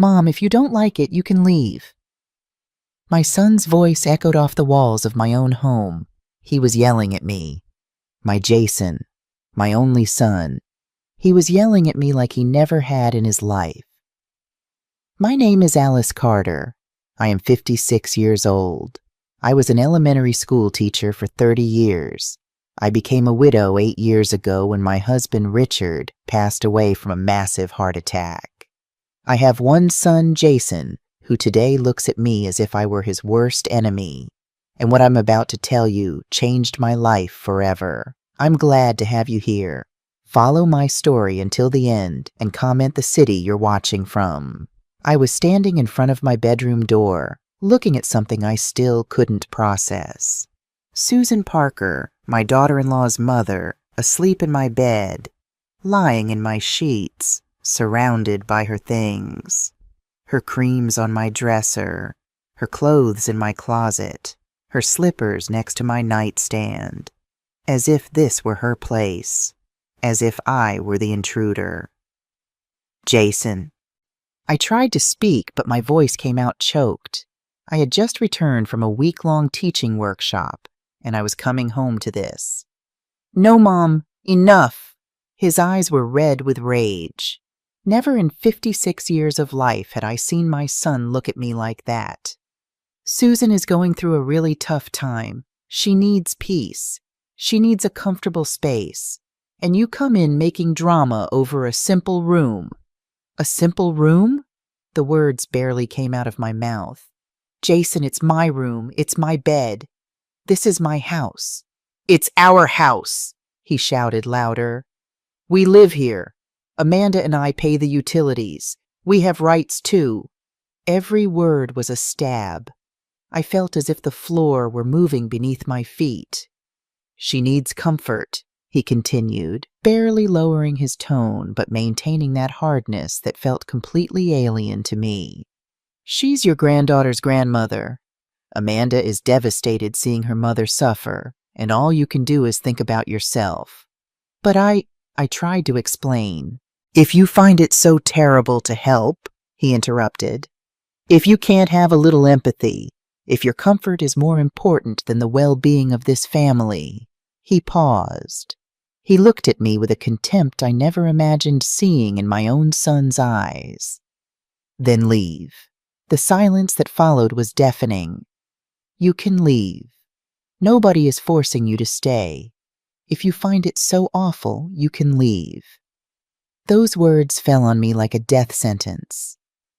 Mom, if you don't like it, you can leave. My son's voice echoed off the walls of my own home. He was yelling at me. My Jason, my only son. He was yelling at me like he never had in his life. My name is Alice Carter. I am 56 years old. I was an elementary school teacher for 30 years. I became a widow 8 years ago when my husband Richard passed away from a massive heart attack. I have one son, Jason, who today looks at me as if I were his worst enemy. And what I'm about to tell you changed my life forever. I'm glad to have you here. Follow my story until the end and comment the city you're watching from. I was standing in front of my bedroom door, looking at something I still couldn't process. Susan Parker, my daughter-in-law's mother, asleep in my bed, lying in my sheets, surrounded by her things. Her creams on my dresser, her clothes in my closet, her slippers next to my nightstand, as if this were her place, as if I were the intruder. Jason. I tried to speak, but my voice came out choked. I had just returned from a week-long teaching workshop, and I was coming home to this. No, Mom, enough! His eyes were red with rage. Never in 56 years of life had I seen my son look at me like that. Susan is going through a really tough time. She needs peace. She needs a comfortable space. And you come in making drama over a simple room. A simple room? The words barely came out of my mouth. Jason, it's my room. It's my bed. This is my house. It's our house, he shouted louder. We live here. Amanda and I pay the utilities. We have rights too. Every word was a stab. I felt as if the floor were moving beneath my feet. She needs comfort, he continued, barely lowering his tone but maintaining that hardness that felt completely alien to me. She's your granddaughter's grandmother. Amanda is devastated seeing her mother suffer, and all you can do is think about yourself. But I tried to explain. If you find it so terrible to help, he interrupted. If you can't have a little empathy, if your comfort is more important than the well-being of this family. He paused. He looked at me with a contempt I never imagined seeing in my own son's eyes. Then leave. The silence that followed was deafening. You can leave. Nobody is forcing you to stay. If you find it so awful, you can leave. Those words fell on me like a death sentence.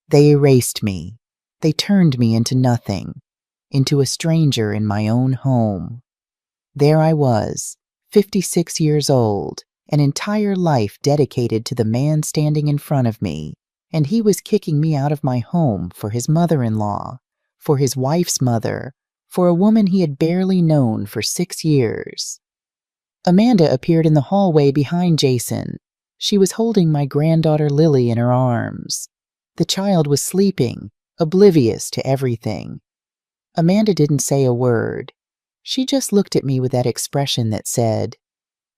They erased me. They turned me into nothing, into a stranger in my own home. There I was, 56 years old, an entire life dedicated to the man standing in front of me, and he was kicking me out of my home for his mother-in-law, for his wife's mother, for a woman he had barely known for 6 years. Amanda appeared in the hallway behind Jason. She was holding my granddaughter Lily in her arms. The child was sleeping, oblivious to everything. Amanda didn't say a word. She just looked at me with that expression that said,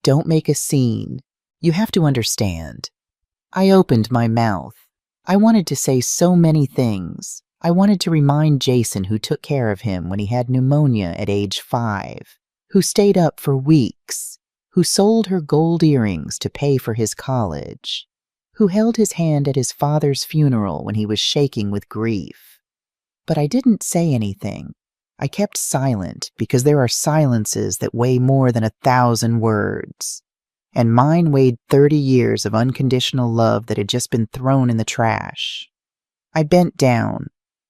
"Don't make a scene. You have to understand." I opened my mouth. I wanted to say so many things. I wanted to remind Jason who took care of him when he had pneumonia at age 5, who stayed up for weeks, who sold her gold earrings to pay for his college, who held his hand at his father's funeral when he was shaking with grief. But I didn't say anything. I kept silent because there are silences that weigh more than 1,000 words. And mine weighed 30 years of unconditional love that had just been thrown in the trash. I bent down.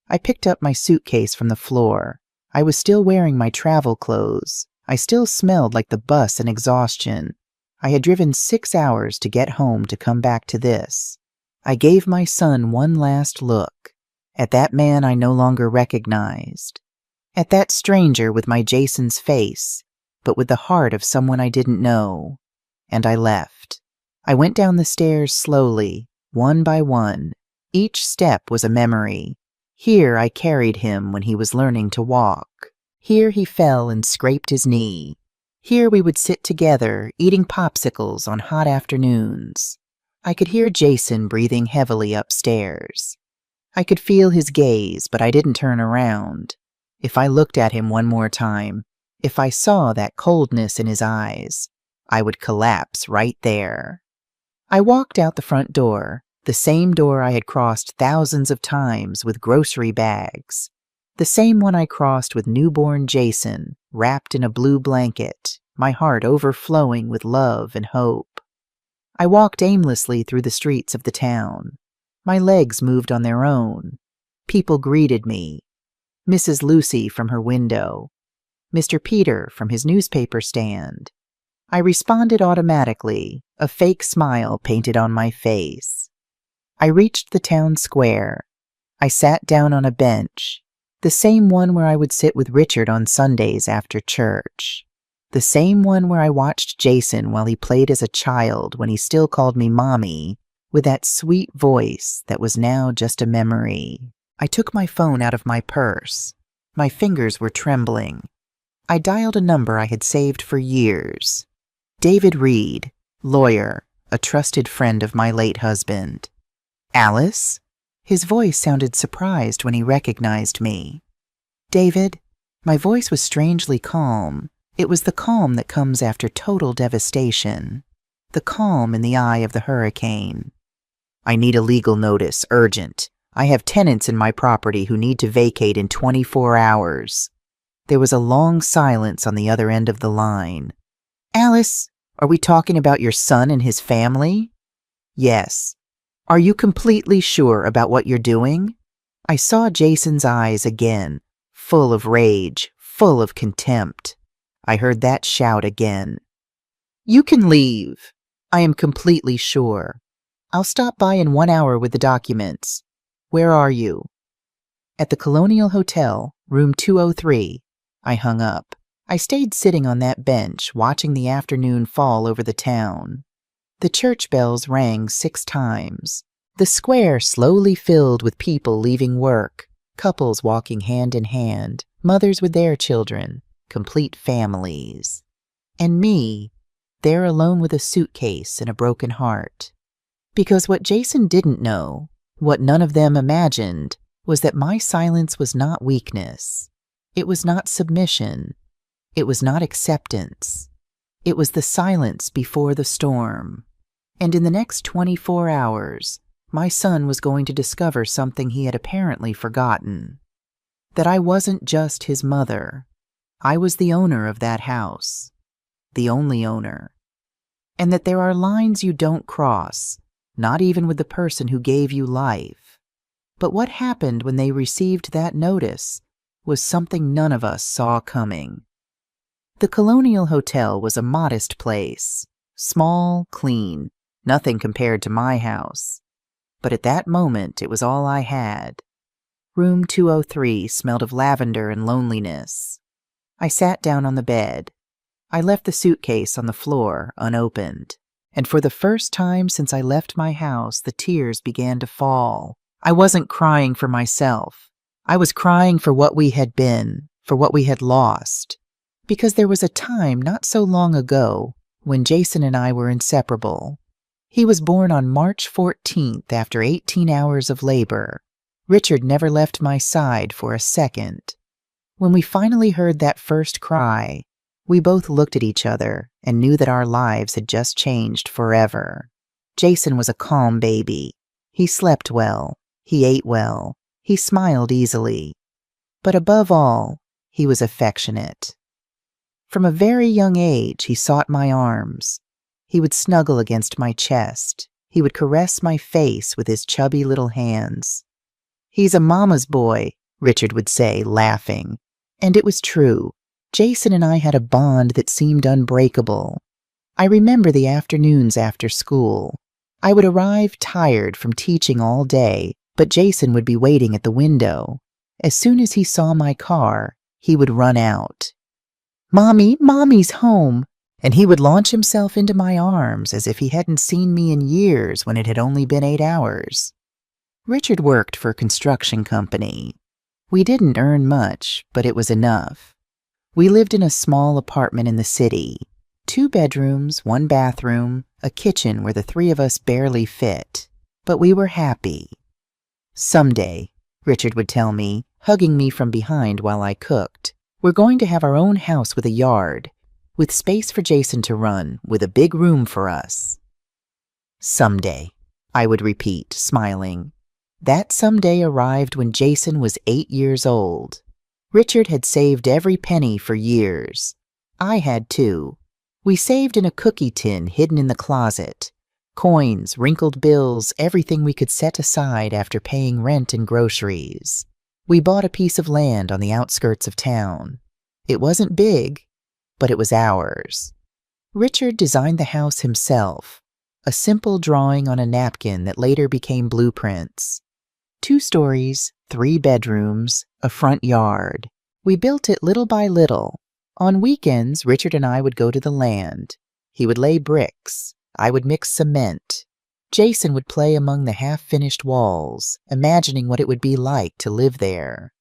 I picked up my suitcase from the floor. I was still wearing my travel clothes. I still smelled like the bus and exhaustion. I had driven 6 hours to get home to come back to this. I gave my son one last look, at that man I no longer recognized, at that stranger with my Jason's face, but with the heart of someone I didn't know, and I left. I went down the stairs slowly, one by one. Each step was a memory. Here I carried him when he was learning to walk. Here he fell and scraped his knee. Here we would sit together, eating popsicles on hot afternoons. I could hear Jason breathing heavily upstairs. I could feel his gaze, but I didn't turn around. If I looked at him one more time, if I saw that coldness in his eyes, I would collapse right there. I walked out the front door, the same door I had crossed thousands of times with grocery bags, the same one I crossed with newborn Jason, wrapped in a blue blanket, my heart overflowing with love and hope. I walked aimlessly through the streets of the town. My legs moved on their own. People greeted me. Mrs. Lucy from her window. Mr. Peter from his newspaper stand. I responded automatically, a fake smile painted on my face. I reached the town square. I sat down on a bench, the same one where I would sit with Richard on Sundays after church. The same one where I watched Jason while he played as a child when he still called me Mommy, with that sweet voice that was now just a memory. I took my phone out of my purse. My fingers were trembling. I dialed a number I had saved for years. David Reed, lawyer, a trusted friend of my late husband. Alice? His voice sounded surprised when he recognized me. David? My voice was strangely calm. It was the calm that comes after total devastation. The calm in the eye of the hurricane. I need a legal notice, urgent. I have tenants in my property who need to vacate in 24 hours. There was a long silence on the other end of the line. Alice, are we talking about your son and his family? Yes. Are you completely sure about what you're doing? I saw Jason's eyes again, full of rage, full of contempt. I heard that shout again. You can leave. I am completely sure. I'll stop by in 1 hour with the documents. Where are you? At the Colonial Hotel, room 203. I hung up. I stayed sitting on that bench, watching the afternoon fall over the town. The church bells rang 6 times. The square slowly filled with people leaving work, couples walking hand in hand, mothers with their children, complete families. And me, there alone with a suitcase and a broken heart. Because what Jason didn't know, what none of them imagined, was that my silence was not weakness. It was not submission. It was not acceptance. It was the silence before the storm. And in the next 24 hours, my son was going to discover something he had apparently forgotten. That I wasn't just his mother. I was the owner of that house. The only owner. And that there are lines you don't cross, not even with the person who gave you life. But what happened when they received that notice was something none of us saw coming. The Colonial Hotel was a modest place, small, clean, nothing compared to my house. But at that moment it was all I had. Room 203 smelled of lavender and loneliness. I sat down on the bed. I left the suitcase on the floor, unopened. And for the first time since I left my house, the tears began to fall. I wasn't crying for myself. I was crying for what we had been, for what we had lost. Because there was a time not so long ago when Jason and I were inseparable. He was born on March 14th after 18 hours of labor. Richard never left my side for a second. When we finally heard that first cry, we both looked at each other and knew that our lives had just changed forever. Jason was a calm baby. He slept well. He ate well. He smiled easily. But above all, he was affectionate. From a very young age, he sought my arms. He would snuggle against my chest. He would caress my face with his chubby little hands. He's a mama's boy, Richard would say, laughing. And it was true. Jason and I had a bond that seemed unbreakable. I remember the afternoons after school. I would arrive tired from teaching all day, but Jason would be waiting at the window. As soon as he saw my car, he would run out. "Mommy, Mommy's home!" And he would launch himself into my arms as if he hadn't seen me in years when it had only been 8 hours. Richard worked for a construction company. We didn't earn much, but it was enough. We lived in a small apartment in the city. 2 bedrooms, 1 bathroom, a kitchen where the 3 of us barely fit. But we were happy. Someday, Richard would tell me, hugging me from behind while I cooked, we're going to have our own house with a yard, with space for Jason to run, with a big room for us. Someday, I would repeat, smiling. That someday arrived when Jason was 8 years old. Richard had saved every penny for years. I had too. We saved in a cookie tin hidden in the closet. Coins, wrinkled bills, everything we could set aside after paying rent and groceries. We bought a piece of land on the outskirts of town. It wasn't big, but it was ours. Richard designed the house himself, a simple drawing on a napkin that later became blueprints. 2 stories, 3 bedrooms, a front yard. We built it little by little. On weekends, Richard and I would go to the land. He would lay bricks. I would mix cement. Jason would play among the half-finished walls, imagining what it would be like to live there.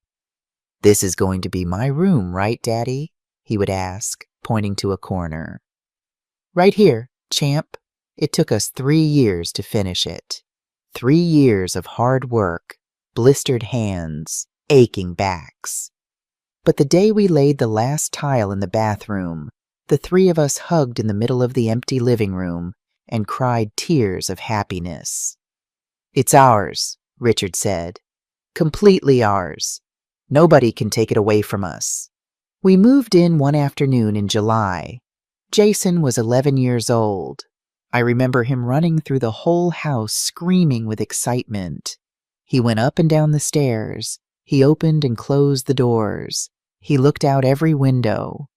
"This is going to be my room, right, Daddy?" he would ask, pointing to a corner. "Right here, champ." It took us 3 years to finish it. 3 years of hard work, blistered hands, aching backs. But the day we laid the last tile in the bathroom, the 3 of us hugged in the middle of the empty living room and cried tears of happiness. "It's ours," Richard said. "Completely ours. Nobody can take it away from us." We moved in one afternoon in July. Jason was 11 years old. I remember him running through the whole house screaming with excitement. He went up and down the stairs. He opened and closed the doors. He looked out every window.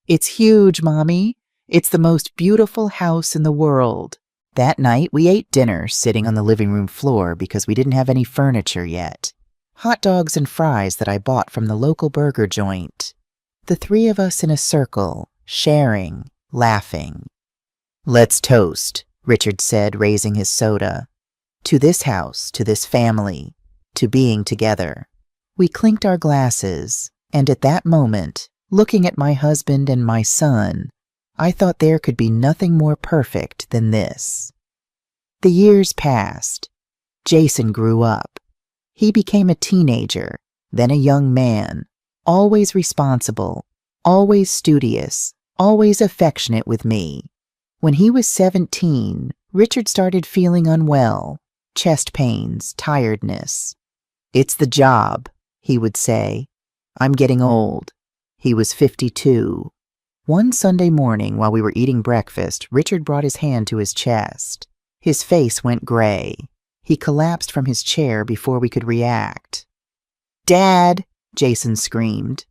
"It's huge, Mommy. It's the most beautiful house in the world." That night, we ate dinner sitting on the living room floor because we didn't have any furniture yet. Hot dogs and fries that I bought from the local burger joint. The 3 of us in a circle, sharing, laughing. "Let's toast," Richard said, raising his soda. "To this house, to this family, to being together." We clinked our glasses, and at that moment, looking at my husband and my son, I thought there could be nothing more perfect than this. The years passed. Jason grew up. He became a teenager, then a young man, always responsible, always studious, always affectionate with me. When he was 17, Richard started feeling unwell, chest pains, tiredness. "It's the job," he would say. "I'm getting old." He was 52. One Sunday morning while we were eating breakfast, Richard brought his hand to his chest. His face went gray. He collapsed from his chair before we could react. "Dad!" Jason screamed.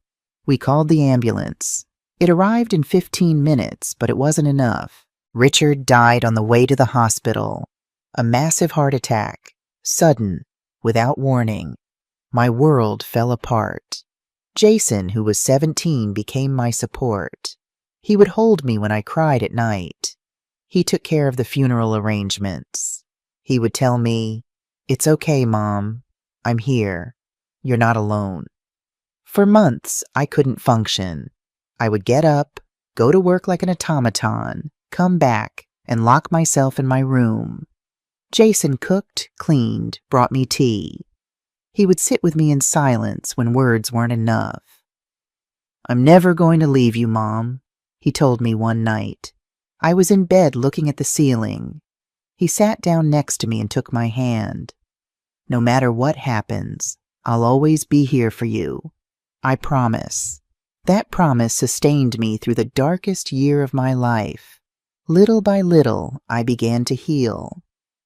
We called the ambulance. It arrived in 15 minutes, but it wasn't enough. Richard died on the way to the hospital. A massive heart attack. Sudden, without warning. My world fell apart. Jason, who was 17, became my support. He would hold me when I cried at night. He took care of the funeral arrangements. He would tell me, "It's okay, Mom. I'm here. You're not alone." For months, I couldn't function. I would get up, go to work like an automaton, come back, and lock myself in my room. Jason cooked, cleaned, brought me tea. He would sit with me in silence when words weren't enough. "I'm never going to leave you, Mom," he told me one night. I was in bed looking at the ceiling. He sat down next to me and took my hand. "No matter what happens, I'll always be here for you. I promise." That promise sustained me through the darkest year of my life. Little by little, I began to heal.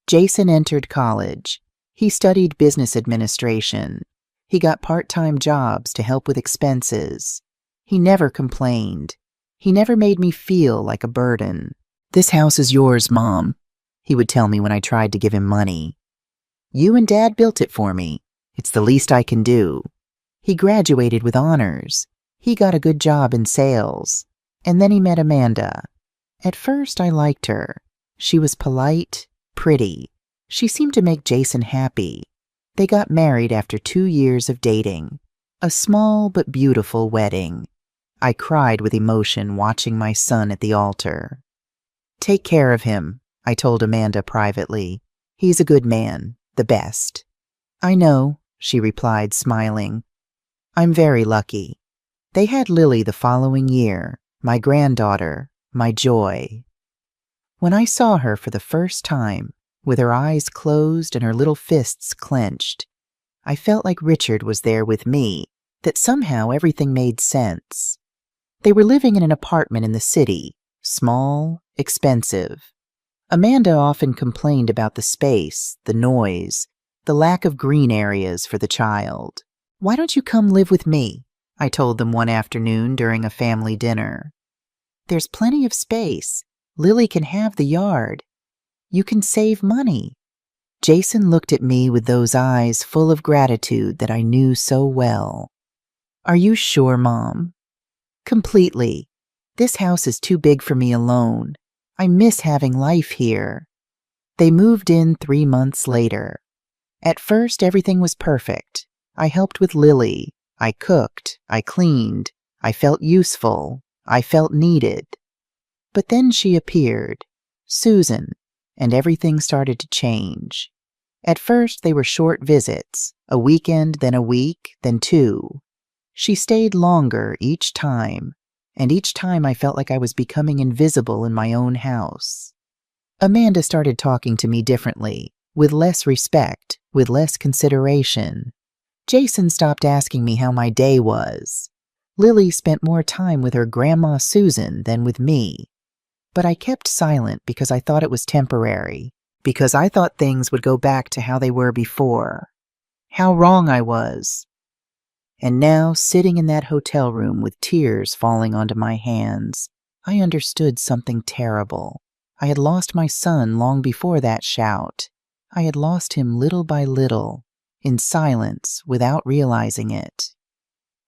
Jason entered college. He studied business administration. He got part-time jobs to help with expenses. He never complained. He never made me feel like a burden. "This house is yours, Mom," he would tell me when I tried to give him money. "You and Dad built it for me. It's the least I can do." He graduated with honors. He got a good job in sales. And then he met Amanda. At first, I liked her. She was polite, pretty. She seemed to make Jason happy. They got married after 2 years of dating. A small but beautiful wedding. I cried with emotion watching my son at the altar. "Take care of him," I told Amanda privately. "He's a good man, the best." I know, she replied, smiling. I'm very lucky. They had Lily the following year, my granddaughter, my joy. When I saw her for the first time, with her eyes closed and her little fists clenched, I felt like Richard was there with me, that somehow everything made sense. They were living in an apartment in the city, small, expensive. Amanda often complained about the space, the noise, the lack of green areas for the child. Why don't you come live with me? I told them one afternoon during a family dinner. There's plenty of space. Lily can have the yard. You can save money. Jason looked at me with those eyes full of gratitude that I knew so well. Are you sure, Mom? Completely. This house is too big for me alone. I miss having life here. They moved in 3 months later. At first, everything was perfect. I helped with Lily. I cooked. I cleaned. I felt useful. I felt needed. But then she appeared, Susan, and everything started to change. At first, they were short visits, a weekend, then a week, then 2. She stayed longer each time, and each time I felt like I was becoming invisible in my own house. Amanda started talking to me differently, with less respect, with less consideration. Jason stopped asking me how my day was. Lily spent more time with her Grandma Susan than with me. But I kept silent because I thought it was temporary, because I thought things would go back to how they were before. How wrong I was. And now, sitting in that hotel room with tears falling onto my hands, I understood something terrible. I had lost my son long before that shout. I had lost him little by little, in silence, without realizing it.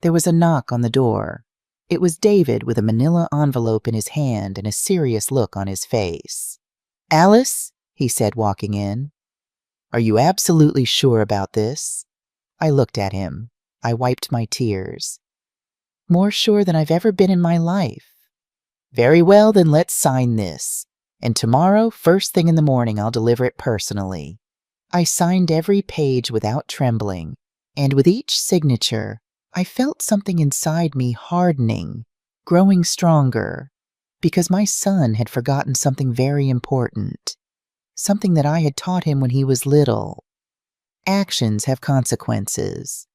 There was a knock on the door. It was David with a manila envelope in his hand and a serious look on his face. Alice, he said, walking in. Are you absolutely sure about this? I looked at him. I wiped my tears. More sure than I've ever been in my life. Very well, then let's sign this. And tomorrow, first thing in the morning, I'll deliver it personally. I signed every page without trembling, and with each signature, I felt something inside me hardening, growing stronger, because my son had forgotten something very important, something that I had taught him when he was little. Actions have consequences.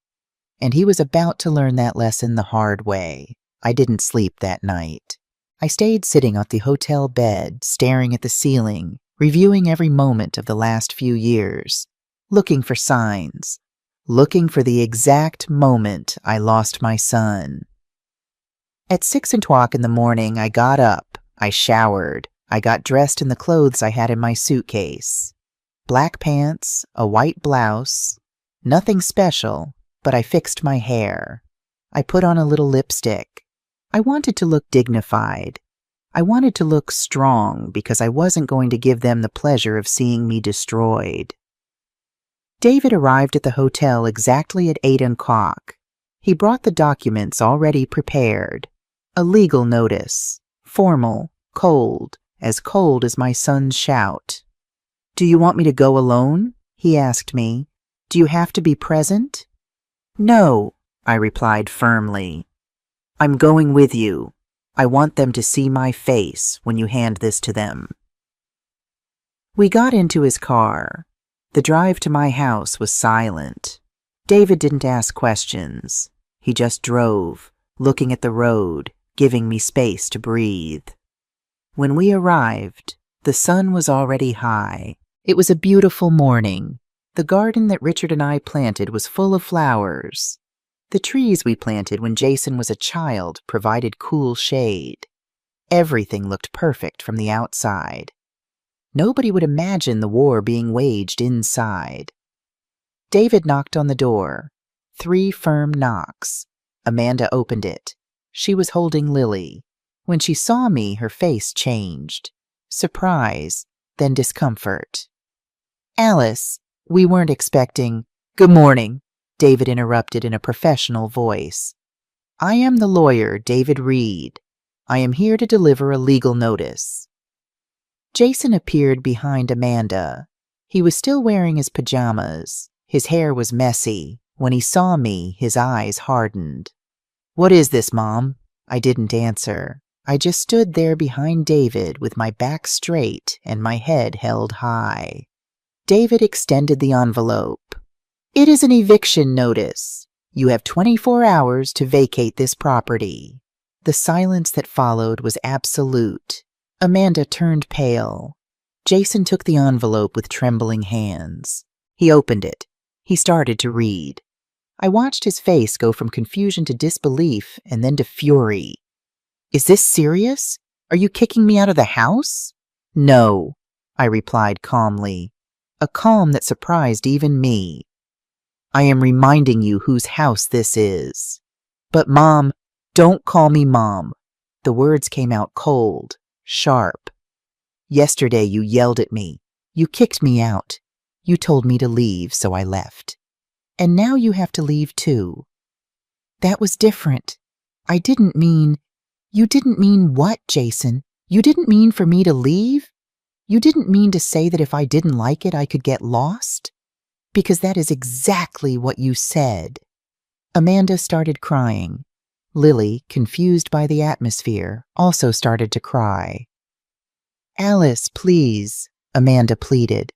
And he was about to learn that lesson the hard way. I didn't sleep that night. I stayed sitting at the hotel bed, staring at the ceiling, reviewing every moment of the last few years, looking for signs, looking for the exact moment I lost my son. At 6:00 in the morning, I got up, I showered, I got dressed in the clothes I had in my suitcase. Black pants, a white blouse, nothing special, but I fixed my hair. I put on a little lipstick. I wanted to look dignified. I wanted to look strong because I wasn't going to give them the pleasure of seeing me destroyed. David arrived at the hotel exactly at 8:00. He brought the documents already prepared. A legal notice, formal, cold as my son's shout. Do you want me to go alone? He asked me. Do you have to be present? No, I replied firmly. I'm going with you. I want them to see my face when you hand this to them. We got into his car. The drive to my house was silent. David didn't ask questions. He just drove, looking at the road, giving me space to breathe. When we arrived, the sun was already high. It was a beautiful morning. The garden that Richard and I planted was full of flowers. The trees we planted when Jason was a child provided cool shade. Everything looked perfect from the outside. Nobody would imagine the war being waged inside. David knocked on the door. 3 firm knocks. Amanda opened it. She was holding Lily. When she saw me, her face changed. Surprise, then discomfort. Alice, we weren't expecting— Good morning, David interrupted in a professional voice. I am the lawyer, David Reed. I am here to deliver a legal notice. Jason appeared behind Amanda. He was still wearing his pajamas. His hair was messy. When he saw me, his eyes hardened. "What is this, Mom?" I didn't answer. I just stood there behind David with my back straight and my head held high. David extended the envelope. "It is an eviction notice. You have 24 hours to vacate this property." The silence that followed was absolute. Amanda turned pale. Jason took the envelope with trembling hands. He opened it. He started to read. I watched his face go from confusion to disbelief and then to fury. "Is this serious? Are you kicking me out of the house?" "No," I replied calmly, a calm that surprised even me. "I am reminding you whose house this is." "But Mom—" "Don't call me Mom." The words came out cold, sharp. "Yesterday you yelled at me. You kicked me out. You told me to leave, so I left. And now you have to leave too." "That was different. I didn't mean—" "You didn't mean what, Jason? You didn't mean for me to leave? You didn't mean to say that if I didn't like it, I could get lost? Because that is exactly what you said." Amanda started crying. Lily, confused by the atmosphere, also started to cry. "Alice, please," Amanda pleaded.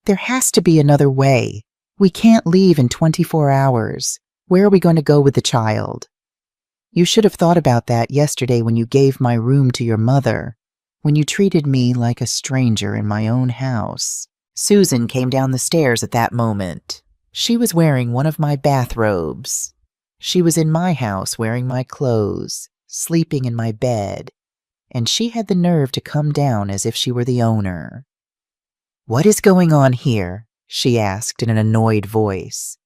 "There has to be another way. We can't leave in 24 hours. Where are we going to go with the child?" "You should have thought about that yesterday when you gave my room to your mother, when you treated me like a stranger in my own house." Susan came down the stairs at that moment. She was wearing one of my bathrobes. She was in my house wearing my clothes, sleeping in my bed, and she had the nerve to come down as if she were the owner. "What is going on here?" she asked in an annoyed voice.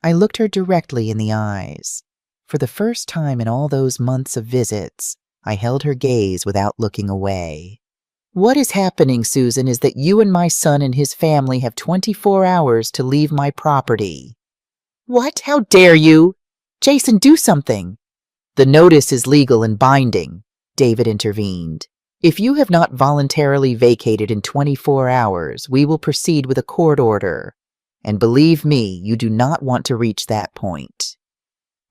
I looked her directly in the eyes. For the first time in all those months of visits, I held her gaze without looking away. "What is happening, Susan, is that you and my son and his family have 24 hours to leave my property." "What? How dare you? Jason, do something." "The notice is legal and binding," David intervened. "If you have not voluntarily vacated in 24 hours, we will proceed with a court order. And believe me, you do not want to reach that point."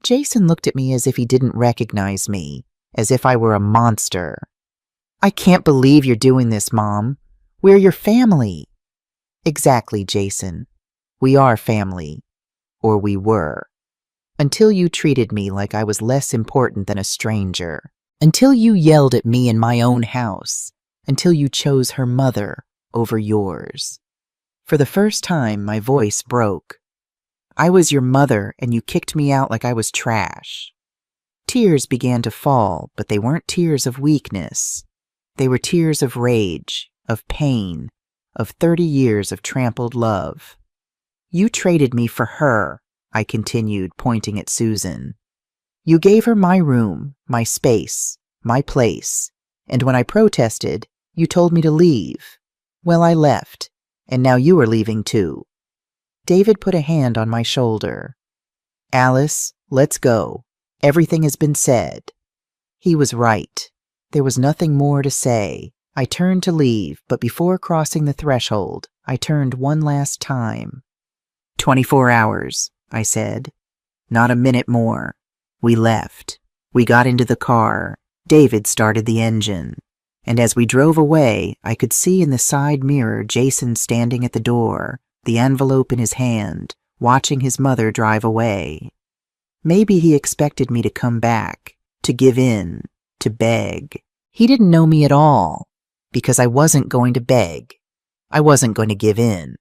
Jason looked at me as if he didn't recognize me, as if I were a monster. "I can't believe you're doing this, Mom. We're your family." "Exactly, Jason. We are family. Or we were. Until you treated me like I was less important than a stranger. Until you yelled at me in my own house. Until you chose her mother over yours." For the first time, my voice broke. "I was your mother, and you kicked me out like I was trash." Tears began to fall, but they weren't tears of weakness. They were tears of rage, of pain, of 30 years of trampled love. "You traded me for her," I continued, pointing at Susan. "You gave her my room, my space, my place, and when I protested, you told me to leave. Well, I left, and now you are leaving too." David put a hand on my shoulder. "Alice, let's go. Everything has been said." He was right. There was nothing more to say. I turned to leave, but before crossing the threshold, I turned one last time. 24 hours, I said. Not a minute more. We left. We got into the car. David started the engine. And as we drove away, I could see in the side mirror Jason standing at the door, the envelope in his hand, watching his mother drive away. Maybe he expected me to come back, to give in, to beg. He didn't know me at all, because I wasn't going to beg. I wasn't going to give in.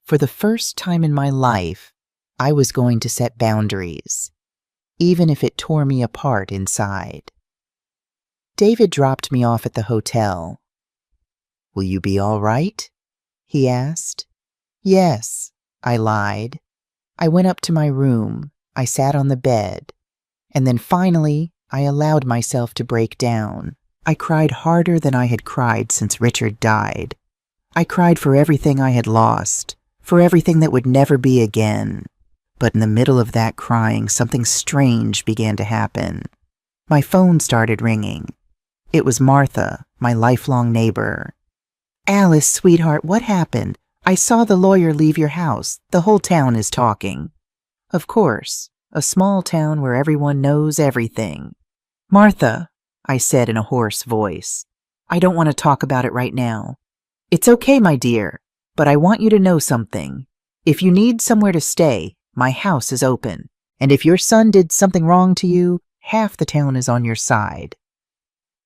For the first time in my life, I was going to set boundaries, even if it tore me apart inside. David dropped me off at the hotel. "Will you be all right?" he asked. "Yes," I lied. I went up to my room. I sat on the bed. And then finally, I allowed myself to break down. I cried harder than I had cried since Richard died. I cried for everything I had lost, for everything that would never be again. But in the middle of that crying, something strange began to happen. My phone started ringing. It was Martha, my lifelong neighbor. "Alice, sweetheart, what happened? I saw the lawyer leave your house. The whole town is talking. Of course, a small town where everyone knows everything. Martha, I said in a hoarse voice, I don't want to talk about it right now. It's okay, my dear, but I want you to know something. If you need somewhere to stay, my house is open. And if your son did something wrong to you, half the town is on your side.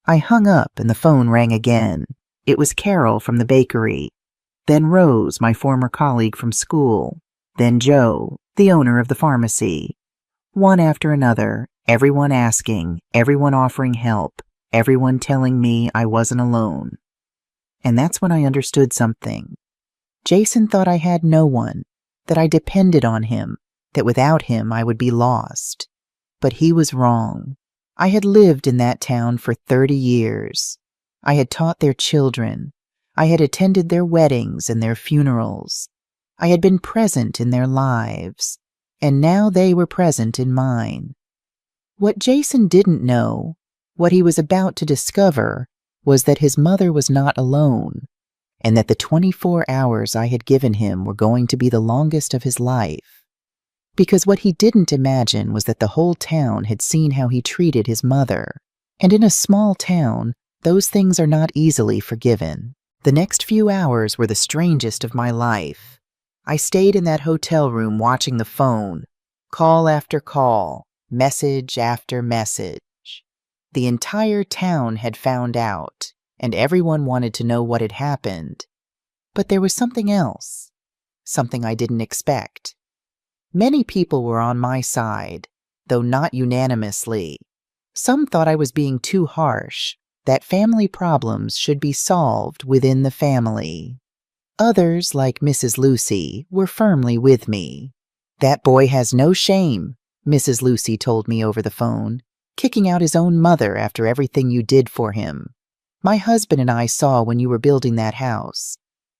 I hung up and the phone rang again. It was Carol from the bakery. Then Rose, my former colleague from school. Then Joe, the owner of the pharmacy. One after another, everyone asking, everyone offering help, everyone telling me I wasn't alone. And that's when I understood something. Jason thought I had no one, that I depended on him, that without him I would be lost. But he was wrong. I had lived in that town for 30 years. I had taught their children. I had attended their weddings and their funerals. I had been present in their lives, and now they were present in mine. What Jason didn't know, what he was about to discover, was that his mother was not alone, and that the 24 hours I had given him were going to be the longest of his life. Because what he didn't imagine was that the whole town had seen how he treated his mother, and in a small town, those things are not easily forgiven. The next few hours were the strangest of my life. I stayed in that hotel room watching the phone, call after call, message after message. The entire town had found out, and everyone wanted to know what had happened. But there was something else, something I didn't expect. Many people were on my side, though not unanimously. Some thought I was being too harsh, that family problems should be solved within the family. Others, like Mrs. Lucy, were firmly with me. That boy has no shame, Mrs. Lucy told me over the phone, kicking out his own mother after everything you did for him. My husband and I saw when you were building that house.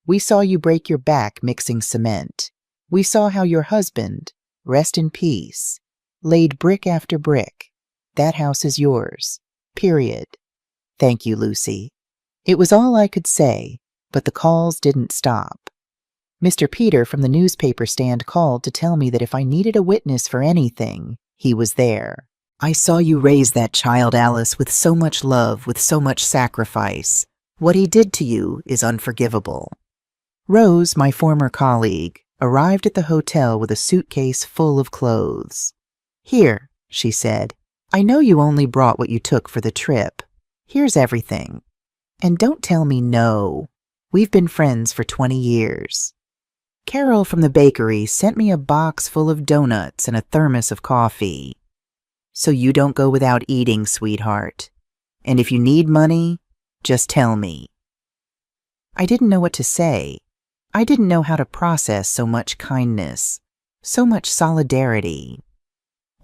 We saw you break your back mixing cement. We saw how your husband, rest in peace, laid brick after brick. That house is yours. Period. Thank you, Lucy. It was all I could say, but the calls didn't stop. Mr. Peter from the newspaper stand called to tell me that if I needed a witness for anything, he was there. I saw you raise that child, Alice, with so much love, with so much sacrifice. What he did to you is unforgivable. Rose, my former colleague, arrived at the hotel with a suitcase full of clothes. Here, she said, I know you only brought what you took for the trip. Here's everything. And don't tell me no. We've been friends for 20 years. Carol from the bakery sent me a box full of donuts and a thermos of coffee. So you don't go without eating, sweetheart. And if you need money, just tell me. I didn't know what to say. I didn't know how to process so much kindness, so much solidarity.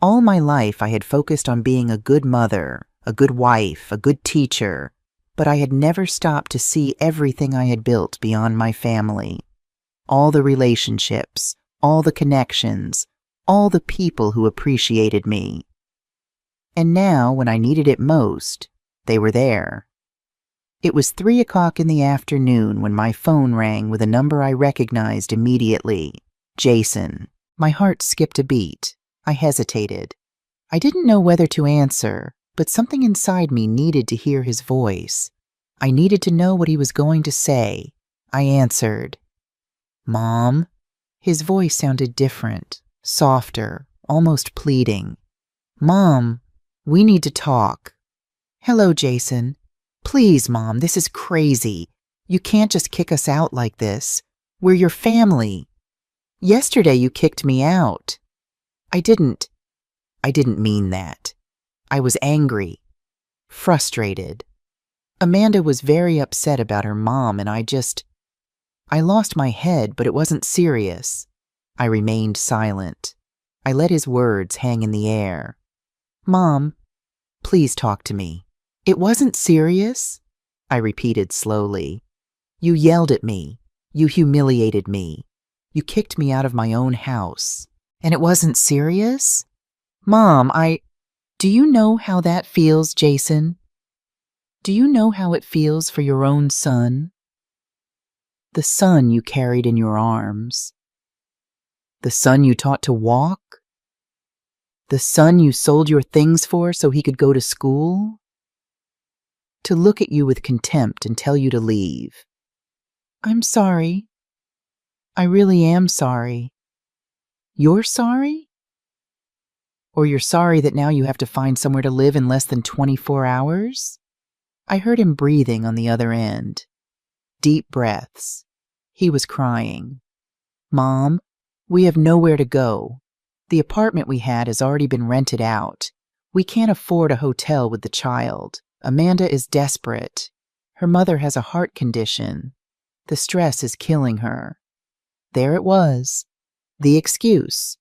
All my life I had focused on being a good mother, a good wife, a good teacher, but I had never stopped to see everything I had built beyond my family. All the relationships, all the connections, all the people who appreciated me. And now, when I needed it most, they were there. It was 3 o'clock in the afternoon when my phone rang with a number I recognized immediately. Jason. My heart skipped a beat. I hesitated. I didn't know whether to answer, but something inside me needed to hear his voice. I needed to know what he was going to say. I answered. Mom? His voice sounded different, softer, almost pleading. Mom, we need to talk. Hello, Jason. Please, Mom, this is crazy. You can't just kick us out like this. We're your family. Yesterday you kicked me out. I didn't mean that. I was angry, frustrated. Amanda was very upset about her mom, and I lost my head, but it wasn't serious. I remained silent. I let his words hang in the air. Mom, please talk to me. It wasn't serious, I repeated slowly. You yelled at me. You humiliated me. You kicked me out of my own house. And it wasn't serious? Mom, Do you know how that feels, Jason? Do you know how it feels for your own son? The son you carried in your arms. The son you taught to walk. The son you sold your things for so he could go to school. To look at you with contempt and tell you to leave. I'm sorry. I really am sorry. You're sorry? Or you're sorry that now you have to find somewhere to live in less than 24 hours? I heard him breathing on the other end. Deep breaths. He was crying. Mom, we have nowhere to go. The apartment we had has already been rented out. We can't afford a hotel with the child. Amanda is desperate. Her mother has a heart condition. The stress is killing her. There it was. The excuse.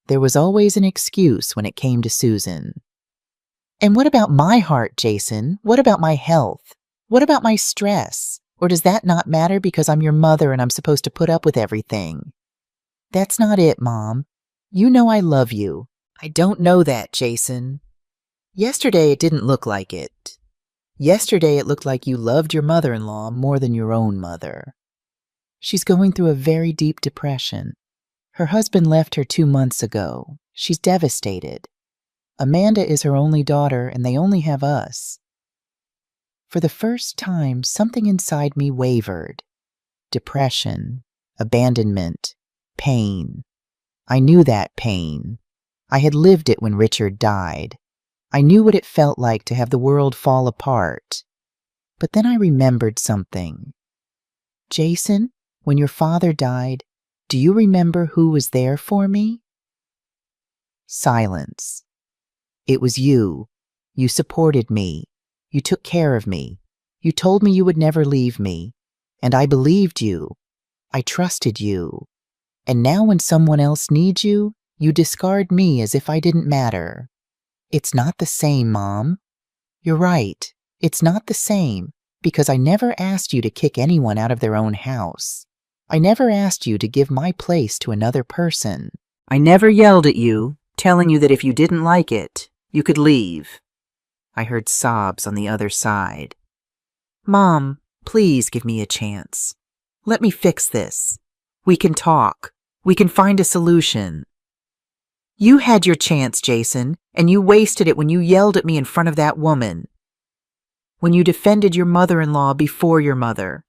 There was always an excuse when it came to Susan. And what about my heart, Jason? What about my health? What about my stress? Or does that not matter because I'm your mother and I'm supposed to put up with everything? That's not it, Mom. You know I love you. I don't know that, Jason. Yesterday it didn't look like it. Yesterday it looked like you loved your mother-in-law more than your own mother. She's going through a very deep depression. Her husband left her 2 months ago. She's devastated. Amanda is her only daughter and they only have us. For the first time, something inside me wavered. Depression, abandonment, pain. I knew that pain. I had lived it when Richard died. I knew what it felt like to have the world fall apart. But then I remembered something. Jason, when your father died, do you remember who was there for me? Silence. It was you. You supported me. You took care of me. You told me you would never leave me. And I believed you. I trusted you. And now when someone else needs you, you discard me as if I didn't matter. It's not the same, Mom. You're right. It's not the same, because I never asked you to kick anyone out of their own house. I never asked you to give my place to another person. I never yelled at you, telling you that if you didn't like it, you could leave. I heard sobs on the other side. Mom, please give me a chance. Let me fix this. We can talk. We can find a solution. You had your chance, Jason, and you wasted it when you yelled at me in front of that woman. When you defended your mother-in-law before your mother.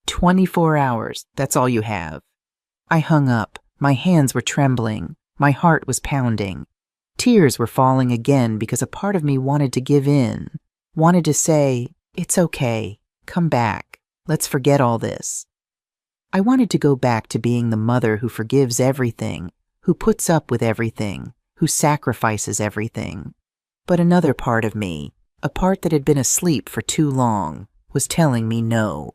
24 hours, that's all you have. I hung up. My hands were trembling. My heart was pounding. Tears were falling again because a part of me wanted to give in, wanted to say, it's okay, come back, let's forget all this. I wanted to go back to being the mother who forgives everything, who puts up with everything, who sacrifices everything. But another part of me, a part that had been asleep for too long, was telling me no.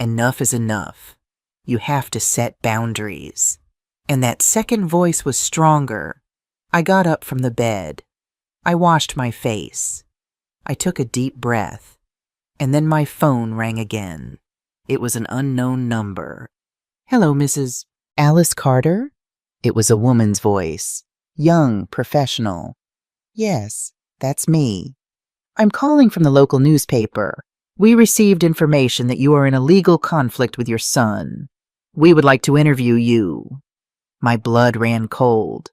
Enough is enough. You have to set boundaries. And that second voice was stronger. I got up from the bed. I washed my face. I took a deep breath. And then my phone rang again. It was an unknown number. Hello, Mrs. Alice Carter? It was a woman's voice. Young, professional. Yes, that's me. I'm calling from the local newspaper. We received information that you are in a legal conflict with your son. We would like to interview you. My blood ran cold.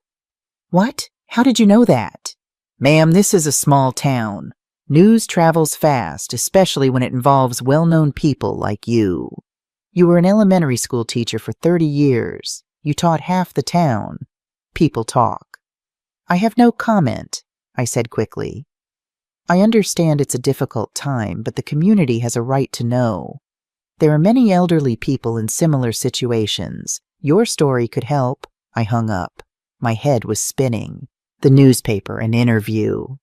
What? How did you know that? Ma'am, this is a small town. News travels fast, especially when it involves well-known people like you. You were an elementary school teacher for 30 years. You taught half the town. People talk. I have no comment, I said quickly. I understand it's a difficult time, but the community has a right to know. There are many elderly people in similar situations. Your story could help. I hung up. My head was spinning. The newspaper, an interview.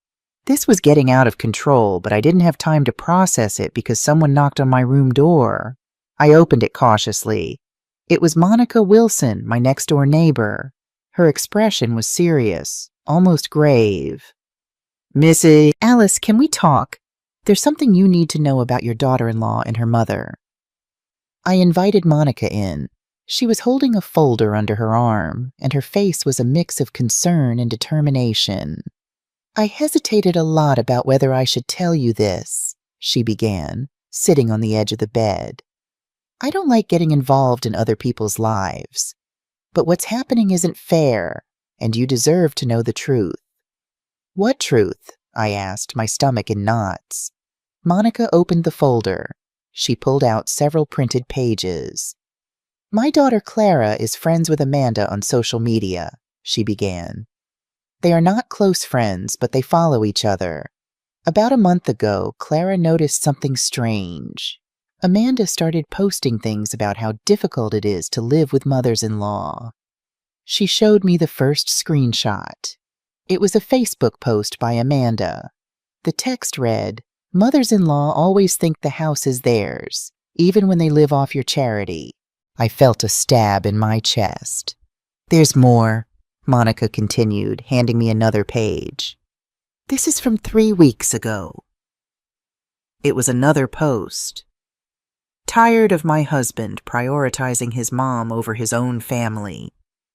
This was getting out of control, but I didn't have time to process it because someone knocked on my room door. I opened it cautiously. It was Monica Wilson, my next-door neighbor. Her expression was serious, almost grave. Mrs. Alice, can we talk? There's something you need to know about your daughter-in-law and her mother. I invited Monica in. She was holding a folder under her arm, and her face was a mix of concern and determination. I hesitated a lot about whether I should tell you this, she began, sitting on the edge of the bed. I don't like getting involved in other people's lives. But what's happening isn't fair, and you deserve to know the truth." "What truth?" I asked, my stomach in knots. Monica opened the folder. She pulled out several printed pages. "My daughter Clara is friends with Amanda on social media," she began. "They are not close friends, but they follow each other. About a month ago, Clara noticed something strange. Amanda started posting things about how difficult it is to live with mothers-in-law. She showed me the first screenshot. It was a Facebook post by Amanda. The text read, 'Mothers-in-law always think the house is theirs, even when they live off your charity.'" I felt a stab in my chest. "There's more," Monica continued, handing me another page. "This is from 3 weeks ago." It was another post. "Tired of my husband prioritizing his mom over his own family.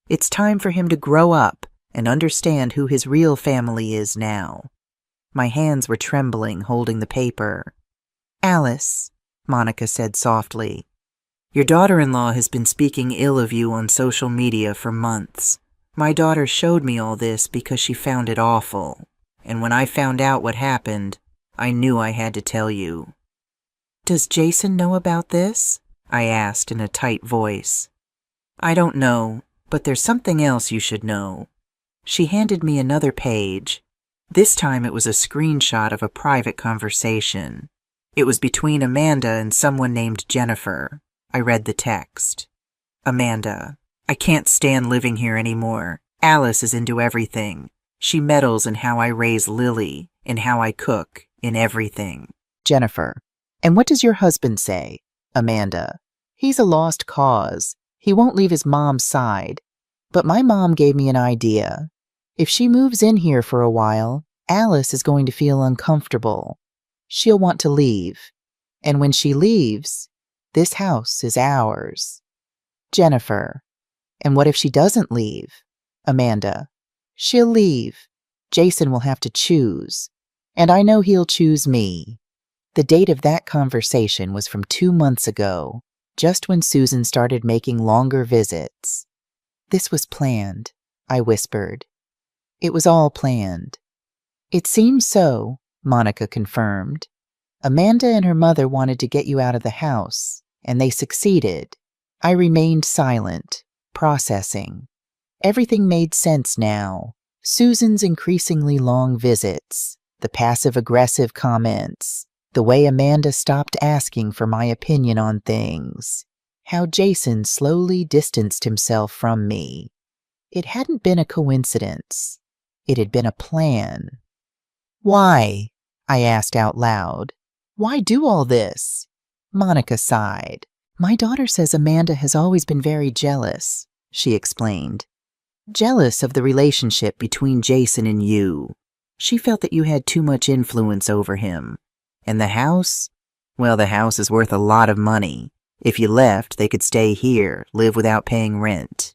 It's time for him to grow up and understand who his real family is now." My hands were trembling, holding the paper. "Alice," Monica said softly, "your daughter-in-law has been speaking ill of you on social media for months. My daughter showed me all this because she found it awful. And when I found out what happened, I knew I had to tell you." "Does Jason know about this?" I asked in a tight voice. "I don't know, but there's something else you should know." She handed me another page. This time it was a screenshot of a private conversation. It was between Amanda and someone named Jennifer. I read the text. "Amanda, I can't stand living here anymore. Alice is into everything. She meddles in how I raise Lily, in how I cook, in everything." Jennifer, "And what does your husband say?" Amanda, "He's a lost cause. He won't leave his mom's side. But my mom gave me an idea. If she moves in here for a while, Alice is going to feel uncomfortable. She'll want to leave. And when she leaves, this house is ours." Jennifer, "And what if she doesn't leave?" Amanda, "She'll leave. Jason will have to choose. And I know he'll choose me." The date of that conversation was from 2 months ago, just when Susan started making longer visits. "This was planned," I whispered. "It was all planned." "It seems so," Monica confirmed. "Amanda and her mother wanted to get you out of the house, and they succeeded." I remained silent, processing. Everything made sense now. Susan's increasingly long visits, the passive-aggressive comments, the way Amanda stopped asking for my opinion on things, how Jason slowly distanced himself from me. It hadn't been a coincidence. It had been a plan. "Why?" I asked out loud. "Why do all this?" Monica sighed. "My daughter says Amanda has always been very jealous," she explained. "Jealous of the relationship between Jason and you. She felt that you had too much influence over him. And the house? Well, the house is worth a lot of money. If you left, they could stay here, live without paying rent.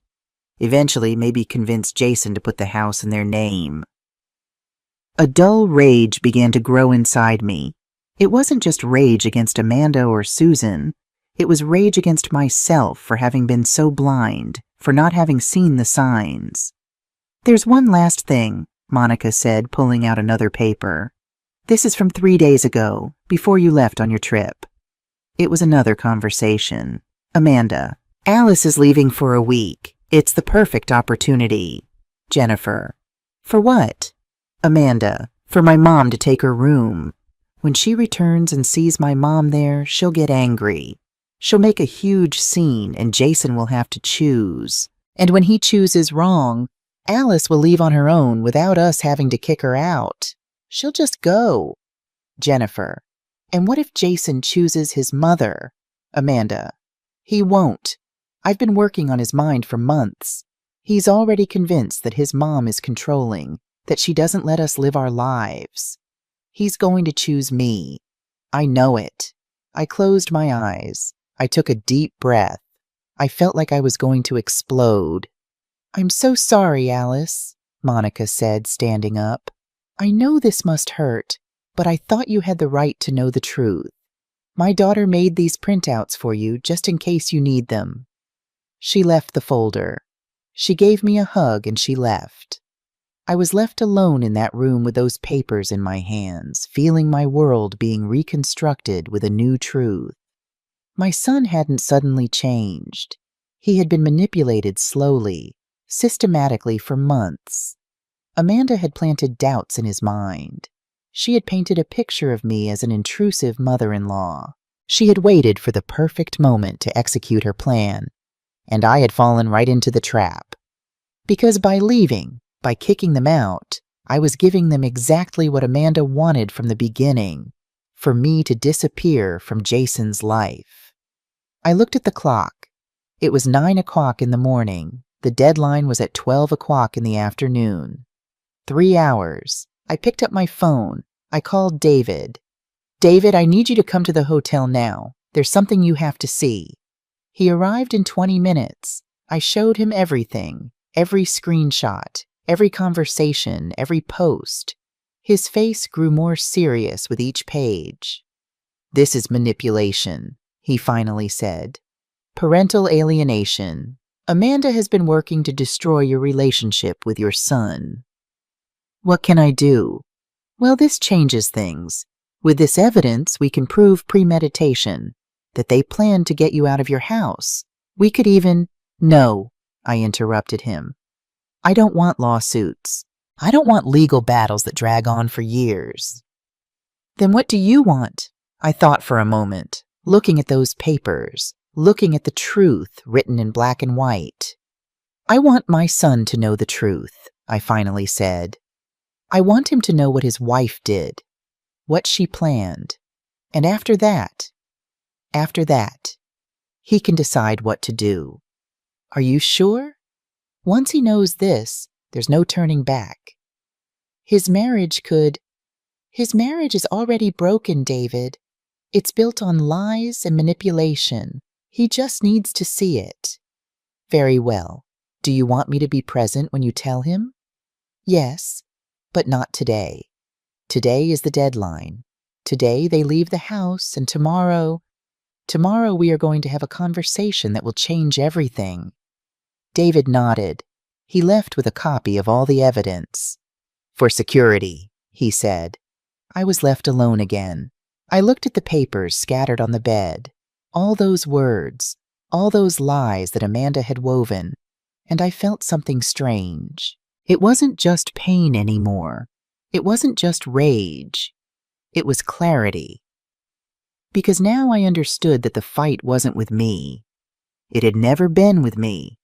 Eventually, maybe convince Jason to put the house in their name." A dull rage began to grow inside me. It wasn't just rage against Amanda or Susan. It was rage against myself for having been so blind, for not having seen the signs. "There's one last thing," Monica said, pulling out another paper. "This is from 3 days ago, before you left on your trip." It was another conversation. Amanda, "Alice is leaving for a week. It's the perfect opportunity." Jennifer, "For what?" Amanda, "For my mom to take her room. When she returns and sees my mom there, she'll get angry. She'll make a huge scene and Jason will have to choose. And when he chooses wrong, Alice will leave on her own without us having to kick her out. She'll just go." Jennifer, "And what if Jason chooses his mother?" Amanda, "He won't. I've been working on his mind for months. He's already convinced that his mom is controlling, that she doesn't let us live our lives. He's going to choose me. I know it." I closed my eyes. I took a deep breath. I felt like I was going to explode. "I'm so sorry, Alice," Monica said, standing up. "I know this must hurt, but I thought you had the right to know the truth. My daughter made these printouts for you just in case you need them." She left the folder. She gave me a hug and she left. I was left alone in that room with those papers in my hands, feeling my world being reconstructed with a new truth. My son hadn't suddenly changed. He had been manipulated slowly, systematically for months. Amanda had planted doubts in his mind. She had painted a picture of me as an intrusive mother-in-law. She had waited for the perfect moment to execute her plan, and I had fallen right into the trap. Because by leaving, by kicking them out, I was giving them exactly what Amanda wanted from the beginning, for me to disappear from Jason's life. I looked at the clock. It was 9 o'clock in the morning. The deadline was at 12 o'clock in the afternoon. 3 hours. I picked up my phone. I called David. "David, I need you to come to the hotel now. There's something you have to see." He arrived in 20 minutes. I showed him everything, every screenshot, every conversation, every post. His face grew more serious with each page. "This is manipulation," he finally said. "Parental alienation. Amanda has been working to destroy your relationship with your son." "What can I do?" "Well, this changes things. With this evidence, we can prove premeditation, that they planned to get you out of your house. We could even—" "No," I interrupted him. "I don't want lawsuits. I don't want legal battles that drag on for years." "Then what do you want?" I thought for a moment, looking at those papers, looking at the truth written in black and white. "I want my son to know the truth," I finally said. "I want him to know what his wife did, what she planned, and after that, he can decide what to do." "Are you sure?" "Once he knows this, there's no turning back. His marriage is already broken, David. It's built on lies and manipulation. He just needs to see it." "Very well. Do you want me to be present when you tell him?" "Yes, but not today. Today is the deadline. Today they leave the house, and tomorrow we are going to have a conversation that will change everything." David nodded. He left with a copy of all the evidence. "For security," he said. I was left alone again. I looked at the papers scattered on the bed, all those words, all those lies that Amanda had woven, and I felt something strange. It wasn't just pain anymore. It wasn't just rage. It was clarity. Because now I understood that the fight wasn't with me. It had never been with me.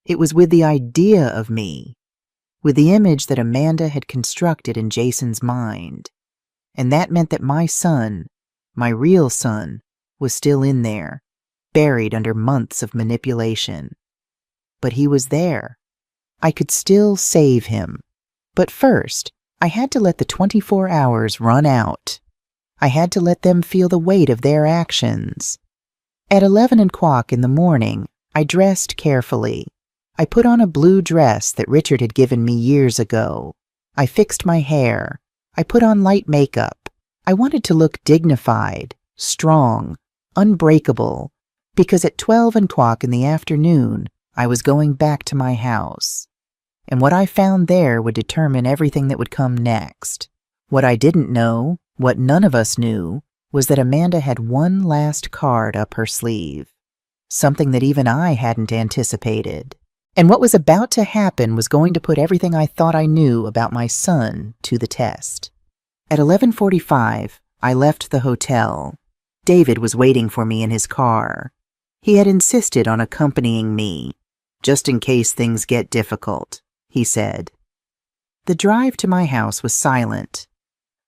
It was with the idea of me, with the image that Amanda had constructed in Jason's mind. And that meant that my son, my real son, was still in there, buried under months of manipulation. But he was there. I could still save him. But first, I had to let the 24 hours run out. I had to let them feel the weight of their actions. At 11 o'clock in the morning, I dressed carefully. I put on a blue dress that Richard had given me years ago. I fixed my hair. I put on light makeup. I wanted to look dignified, strong, unbreakable, because at 12 o'clock in the afternoon, I was going back to my house. And what I found there would determine everything that would come next. What I didn't know, what none of us knew, was that Amanda had one last card up her sleeve. Something that even I hadn't anticipated. And what was about to happen was going to put everything I thought I knew about my son to the test. At 11:45, I left the hotel. David was waiting for me in his car. He had insisted on accompanying me, just in case things get difficult, he said. The drive to my house was silent.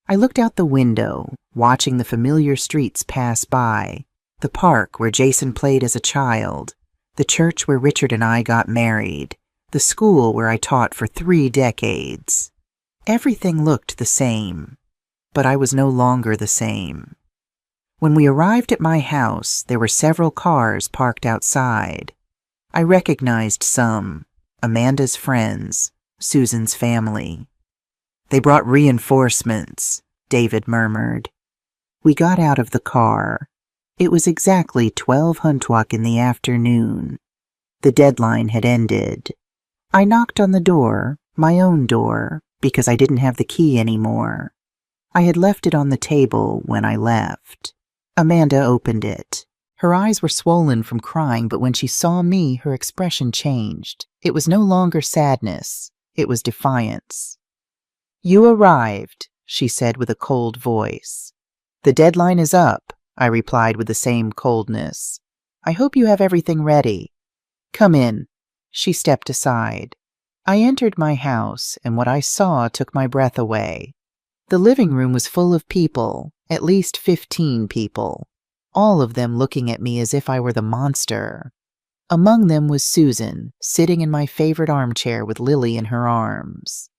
I looked out the window, watching the familiar streets pass by, the park where Jason played as a child, the church where Richard and I got married, the school where I taught for 3 decades. Everything looked the same, but I was no longer the same. When we arrived at my house, there were several cars parked outside. I recognized some, Amanda's friends, Susan's family. "They brought reinforcements," David murmured. We got out of the car. It was exactly 12 Huntwalk in the afternoon. The deadline had ended. I knocked on the door, my own door, because I didn't have the key anymore. I had left it on the table when I left. Amanda opened it. Her eyes were swollen from crying, but when she saw me, her expression changed. It was no longer sadness. It was defiance. "You arrived," she said with a cold voice. "The deadline is up," I replied with the same coldness. "I hope you have everything ready. Come in." She stepped aside. I entered my house, and what I saw took my breath away. The living room was full of people, at least 15 people, all of them looking at me as if I were the monster. Among them was Susan, sitting in my favorite armchair with Lily in her arms.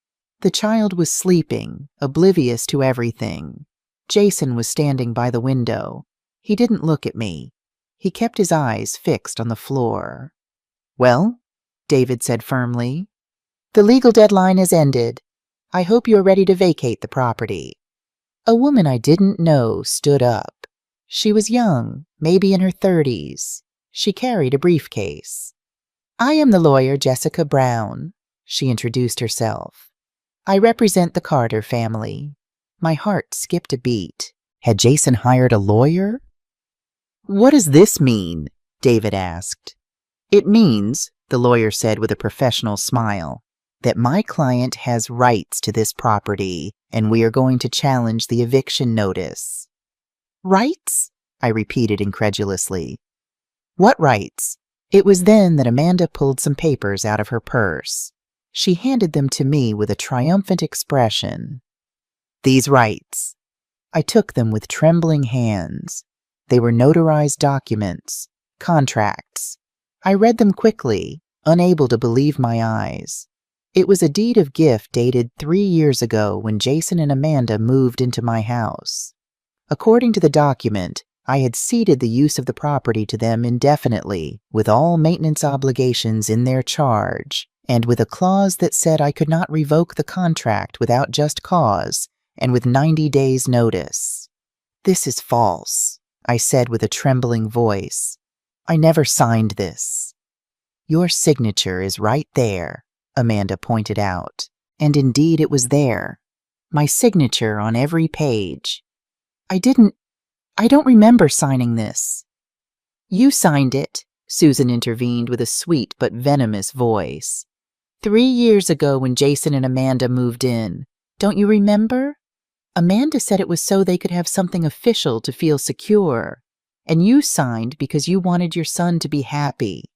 The child was sleeping, oblivious to everything. Jason was standing by the window. He didn't look at me. He kept his eyes fixed on the floor. "Well," David said firmly, "the legal deadline has ended. I hope you are ready to vacate the property." A woman I didn't know stood up. She was young, maybe in her 30s. She carried a briefcase. "I am the lawyer Jessica Brown," she introduced herself. "I represent the Carter family." My heart skipped a beat. Had Jason hired a lawyer? "What does this mean?" David asked. "It means," the lawyer said with a professional smile, "that my client has rights to this property, and we are going to challenge the eviction notice." "Rights?" I repeated incredulously. "What rights?" It was then that Amanda pulled some papers out of her purse. She handed them to me with a triumphant expression. "These rights." I took them with trembling hands. They were notarized documents, contracts. I read them quickly, unable to believe my eyes. It was a deed of gift dated 3 years ago when Jason and Amanda moved into my house. According to the document, I had ceded the use of the property to them indefinitely, with all maintenance obligations in their charge, and with a clause that said I could not revoke the contract without just cause and with 90 days' notice. "This is false," I said with a trembling voice. "I never signed this." "Your signature is right there," Amanda pointed out. And indeed it was there. My signature on every page. I don't remember signing this." "You signed it," Susan intervened with a sweet but venomous voice. 3 years ago when Jason and Amanda moved in. Don't you remember? Amanda said it was so they could have something official to feel secure. And you signed because you wanted your son to be happy.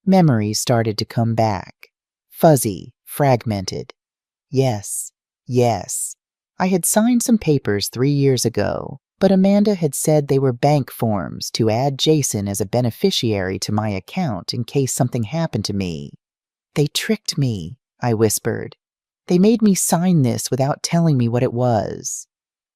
Memories started to come back. Fuzzy, fragmented. Yes. I had signed some papers 3 years ago, but Amanda had said they were bank forms to add Jason as a beneficiary to my account in case something happened to me. "They tricked me," I whispered. "They made me sign this without telling me what it was."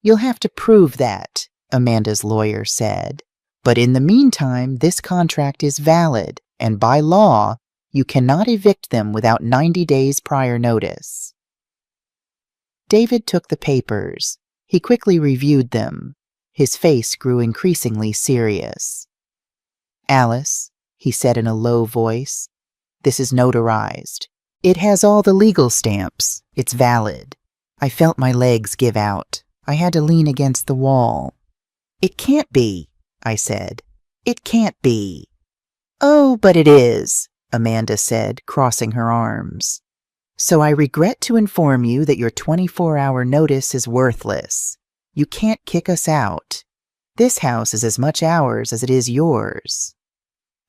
"You'll have to prove that," Amanda's lawyer said. "But in the meantime, this contract is valid, and by law, you cannot evict them without 90 days prior notice." David took the papers. He quickly reviewed them. His face grew increasingly serious. "Alice," he said in a low voice, "this is notarized. It has all the legal stamps. It's valid." I felt my legs give out. I had to lean against the wall. "It can't be," I said. "It can't be." "Oh, but it is," Amanda said, crossing her arms. "So I regret to inform you that your 24-hour notice is worthless. You can't kick us out. This house is as much ours as it is yours."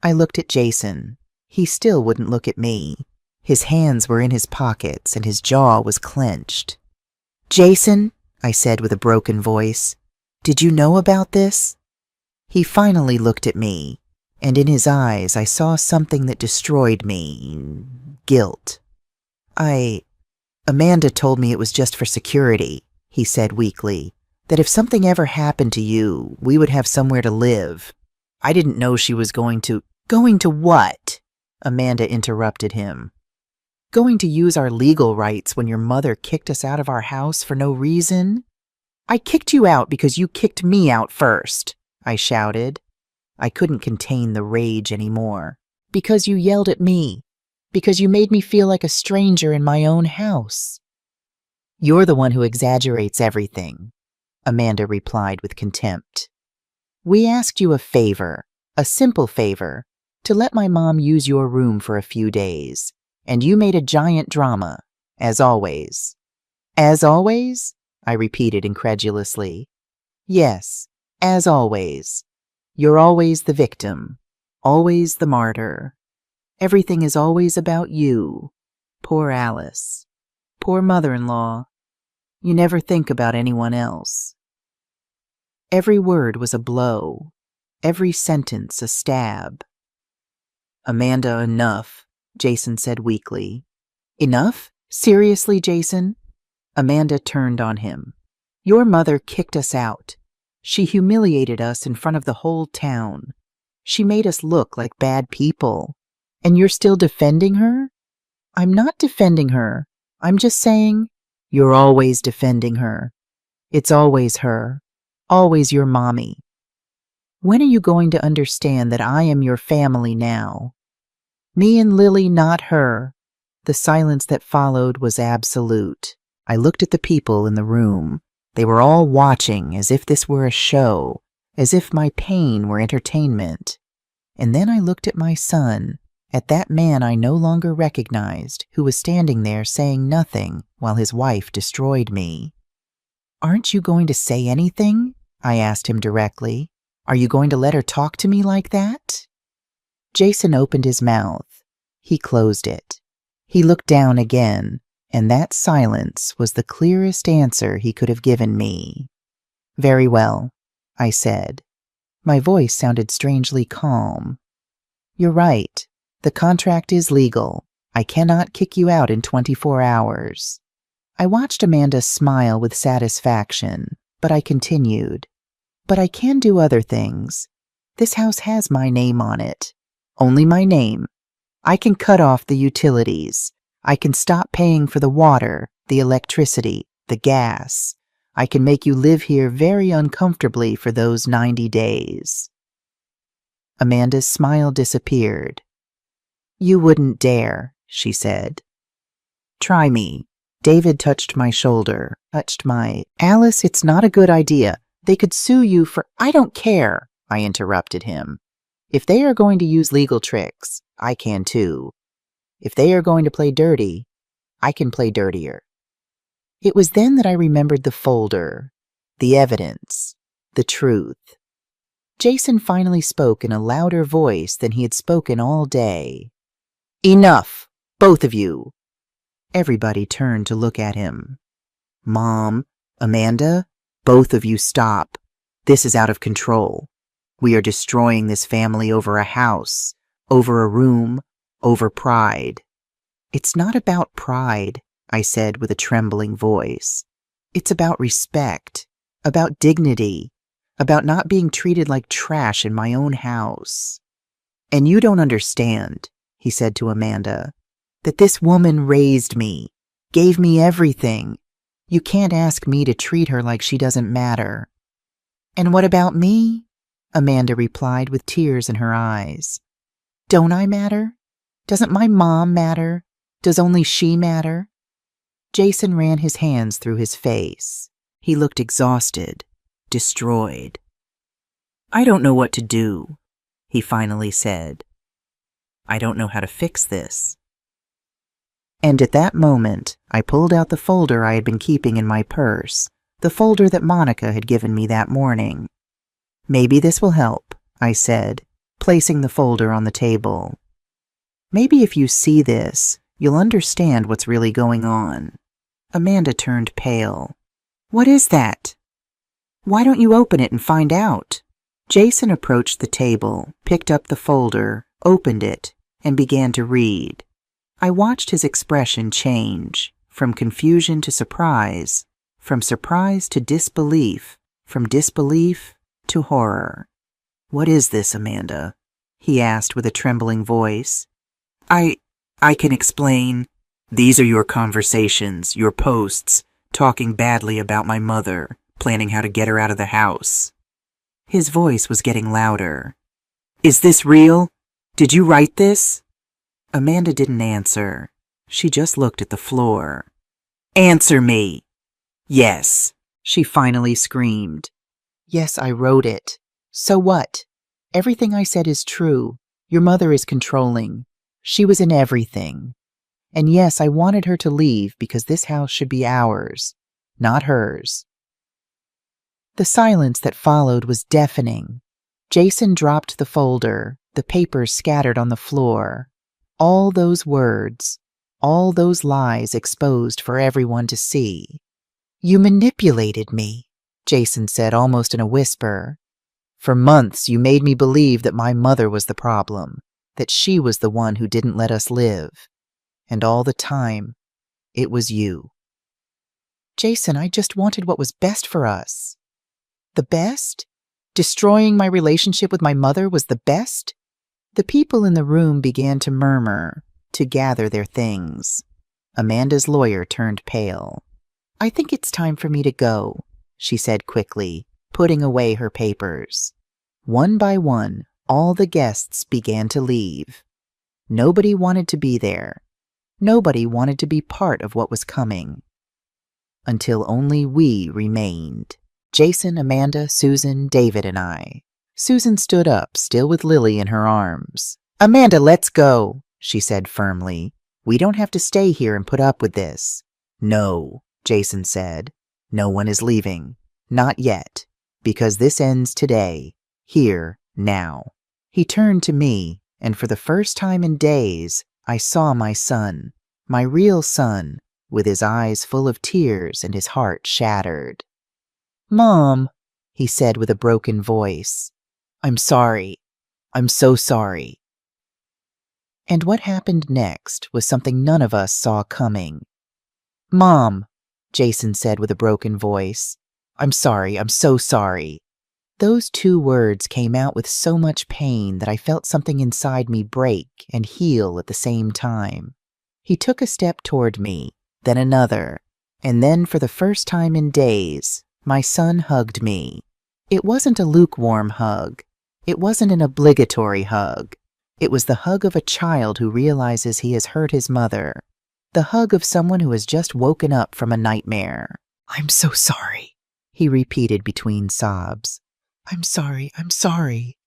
I looked at Jason. He still wouldn't look at me. His hands were in his pockets and his jaw was clenched. "Jason," I said with a broken voice, "did you know about this?" He finally looked at me, and in his eyes I saw something that destroyed me. Guilt. Amanda told me it was just for security," he said weakly, "that if something ever happened to you, we would have somewhere to live. I didn't know she was going to—" "Going to what?" Amanda interrupted him. "Going to use our legal rights when your mother kicked us out of our house for no reason?" "I kicked you out because you kicked me out first," I shouted. I couldn't contain the rage anymore. Because you yelled at me. Because you made me feel like a stranger in my own house. You're the one who exaggerates everything, Amanda replied with contempt. We asked you a favor, a simple favor, to let my mom use your room for a few days, and you made a giant drama, as always. As always? I repeated incredulously. Yes, as always. You're always the victim, always the martyr. Everything is always about you. Poor Alice. Poor mother-in-law. You never think about anyone else. Every word was a blow, every sentence a stab. Amanda, enough, Jason said weakly. Enough? Seriously, Jason? Amanda turned on him. Your mother kicked us out. She humiliated us in front of the whole town. She made us look like bad people. And you're still defending her? I'm not defending her. I'm just saying, you're always defending her. It's always her. Always your mommy. When are you going to understand that I am your family now? Me and Lily, not her. The silence that followed was absolute. I looked at the people in the room. They were all watching as if this were a show, as if my pain were entertainment. And then I looked at my son, at that man I no longer recognized, who was standing there saying nothing while his wife destroyed me. Aren't you going to say anything? I asked him directly. Are you going to let her talk to me like that? Jason opened his mouth. He closed it. He looked down again, and that silence was the clearest answer he could have given me. Very well, I said. My voice sounded strangely calm. You're right. The contract is legal. I cannot kick you out in 24 hours. I watched Amanda smile with satisfaction, but I continued. But I can do other things. This house has my name on it. Only my name. I can cut off the utilities. I can stop paying for the water, the electricity, the gas. I can make you live here very uncomfortably for those 90 days. Amanda's smile disappeared. You wouldn't dare, she said. Try me. David touched my shoulder, Alice, it's not a good idea. They could sue you for— I don't care, I interrupted him. If they are going to use legal tricks, I can too. If they are going to play dirty, I can play dirtier. It was then that I remembered the folder, the evidence, the truth. Jason finally spoke in a louder voice than he had spoken all day. Enough, both of you. Everybody turned to look at him. Mom, Amanda, both of you stop. This is out of control. We are destroying this family over a house, over a room, over pride. It's not about pride, I said with a trembling voice. It's about respect, about dignity, about not being treated like trash in my own house. And you don't understand, he said to Amanda, that this woman raised me, gave me everything. You can't ask me to treat her like she doesn't matter. And what about me? Amanda replied with tears in her eyes. Don't I matter? Doesn't my mom matter? Does only she matter? Jason ran his hands through his face. He looked exhausted, destroyed. I don't know what to do, he finally said. I don't know how to fix this. And at that moment, I pulled out the folder I had been keeping in my purse, the folder that Monica had given me that morning. Maybe this will help, I said, placing the folder on the table. Maybe if you see this, you'll understand what's really going on. Amanda turned pale. What is that? Why don't you open it and find out? Jason approached the table, picked up the folder, opened it, and began to read. I watched his expression change, from confusion to surprise, from surprise to disbelief, from disbelief to horror. What is this, Amanda? He asked with a trembling voice. I can explain. These are your conversations, your posts, talking badly about my mother, planning how to get her out of the house. His voice was getting louder. Is this real? Did you write this? Amanda didn't answer. She just looked at the floor. Answer me! Yes, she finally screamed. Yes, I wrote it. So what? Everything I said is true. Your mother is controlling. She was in everything. And yes, I wanted her to leave because this house should be ours, not hers. The silence that followed was deafening. Jason dropped the folder, the papers scattered on the floor. All those words, all those lies exposed for everyone to see. You manipulated me, Jason said almost in a whisper. For months you made me believe that my mother was the problem, that she was the one who didn't let us live. And all the time, it was you. Jason, I just wanted what was best for us. The best? Destroying my relationship with my mother was the best? The people in the room began to murmur, to gather their things. Amanda's lawyer turned pale. I think it's time for me to go, she said quickly, putting away her papers. One by one, all the guests began to leave. Nobody wanted to be there. Nobody wanted to be part of what was coming. Until only we remained. Jason, Amanda, Susan, David, and I. Susan stood up, still with Lily in her arms. Amanda, let's go, she said firmly. We don't have to stay here and put up with this. No, Jason said. No one is leaving. Not yet. Because this ends today. Here, now. He turned to me, and for the first time in days, I saw my son, my real son, with his eyes full of tears and his heart shattered. Mom, he said with a broken voice. I'm sorry. I'm so sorry. And what happened next was something none of us saw coming. Mom, Jason said with a broken voice. I'm sorry. I'm so sorry. Those two words came out with so much pain that I felt something inside me break and heal at the same time. He took a step toward me, then another, and then for the first time in days, my son hugged me. It wasn't a lukewarm hug. It wasn't an obligatory hug. It was the hug of a child who realizes he has hurt his mother. The hug of someone who has just woken up from a nightmare. I'm so sorry, he repeated between sobs. I'm sorry, I'm sorry.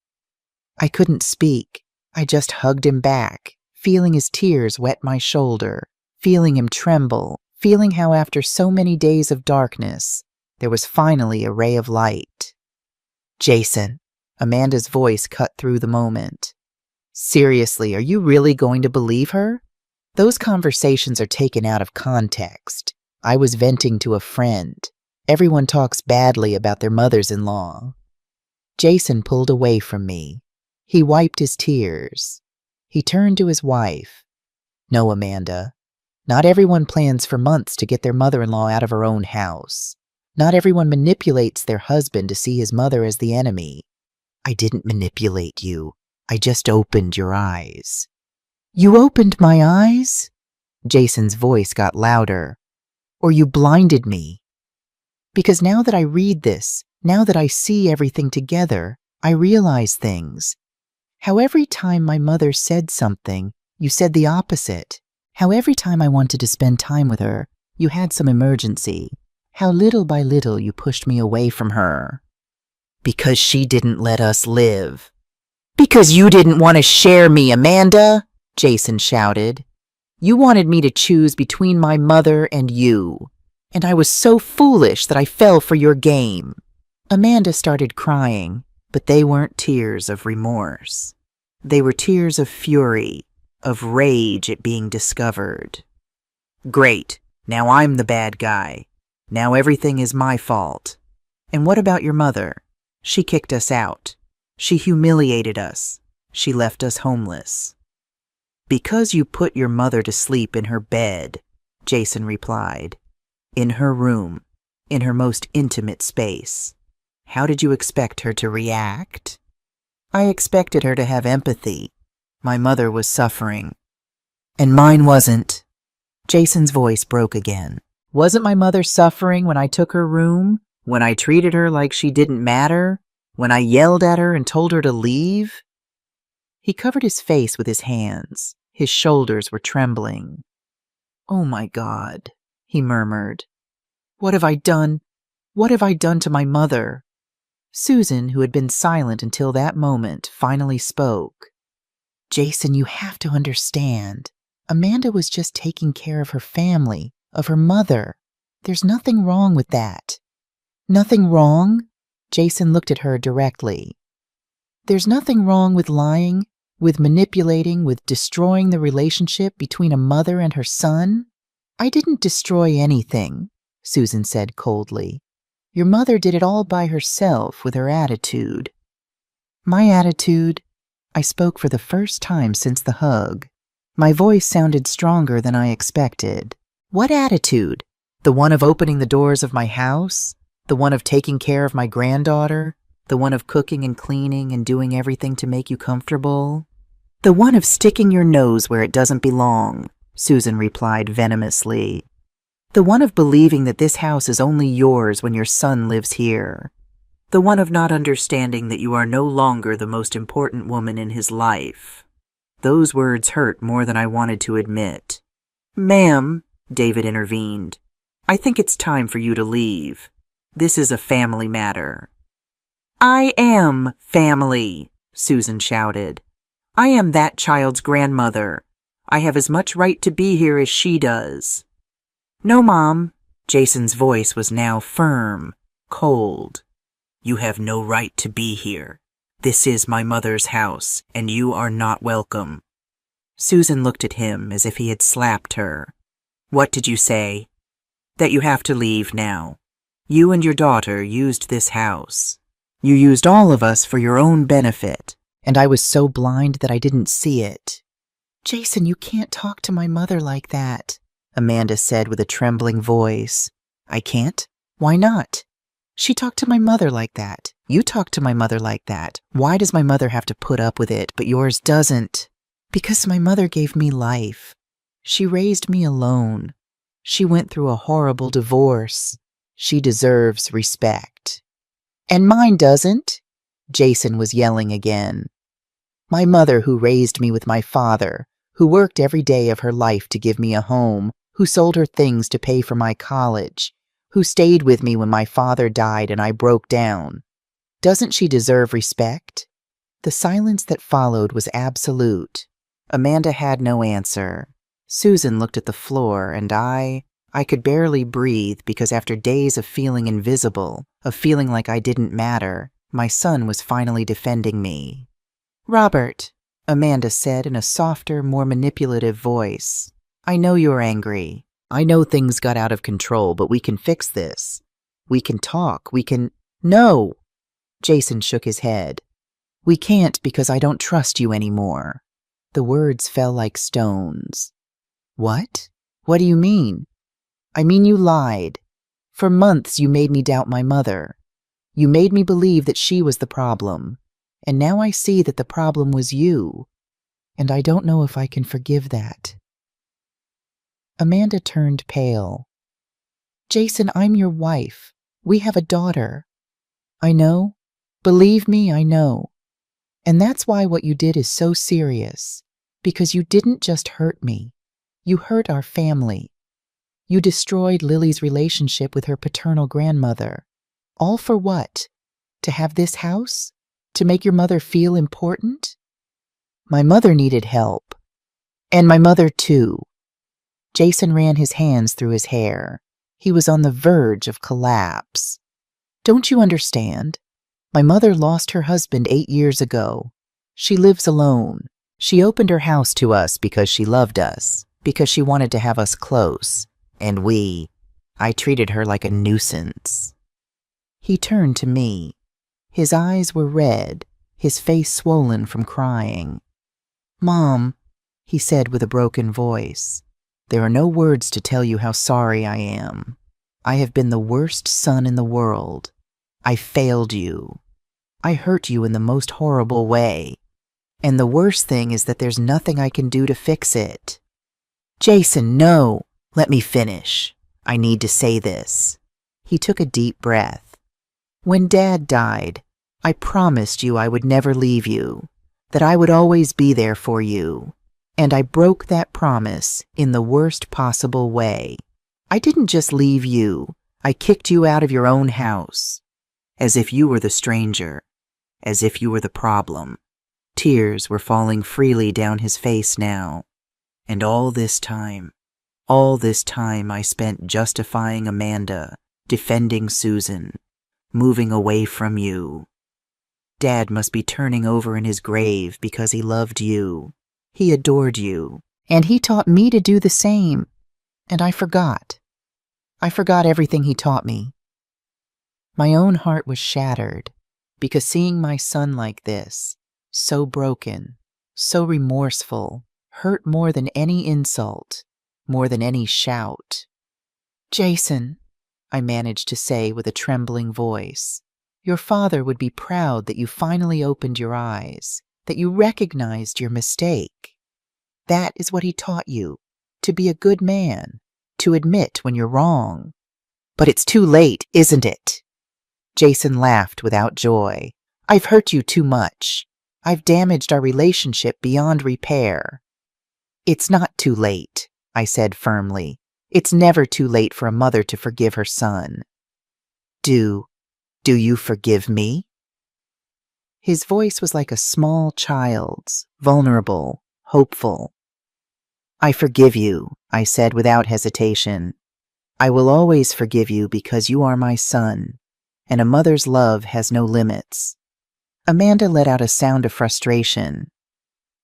I couldn't speak. I just hugged him back, feeling his tears wet my shoulder, feeling him tremble, feeling how after so many days of darkness, there was finally a ray of light. Jason, Amanda's voice cut through the moment. Seriously, are you really going to believe her? Those conversations are taken out of context. I was venting to a friend. Everyone talks badly about their mothers-in-law. Jason pulled away from me. He wiped his tears. He turned to his wife. No, Amanda. Not everyone plans for months to get their mother-in-law out of her own house. Not everyone manipulates their husband to see his mother as the enemy. I didn't manipulate you. I just opened your eyes. You opened my eyes? Jason's voice got louder. Or you blinded me. Because now that I read this, now that I see everything together, I realize things. How every time my mother said something, you said the opposite. How every time I wanted to spend time with her, you had some emergency. How little by little you pushed me away from her. Because she didn't let us live. Because you didn't want to share me, Amanda, Jason shouted. You wanted me to choose between my mother and you. And I was so foolish that I fell for your game. Amanda started crying, but they weren't tears of remorse. They were tears of fury, of rage at being discovered. Great, now I'm the bad guy. Now everything is my fault. And what about your mother? She kicked us out. She humiliated us. She left us homeless. Because you put your mother to sleep in her bed, Jason replied. In her room, in her most intimate space. How did you expect her to react? I expected her to have empathy. My mother was suffering. And mine wasn't. Jason's voice broke again. Wasn't my mother suffering when I took her room? When I treated her like she didn't matter? When I yelled at her and told her to leave? He covered his face with his hands. His shoulders were trembling. "Oh my God," he murmured. "What have I done? What have I done to my mother?" Susan, who had been silent until that moment, finally spoke. "Jason, you have to understand. Amanda was just taking care of her family, of her mother. There's nothing wrong with that." "Nothing wrong?" Jason looked at her directly. "There's nothing wrong with lying, with manipulating, with destroying the relationship between a mother and her son?" "I didn't destroy anything," Susan said coldly. "Your mother did it all by herself with her attitude." "My attitude?" I spoke for the first time since the hug. My voice sounded stronger than I expected. "What attitude? The one of opening the doors of my house? The one of taking care of my granddaughter? The one of cooking and cleaning and doing everything to make you comfortable?" "The one of sticking your nose where it doesn't belong," Susan replied venomously. "The one of believing that this house is only yours when your son lives here. The one of not understanding that you are no longer the most important woman in his life." Those words hurt more than I wanted to admit. "Ma'am," David intervened, "I think it's time for you to leave. This is a family matter." "I am family," Susan shouted. "I am that child's grandmother. I have as much right to be here as she does." "No, Mom." Jason's voice was now firm, cold. "You have no right to be here. This is my mother's house, and you are not welcome." Susan looked at him as if he had slapped her. "What did you say?" "That you have to leave now. You and your daughter used this house. You used all of us for your own benefit, and I was so blind that I didn't see it." "Jason, you can't talk to my mother like that," Amanda said with a trembling voice. "I can't? Why not? She talked to my mother like that. You talk to my mother like that. Why does my mother have to put up with it, but yours doesn't?" "Because my mother gave me life. She raised me alone. She went through a horrible divorce. She deserves respect." "And mine doesn't," Jason was yelling again. "My mother, who raised me with my father, who worked every day of her life to give me a home, who sold her things to pay for my college, who stayed with me when my father died and I broke down. Doesn't she deserve respect?" The silence that followed was absolute. Amanda had no answer. Susan looked at the floor, and I could barely breathe because after days of feeling invisible, of feeling like I didn't matter, my son was finally defending me. "Robert," Amanda said in a softer, more manipulative voice, "I know you're angry. I know things got out of control, but we can fix this. We can talk. We can—" "No!" Jason shook his head. "We can't because I don't trust you anymore." The words fell like stones. "What? What do you mean?" "I mean you lied. For months you made me doubt my mother. You made me believe that she was the problem. And now I see that the problem was you. And I don't know if I can forgive that." Amanda turned pale. "Jason, I'm your wife. We have a daughter." "I know. Believe me, I know. And that's why what you did is so serious. Because you didn't just hurt me. You hurt our family. You destroyed Lily's relationship with her paternal grandmother. All for what? To have this house? To make your mother feel important?" "My mother needed help. And my mother too." Jason ran his hands through his hair. He was on the verge of collapse. "Don't you understand? My mother lost her husband 8 years ago. She lives alone. She opened her house to us because she loved us, because she wanted to have us close. And I treated her like a nuisance." He turned to me. His eyes were red, his face swollen from crying. "Mom," he said with a broken voice, "there are no words to tell you how sorry I am. I have been the worst son in the world. I failed you. I hurt you in the most horrible way. And the worst thing is that there's nothing I can do to fix it." "Jason, no! Let me finish. I need to say this." He took a deep breath. "When Dad died, I promised you I would never leave you. that I would always be there for you. And I broke that promise in the worst possible way. I didn't just leave you, I kicked you out of your own house, as if you were the stranger, as if you were the problem. Tears were falling freely down his face now. And all this time I spent justifying Amanda, defending Susan, moving away from you. Dad must be turning over in his grave because he loved you. He adored you. And he taught me to do the same. And I forgot. I forgot everything he taught me. My own heart was shattered because seeing my son like this, so broken, so remorseful, hurt more than any insult, more than any shout. "Jason," I managed to say with a trembling voice, "your father would be proud that you finally opened your eyes, that you recognized your mistake. That is what he taught you, to be a good man, to admit when you're wrong." "But it's too late, isn't it?" Jason laughed without joy. "I've hurt you too much. I've damaged our relationship beyond repair." "It's not too late," I said firmly. "It's never too late for a mother to forgive her son." Do you forgive me?" His voice was like a small child's, vulnerable, hopeful. "I forgive you," I said without hesitation. "I will always forgive you because you are my son, and a mother's love has no limits." Amanda let out a sound of frustration.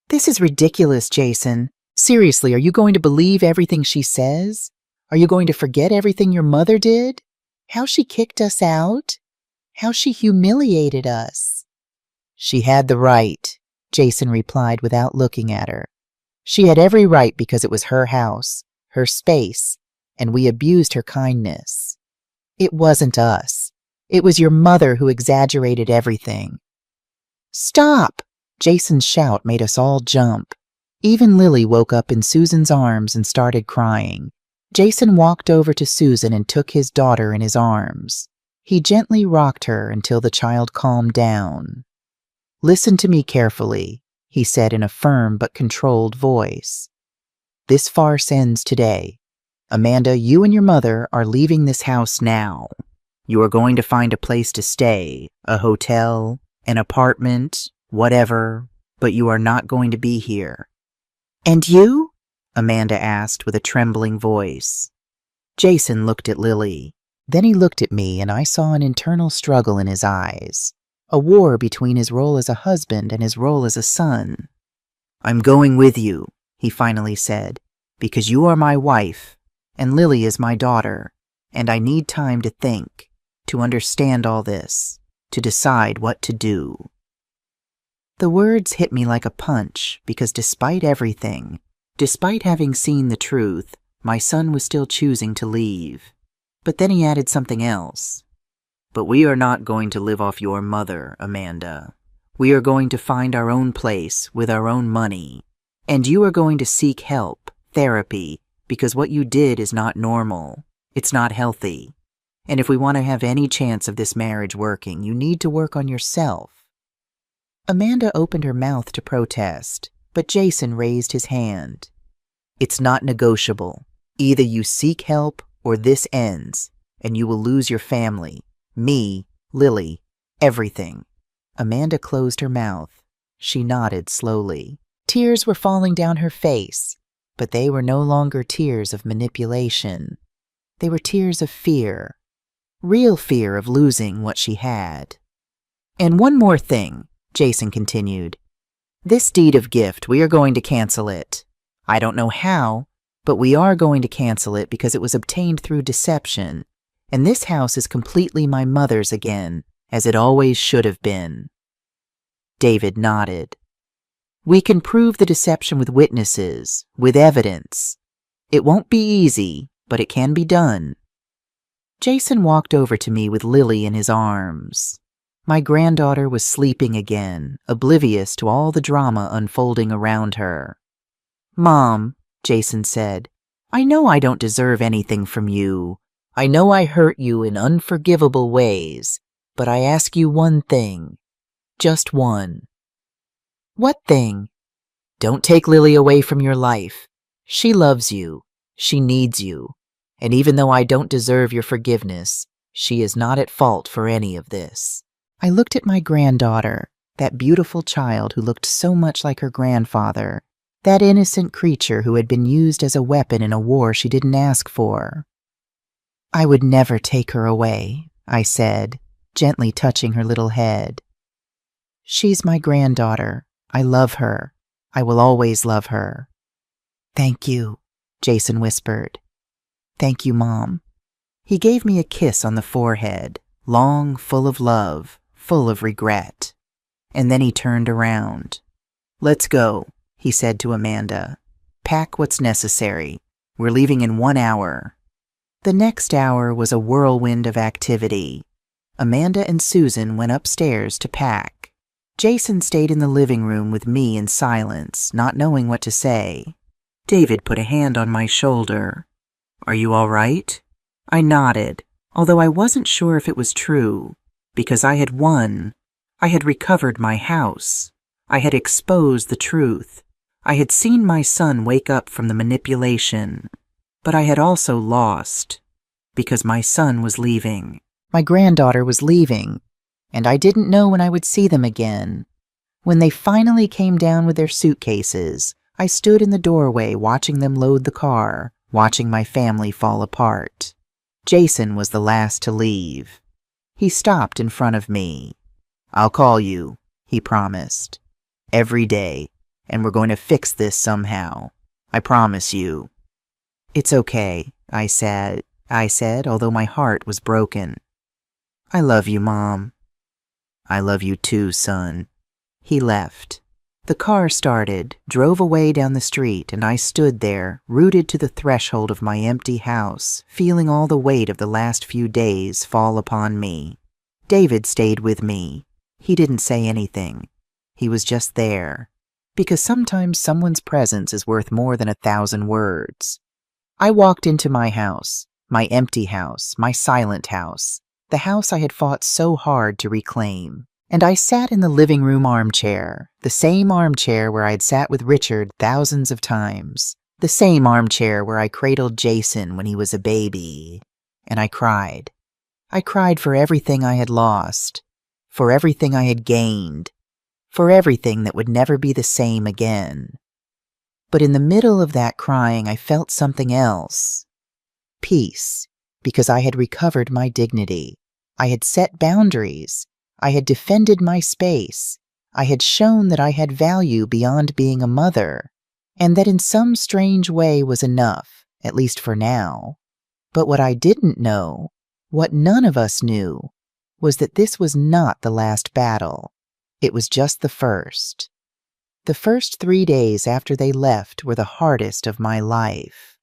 "This is ridiculous, Jason. Seriously, are you going to believe everything she says? Are you going to forget everything your mother did? How she kicked us out? How she humiliated us?" "She had the right," Jason replied without looking at her. "She had every right because it was her house, her space, and we abused her kindness. It wasn't us. It was your mother who exaggerated everything." "Stop!" Jason's shout made us all jump. Even Lily woke up in Susan's arms and started crying. Jason walked over to Susan and took his daughter in his arms. He gently rocked her until the child calmed down. "Listen to me carefully," he said in a firm but controlled voice. "This farce ends today. Amanda, you and your mother are leaving this house now. You are going to find a place to stay, a hotel, an apartment, whatever, but you are not going to be here." "And you?" Amanda asked with a trembling voice. Jason looked at Lily. Then he looked at me, and I saw an internal struggle in his eyes, a war between his role as a husband and his role as a son. "I'm going with you," he finally said, "because you are my wife, and Lily is my daughter, and I need time to think, to understand all this, to decide what to do." The words hit me like a punch because despite everything, despite having seen the truth, my son was still choosing to leave. But then he added something else. "But we are not going to live off your mother, Amanda. We are going to find our own place with our own money. And you are going to seek help, therapy, because what you did is not normal. It's not healthy. And if we want to have any chance of this marriage working, you need to work on yourself." Amanda opened her mouth to protest, but Jason raised his hand. "It's not negotiable. Either you seek help or this ends, and you will lose your family, me, Lily, everything." Amanda closed her mouth. She nodded slowly. Tears were falling down her face, but they were no longer tears of manipulation. They were tears of fear, real fear of losing what she had. "And one more thing," Jason continued. "This deed of gift, we are going to cancel it. I don't know how, but we are going to cancel it because it was obtained through deception, and this house is completely my mother's again, as it always should have been." David nodded. "We can prove the deception with witnesses, with evidence. It won't be easy, but it can be done." Jason walked over to me with Lily in his arms. My granddaughter was sleeping again, oblivious to all the drama unfolding around her. "Mom," Jason said, "I know I don't deserve anything from you. I know I hurt you in unforgivable ways, but I ask you one thing. Just one." What thing? Don't take Lily away from your life. She loves you. She needs you. And even though I don't deserve your forgiveness, she is not at fault for any of this. I looked at my granddaughter, that beautiful child who looked so much like her grandfather, that innocent creature who had been used as a weapon in a war she didn't ask for. I would never take her away, I said, gently touching her little head. She's my granddaughter. I love her. I will always love her. Thank you, Jason whispered. Thank you, Mom. He gave me a kiss on the forehead, long, full of love, full of regret. And then he turned around. Let's go, he said to Amanda. Pack what's necessary. We're leaving in 1 hour. The next hour was a whirlwind of activity. Amanda and Susan went upstairs to pack. Jason stayed in the living room with me in silence, not knowing what to say. David put a hand on my shoulder. Are you all right? I nodded, although I wasn't sure if it was true, because I had won. I had recovered my house. I had exposed the truth. I had seen my son wake up from the manipulation. But I had also lost, because my son was leaving. My granddaughter was leaving, and I didn't know when I would see them again. When they finally came down with their suitcases, I stood in the doorway watching them load the car, watching my family fall apart. Jason was the last to leave. He stopped in front of me. I'll call you, he promised. Every day, and we're going to fix this somehow. I promise you. It's okay, I said, although my heart was broken. I love you, Mom. I love you too, son. He left. The car started, drove away down the street, and I stood there, rooted to the threshold of my empty house, feeling all the weight of the last few days fall upon me. David stayed with me. He didn't say anything. He was just there. Because sometimes someone's presence is worth more than 1,000 words. I walked into my house, my empty house, my silent house, the house I had fought so hard to reclaim. And I sat in the living room armchair, the same armchair where I'd sat with Richard thousands of times, the same armchair where I cradled Jason when he was a baby. And I cried. I cried for everything I had lost, for everything I had gained, for everything that would never be the same again. But in the middle of that crying, I felt something else. Peace, because I had recovered my dignity. I had set boundaries. I had defended my space. I had shown that I had value beyond being a mother, and that in some strange way was enough, at least for now. But what I didn't know, what none of us knew, was that this was not the last battle. It was just the first. The first 3 days after they left were the hardest of my life.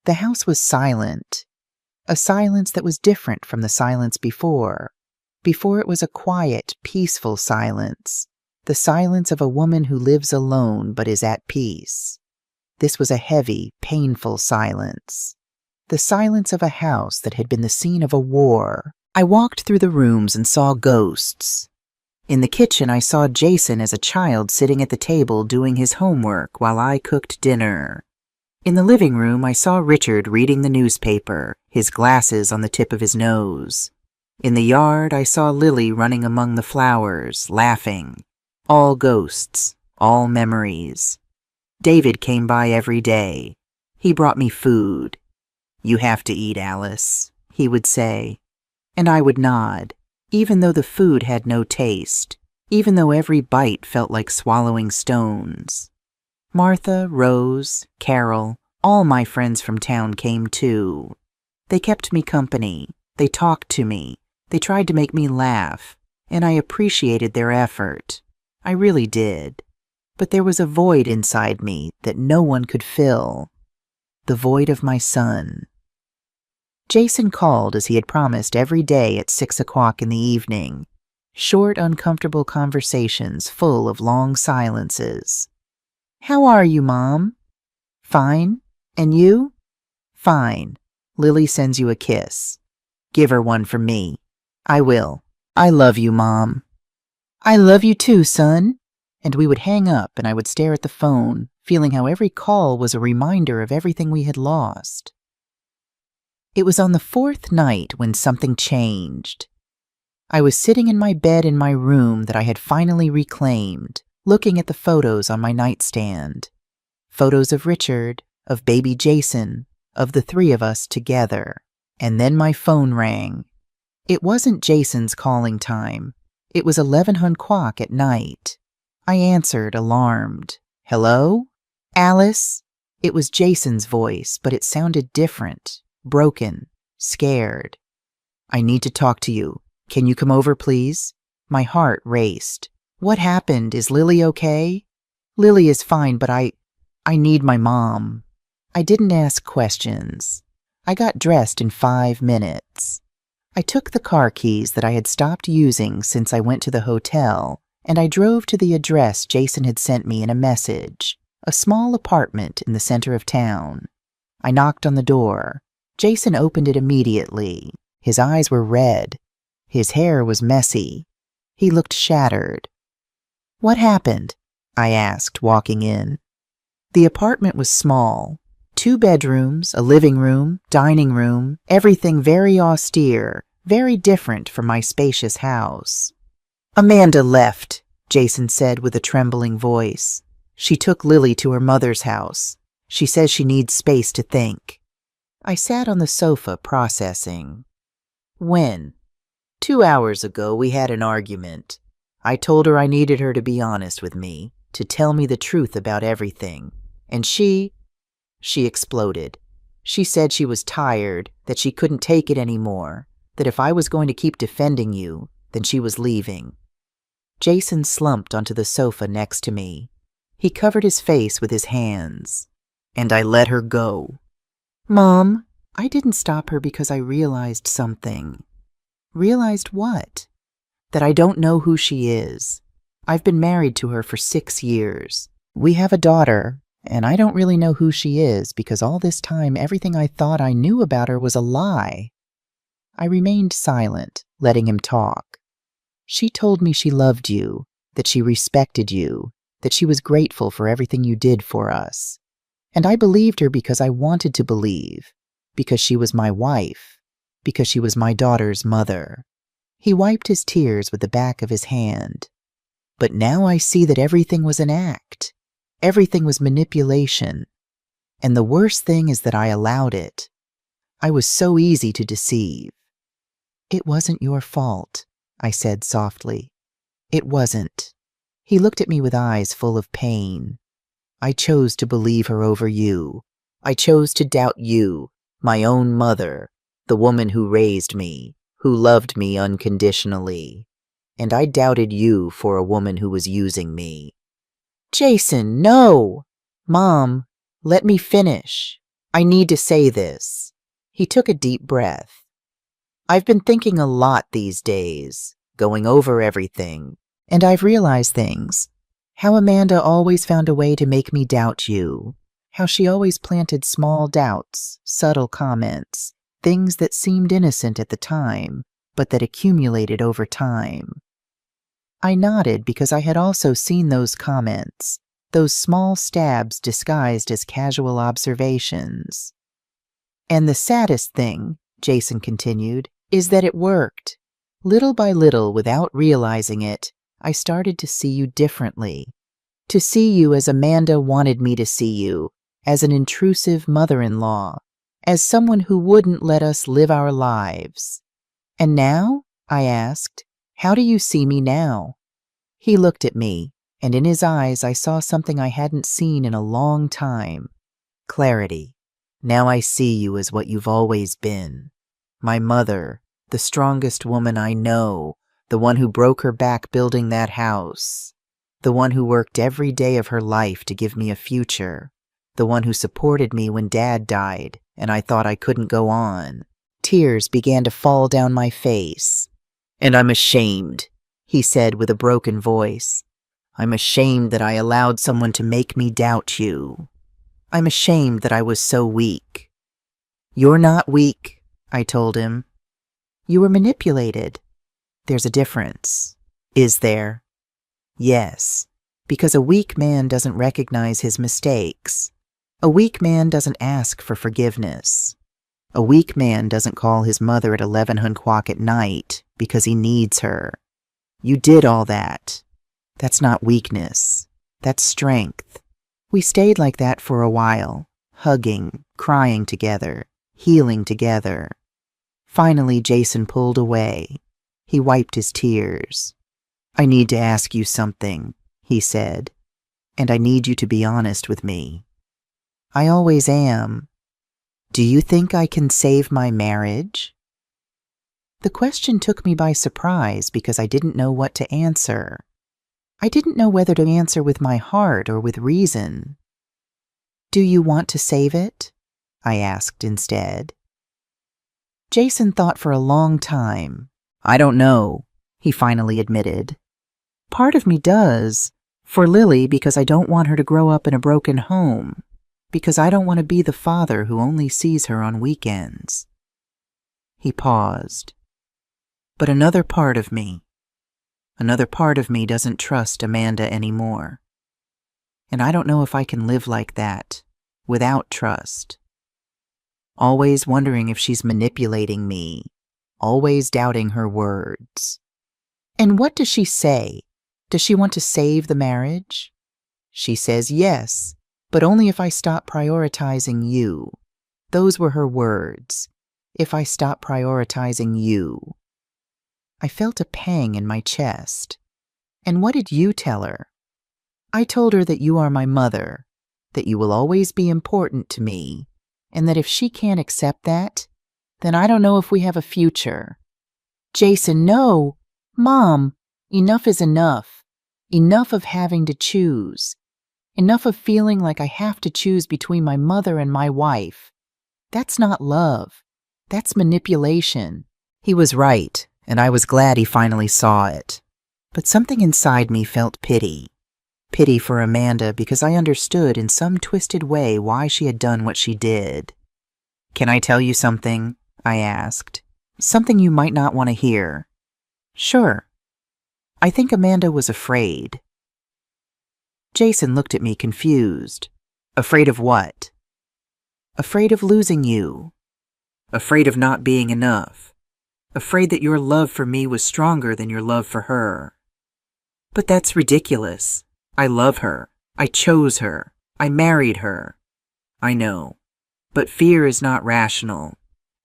The house was silent, a silence that was different from the silence before. Before it was a quiet, peaceful silence, the silence of a woman who lives alone but is at peace. This was a heavy, painful silence. The silence of a house that had been the scene of a war. I walked through the rooms and saw ghosts. In the kitchen, I saw Jason as a child sitting at the table doing his homework while I cooked dinner. In the living room, I saw Richard reading the newspaper, his glasses on the tip of his nose. In the yard, I saw Lily running among the flowers, laughing. All ghosts, all memories. David came by every day. He brought me food. You have to eat, Alice, he would say. And I would nod, even though the food had no taste, even though every bite felt like swallowing stones. Martha, Rose, Carol, all my friends from town came too. They kept me company. They talked to me. They tried to make me laugh, and I appreciated their effort. I really did. But there was a void inside me that no one could fill. The void of my son. Jason called as he had promised every day at 6 o'clock in the evening. Short, uncomfortable conversations full of long silences. How are you, Mom? Fine. And you? Fine. Lily sends you a kiss. Give her one from me. I will. I love you, Mom. I love you too, son. And we would hang up and I would stare at the phone, feeling how every call was a reminder of everything we had lost. It was on the fourth night when something changed. I was sitting in my bed in my room that I had finally reclaimed, looking at the photos on my nightstand. Photos of Richard, of baby Jason, of the three of us together. And then my phone rang. It wasn't Jason's calling time. It was 11:00 at night. I answered, alarmed. "Hello? Alice?" It was Jason's voice, but it sounded different, broken, scared. "I need to talk to you. Can you come over, please?" My heart raced. "What happened? Is Lily okay?" "Lily is fine, but I need my mom." I didn't ask questions. I got dressed in 5 minutes. I took the car keys that I had stopped using since I went to the hotel, and I drove to the address Jason had sent me in a message, a small apartment in the center of town. I knocked on the door. Jason opened it immediately. His eyes were red. His hair was messy. He looked shattered. "What happened?" I asked, walking in. The apartment was small. 2 bedrooms, a living room, dining room, everything very austere, very different from my spacious house. "Amanda left," Jason said with a trembling voice. "She took Lily to her mother's house. She says she needs space to think." I sat on the sofa, processing. "When?" 2 hours ago, we had an argument. I told her I needed her to be honest with me, to tell me the truth about everything. And she exploded. She said she was tired, that she couldn't take it anymore, that if I was going to keep defending you, then she was leaving. Jason slumped onto the sofa next to me. He covered his face with his hands. "And I let her go." "Mom," I didn't stop her because I realized something. Realized what? That I don't know who she is. I've been married to her for 6 years. We have a daughter, and I don't really know who she is because all this time everything I thought I knew about her was a lie. I remained silent, letting him talk. "She told me she loved you, that she respected you, that she was grateful for everything you did for us. And I believed her because I wanted to believe, because she was my wife, because she was my daughter's mother." He wiped his tears with the back of his hand. "But now I see that everything was an act. Everything was manipulation. And the worst thing is that I allowed it. I was so easy to deceive." "It wasn't your fault," I said softly. "It wasn't." He looked at me with eyes full of pain. "I chose to believe her over you. I chose to doubt you, my own mother, the woman who raised me, who loved me unconditionally. And I doubted you for a woman who was using me." "Jason, no!" "Mom, let me finish. I need to say this." He took a deep breath. "I've been thinking a lot these days, going over everything, and I've realized things. How Amanda always found a way to make me doubt you. How she always planted small doubts, subtle comments, things that seemed innocent at the time, but that accumulated over time." I nodded because I had also seen those comments, those small stabs disguised as casual observations. "And the saddest thing," Jason continued, "is that it worked. Little by little, without realizing it, I started to see you differently. To see you as Amanda wanted me to see you, as an intrusive mother-in-law, as someone who wouldn't let us live our lives." "And now?" I asked. "How do you see me now?" He looked at me, and in his eyes I saw something I hadn't seen in a long time. Clarity. "Now I see you as what you've always been. My mother, the strongest woman I know, the one who broke her back building that house, the one who worked every day of her life to give me a future, the one who supported me when Dad died and I thought I couldn't go on." Tears began to fall down my face. "And I'm ashamed," he said with a broken voice. "I'm ashamed that I allowed someone to make me doubt you. I'm ashamed that I was so weak." "You're not weak," I told him. "You were manipulated." "There's a difference." "Is there?" "Yes, Because a weak man doesn't recognize his mistakes. A weak man doesn't ask for forgiveness. A weak man doesn't call his mother at 11:00 at night because he needs her. You did all that. That's not weakness. That's strength. We stayed like that for a while, hugging, crying together, healing together. Finally, Jason pulled away. He wiped his tears. "I need to ask you something," he said, "and I need you to be honest with me." "I always am." "Do you think I can save my marriage?" The question took me by surprise because I didn't know what to answer. I didn't know whether to answer with my heart or with reason. "Do you want to save it?" I asked instead. Jason thought for a long time. "I don't know," he finally admitted. "Part of me does. For Lily, because I don't want her to grow up in a broken home. Because I don't want to be the father who only sees her on weekends." He paused. "But another part of me doesn't trust Amanda anymore. And I don't know if I can live like that, without trust. Always wondering if she's manipulating me, always doubting her words." "And what does she say? Does she want to save the marriage?" "She says yes, but only if I stop prioritizing you." Those were her words. "If I stop prioritizing you." I felt a pang in my chest. "And what did you tell her?" "I told her that you are my mother, that you will always be important to me, and that if she can't accept that, then I don't know if we have a future." "Jason, no! Mom, enough is enough. Enough of having to choose. Enough of feeling like I have to choose between my mother and my wife. That's not love. That's manipulation." He was right, and I was glad he finally saw it. But something inside me felt pity. Pity for Amanda because I understood in some twisted way why she had done what she did. "Can I tell you something?" I asked. "Something you might not want to hear." "Sure." "I think Amanda was afraid." Jason looked at me confused. "Afraid of what?" "Afraid of losing you. Afraid of not being enough. Afraid that your love for me was stronger than your love for her." "But that's ridiculous. I love her. I chose her. I married her." "I know. But fear is not rational.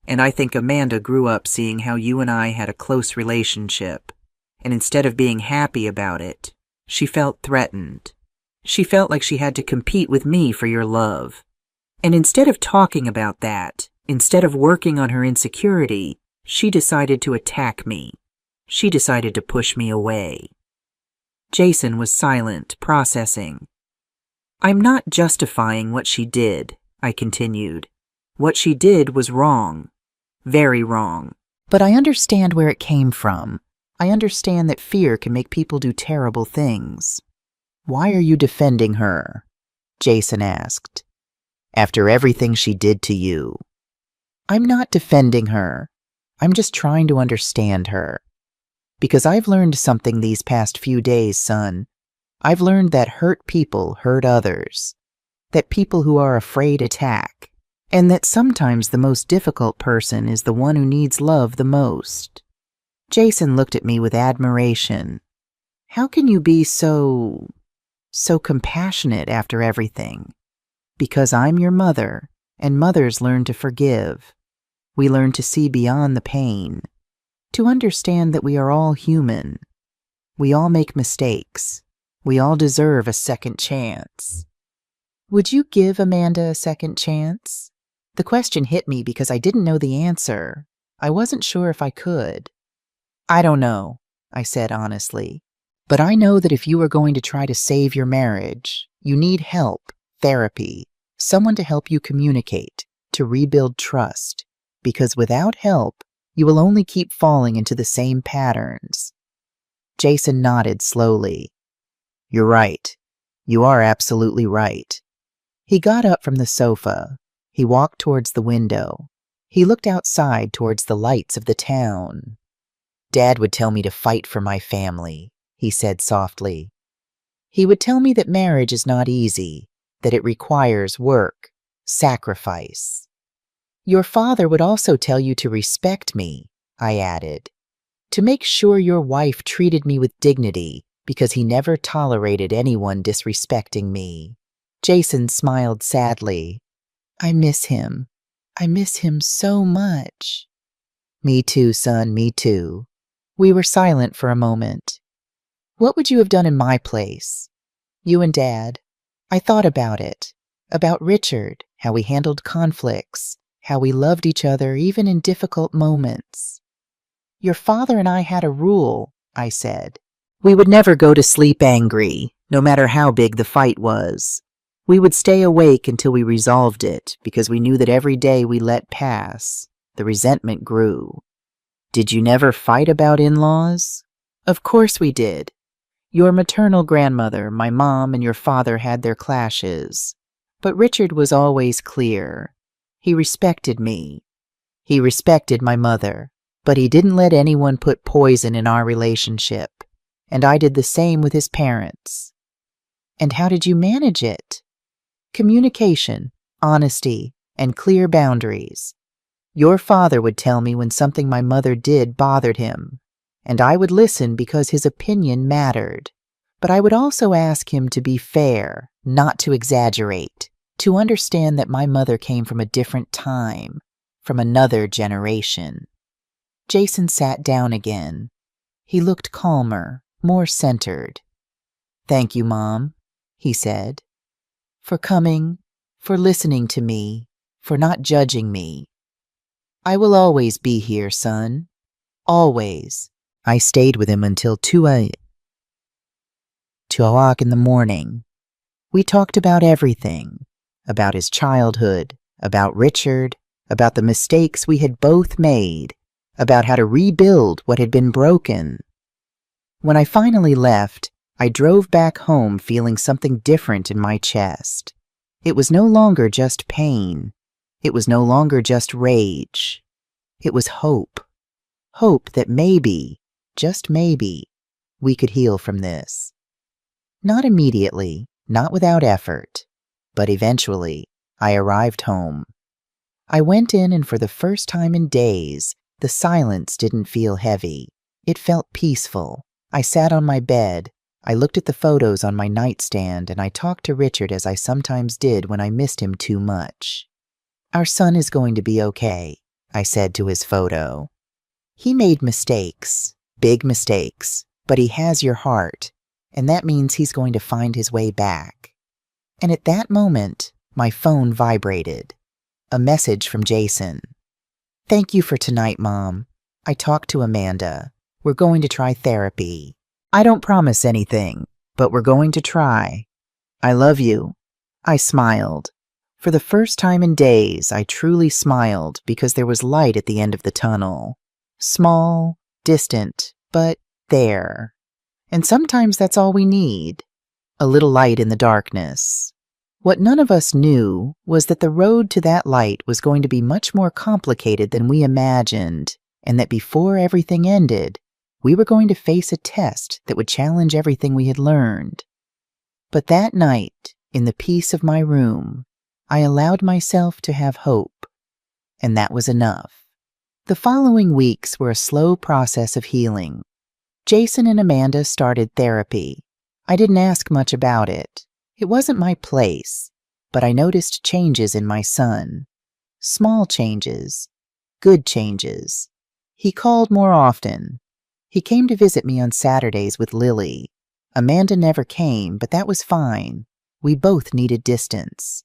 And I think Amanda grew up seeing how you and I had a close relationship. And instead of being happy about it, she felt threatened. She felt like she had to compete with me for your love. And instead of talking about that, instead of working on her insecurity, she decided to attack me. She decided to push me away." Jason was silent, processing. "I'm not justifying what she did," I continued. "What she did was wrong. Very wrong. But I understand where it came from. I understand that fear can make people do terrible things." "Why are you defending her?" Jason asked. "After everything she did to you." "I'm not defending her. I'm just trying to understand her. Because I've learned something these past few days, son. I've learned that hurt people hurt others. That people who are afraid attack. And that sometimes the most difficult person is the one who needs love the most." Jason looked at me with admiration. "How can you be so compassionate after everything?" "Because I'm your mother, and mothers learn to forgive. We learn to see beyond the pain, to understand that we are all human. We all make mistakes. We all deserve a second chance." "Would you give Amanda a second chance?" The question hit me because I didn't know the answer. I wasn't sure if I could. "I don't know," I said honestly. "But I know that if you are going to try to save your marriage, you need help, therapy, someone to help you communicate, to rebuild trust. Because without help, you will only keep falling into the same patterns." Jason nodded slowly. "You're right. You are absolutely right." He got up from the sofa. He walked towards the window. He looked outside towards the lights of the town. "Dad would tell me to fight for my family," he said softly. He would tell me that marriage is not easy, that it requires work, sacrifice. Your father would also tell you to respect me, I added, to make sure your wife treated me with dignity because he never tolerated anyone disrespecting me. Jason smiled sadly. I miss him. I miss him so much. Me too, son, me too. We were silent for a moment. What would you have done in my place? You and Dad. I thought about it. About Richard, how we handled conflicts, how we loved each other even in difficult moments. Your father and I had a rule, I said. We would never go to sleep angry, no matter how big the fight was. We would stay awake until we resolved it, because we knew that every day we let pass, the resentment grew. Did you never fight about in-laws? Of course we did. Your maternal grandmother, my mom, and your father had their clashes. But Richard was always clear. He respected me. He respected my mother. But he didn't let anyone put poison in our relationship. And I did the same with his parents. And how did you manage it? Communication, honesty, and clear boundaries. Your father would tell me when something my mother did bothered him, and I would listen because his opinion mattered. But I would also ask him to be fair, not to exaggerate, to understand that my mother came from a different time, from another generation. Jason sat down again. He looked calmer, more centered. Thank you, Mom, he said. For coming, for listening to me, for not judging me. I will always be here, son. Always. I stayed with him until 2 o'clock in the morning. We talked about everything, about his childhood, about Richard, about the mistakes we had both made, about how to rebuild what had been broken. When I finally left, I drove back home feeling something different in my chest. It was no longer just pain. It was no longer just rage. It was hope. Hope that maybe, just maybe, we could heal from this. Not immediately, not without effort, but eventually, I arrived home. I went in, and for the first time in days, the silence didn't feel heavy. It felt peaceful. I sat on my bed. I looked at the photos on my nightstand, and I talked to Richard as I sometimes did when I missed him too much. Our son is going to be okay, I said to his photo. He made mistakes, big mistakes, but he has your heart, and that means he's going to find his way back. And at that moment, my phone vibrated. A message from Jason. Thank you for tonight, Mom. I talked to Amanda. We're going to try therapy. I don't promise anything, but we're going to try. I love you. I smiled. For the first time in days, I truly smiled because there was light at the end of the tunnel. Small, distant, but there. And sometimes that's all we need. A little light in the darkness. What none of us knew was that the road to that light was going to be much more complicated than we imagined, and that before everything ended, we were going to face a test that would challenge everything we had learned. But that night, in the peace of my room, I allowed myself to have hope, and that was enough. The following weeks were a slow process of healing. Jason and Amanda started therapy. I didn't ask much about it. It wasn't my place, but I noticed changes in my son. Small changes, good changes. He called more often. He came to visit me on Saturdays with Lily. Amanda never came, but that was fine. We both needed distance.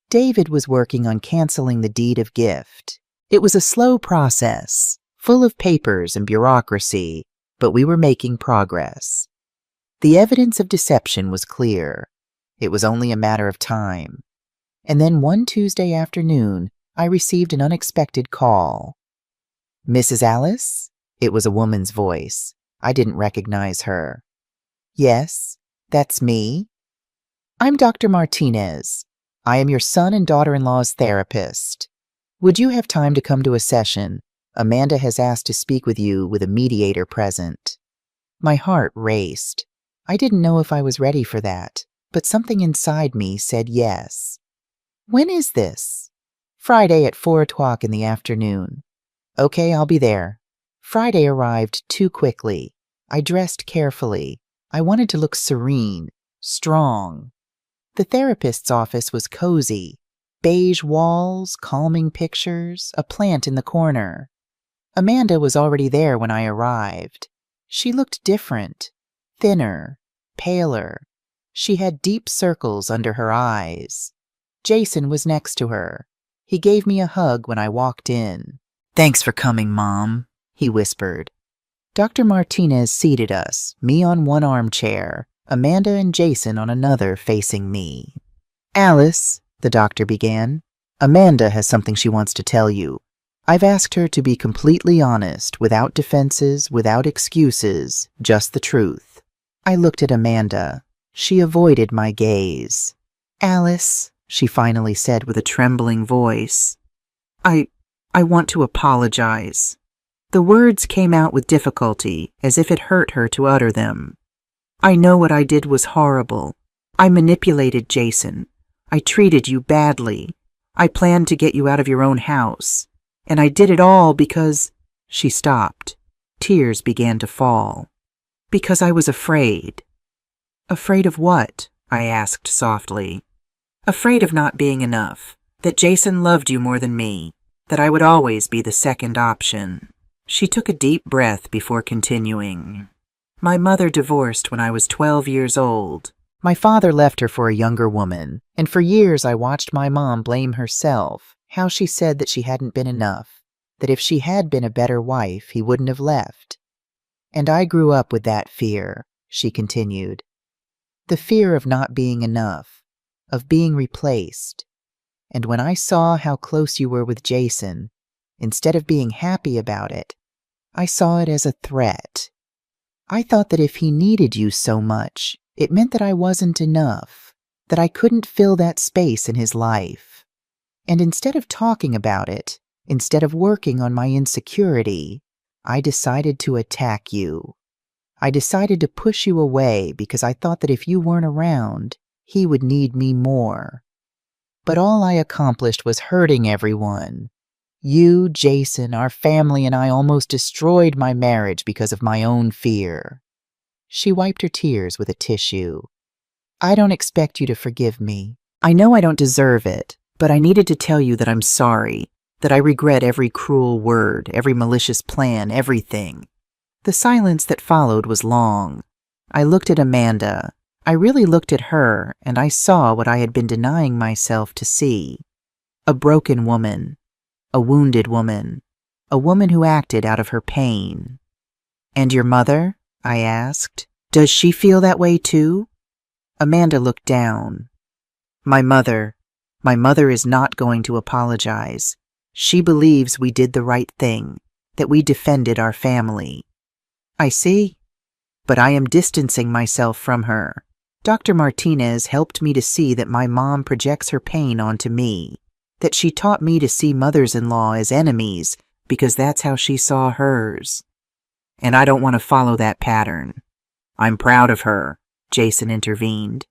David was working on canceling the deed of gift. It was a slow process, full of papers and bureaucracy, but we were making progress. The evidence of deception was clear. It was only a matter of time. And then one Tuesday afternoon, I received an unexpected call. Mrs. Alice? It was a woman's voice. I didn't recognize her. Yes, that's me. I'm Dr. Martinez. I am your son and daughter-in-law's therapist. Would you have time to come to a session? Amanda has asked to speak with you with a mediator present. My heart raced. I didn't know if I was ready for that, but something inside me said yes. When is this? Friday at 4 o'clock in the afternoon. Okay, I'll be there. Friday arrived too quickly. I dressed carefully. I wanted to look serene, strong. The therapist's office was cozy. Beige walls, calming pictures, a plant in the corner. Amanda was already there when I arrived. She looked different, thinner, paler. She had deep circles under her eyes. Jason was next to her. He gave me a hug when I walked in. "Thanks for coming, Mom," he whispered. Dr. Martinez seated us, me on one armchair, Amanda and Jason on another facing me. "Alice," the doctor began, "Amanda has something she wants to tell you. I've asked her to be completely honest, without defenses, without excuses, just the truth." I looked at Amanda. She avoided my gaze. "Alice," she finally said with a trembling voice, I want to apologize." The words came out with difficulty, as if it hurt her to utter them. "I know what I did was horrible. I manipulated Jason. I treated you badly. I planned to get you out of your own house. And I did it all because—" She stopped. Tears began to fall. "Because I was afraid." "Afraid of what?" I asked softly. "Afraid of not being enough, that Jason loved you more than me, that I would always be the second option." She took a deep breath before continuing. "My mother divorced when I was 12 years old. My father left her for a younger woman, and for years I watched my mom blame herself, how she said that she hadn't been enough, that if she had been a better wife, he wouldn't have left. And I grew up with that fear," she continued. "The fear of not being enough, of being replaced. And when I saw how close you were with Jason, instead of being happy about it, I saw it as a threat. I thought that if he needed you so much, it meant that I wasn't enough, that I couldn't fill that space in his life. And instead of talking about it, instead of working on my insecurity, I decided to attack you. I decided to push you away because I thought that if you weren't around, he would need me more. But all I accomplished was hurting everyone. You, Jason, our family, and I almost destroyed my marriage because of my own fear." She wiped her tears with a tissue. "I don't expect you to forgive me. I know I don't deserve it, but I needed to tell you that I'm sorry, that I regret every cruel word, every malicious plan, everything." The silence that followed was long. I looked at Amanda. I really looked at her, and I saw what I had been denying myself to see. A broken woman, a wounded woman, a woman who acted out of her pain. "And your mother?" I asked. "Does she feel that way too?" Amanda looked down. My mother is not going to apologize. She believes we did the right thing, that we defended our family." "I see. But I am distancing myself from her. Dr. Martinez helped me to see that my mom projects her pain onto me, that she taught me to see mothers-in-law as enemies because that's how she saw hers. And I don't want to follow that pattern." "I'm proud of her," Jason intervened.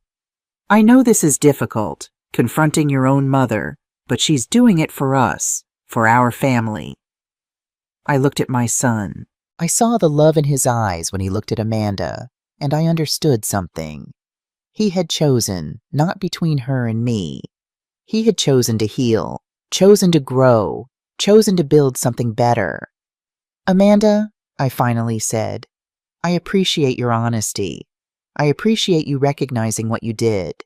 "I know this is difficult, confronting your own mother, but she's doing it for us, for our family." I looked at my son. I saw the love in his eyes when he looked at Amanda, and I understood something. He had chosen, not between her and me. He had chosen to heal, chosen to grow, chosen to build something better. "Amanda," I finally said, "I appreciate your honesty. I appreciate you recognizing what you did."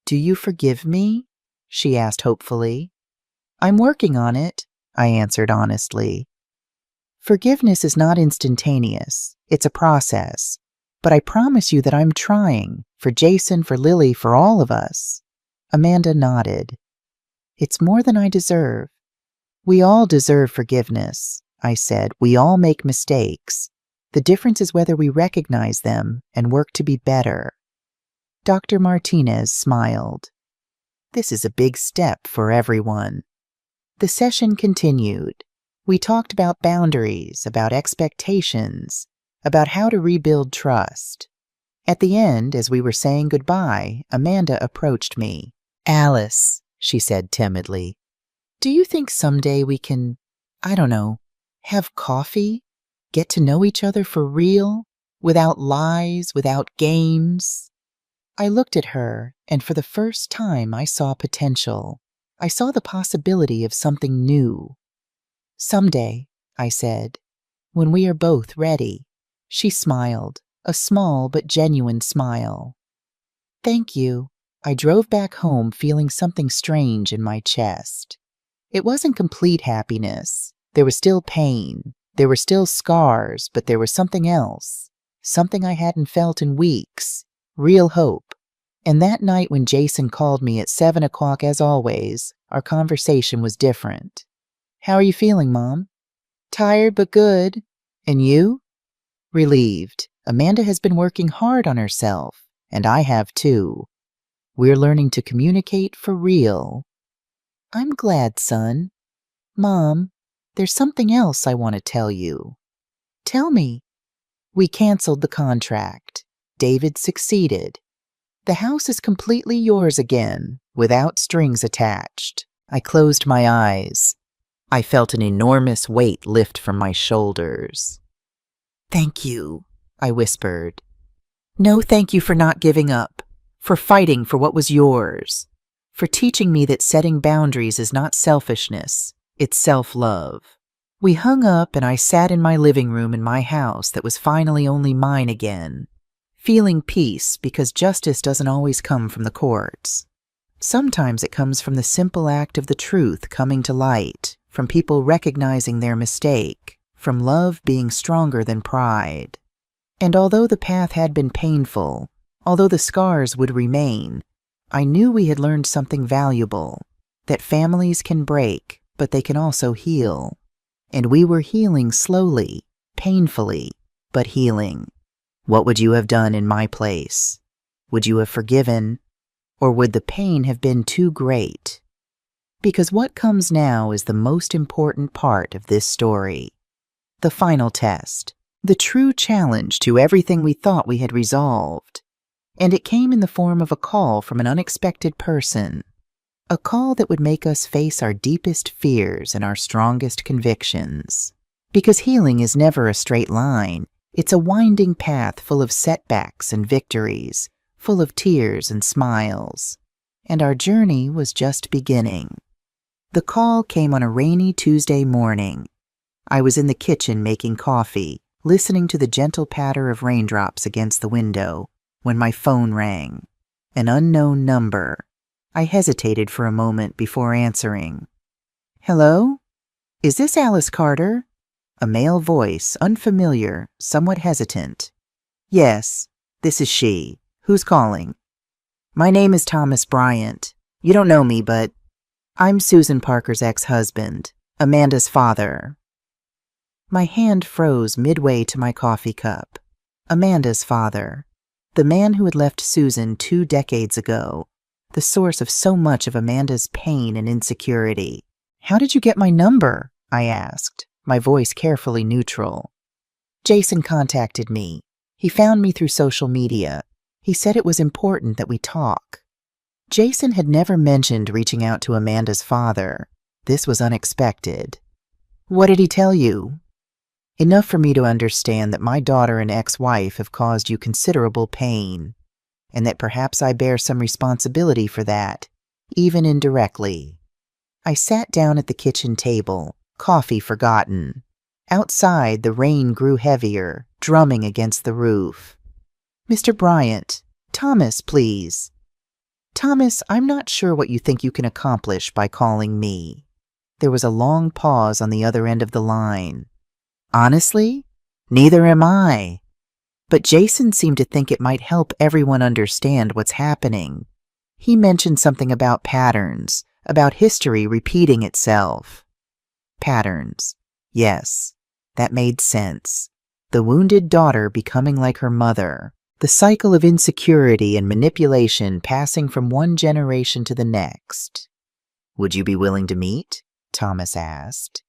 "Do you forgive me?" she asked hopefully. "I'm working on it," I answered honestly. "Forgiveness is not instantaneous. It's a process. But I promise you that I'm trying, for Jason, for Lily, for all of us." Amanda nodded. "It's more than I deserve." "We all deserve forgiveness," I said. "We all make mistakes. The difference is whether we recognize them and work to be better." Dr. Martinez smiled. This is a big step for everyone. The session continued. We talked about boundaries, about expectations, about how to rebuild trust. At the end, as we were saying goodbye, Amanda approached me. "Alice," she said timidly, "do you think someday we can, I don't know, have coffee? Get to know each other for real? Without lies, without games?" I looked at her, and for the first time I saw potential. I saw the possibility of something new. "Someday," I said, "when we are both ready." She smiled, a small but genuine smile. "Thank you." I drove back home feeling something strange in my chest. It wasn't complete happiness. There was still pain. There were still scars, but there was something else. Something I hadn't felt in weeks. Real hope. And that night when Jason called me at 7 o'clock, as always, our conversation was different. "How are you feeling, Mom?" "Tired, but good." "And you?" "Relieved. Amanda has been working hard on herself, and I have too. We're learning to communicate for real." "I'm glad, son." "Mom, there's something else I want to tell you." "Tell me." "We canceled the contract. David succeeded. The house is completely yours again, without strings attached." I closed my eyes. I felt an enormous weight lift from my shoulders. "Thank you," I whispered. "No, thank you for not giving up, for fighting for what was yours, for teaching me that setting boundaries is not selfishness, it's self-love." We hung up, and I sat in my living room in my house that was finally only mine again, feeling peace because justice doesn't always come from the courts. Sometimes it comes from the simple act of the truth coming to light, from people recognizing their mistake, from love being stronger than pride. And although the path had been painful, although the scars would remain, I knew we had learned something valuable, that families can break, but they can also heal. And we were healing slowly, painfully, but healing. What would you have done in my place? Would you have forgiven? Or would the pain have been too great? Because what comes now is the most important part of this story. The final test, the true challenge to everything we thought we had resolved. And it came in the form of a call from an unexpected person. A call that would make us face our deepest fears and our strongest convictions. Because healing is never a straight line. It's a winding path full of setbacks and victories, full of tears and smiles. And our journey was just beginning. The call came on a rainy Tuesday morning. I was in the kitchen making coffee, listening to the gentle patter of raindrops against the window, when my phone rang. An unknown number. I hesitated for a moment before answering. "Hello? Is this Alice Carter?" A male voice, unfamiliar, somewhat hesitant. "Yes, this is she. Who's calling?" "My name is Thomas Bryant. You don't know me, but I'm Susan Parker's ex-husband, Amanda's father." My hand froze midway to my coffee cup. Amanda's father. The man who had left Susan 2 decades ago. The source of so much of Amanda's pain and insecurity. "How did you get my number?" I asked, my voice carefully neutral. "Jason contacted me. He found me through social media. He said it was important that we talk." Jason had never mentioned reaching out to Amanda's father. This was unexpected. "What did he tell you?" "Enough for me to understand that my daughter and ex-wife have caused you considerable pain, and that perhaps I bear some responsibility for that, even indirectly." I sat down at the kitchen table, coffee forgotten. Outside, the rain grew heavier, drumming against the roof. "Mr. Bryant, Thomas, please." "Thomas, I'm not sure what you think you can accomplish by calling me." There was a long pause on the other end of the line. "Honestly, neither am I." But Jason seemed to think it might help everyone understand what's happening. He mentioned something about patterns, about history repeating itself. Patterns. Yes, that made sense. The wounded daughter becoming like her mother. The cycle of insecurity and manipulation passing from one generation to the next. "Would you be willing to meet?" Thomas asked.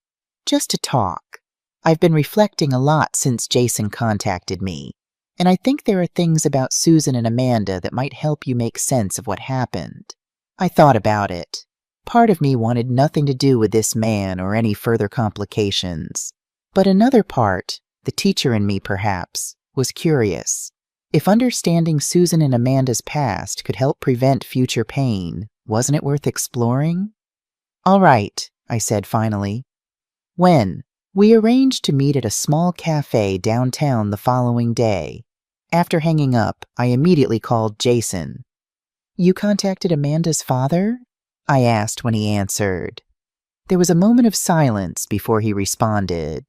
"Just to talk. I've been reflecting a lot since Jason contacted me, And I think there are things about Susan and Amanda that might help you make sense of what happened. I thought about it. Part of me wanted nothing to do with this man or any further complications. But another part, the teacher in me perhaps, was curious. If understanding Susan and Amanda's past could help prevent future pain, wasn't it worth exploring? "All right," I said finally. "When?" We arranged to meet at a small cafe downtown the following day. After hanging up, I immediately called Jason. "You contacted Amanda's father?" I asked when he answered. There was a moment of silence before he responded.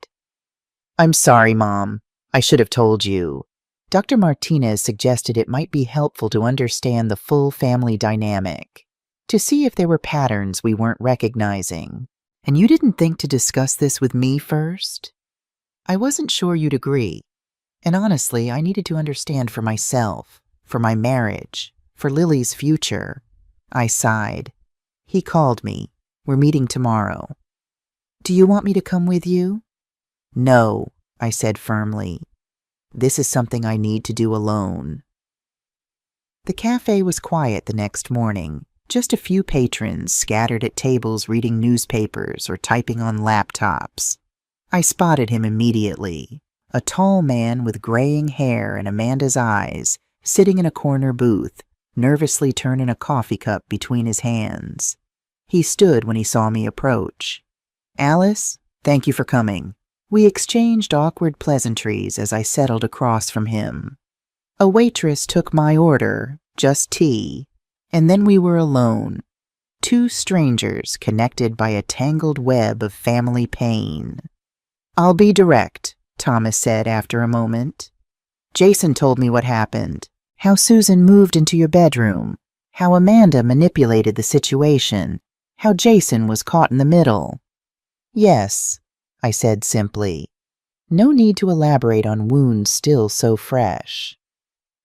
"I'm sorry, Mom. I should have told you. Dr. Martinez suggested it might be helpful to understand the full family dynamic, to see if there were patterns we weren't recognizing. And you didn't think to discuss this with me first? I wasn't sure you'd agree. And honestly, I needed to understand for myself, for my marriage, for Lily's future." I sighed. "He called me. We're meeting tomorrow." "Do you want me to come with you?" "No," I said firmly. "This is something I need to do alone." The cafe was quiet the next morning. Just a few patrons scattered at tables reading newspapers or typing on laptops. I spotted him immediately. A tall man with graying hair and Amanda's eyes, sitting in a corner booth, nervously turning a coffee cup between his hands. He stood when he saw me approach. "Alice, thank you for coming." We exchanged awkward pleasantries as I settled across from him. A waitress took my order, just tea, and then we were alone. Two strangers connected by a tangled web of family pain. "I'll be direct," Thomas said after a moment. "Jason told me what happened, how Susan moved into your bedroom, how Amanda manipulated the situation, how Jason was caught in the middle." "Yes," I said simply. No need to elaborate on wounds still so fresh.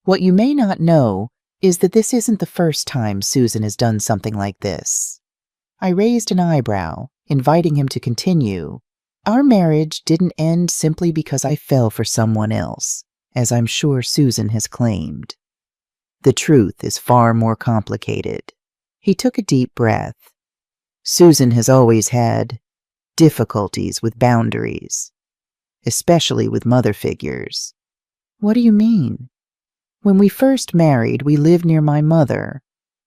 "What you may not know is that this isn't the first time Susan has done something like this." I raised an eyebrow, inviting him to continue. "Our marriage didn't end simply because I fell for someone else, as I'm sure Susan has claimed. The truth is far more complicated." He took a deep breath. "Susan has always had difficulties with boundaries, especially with mother figures." "What do you mean?" "When we first married, we lived near my mother.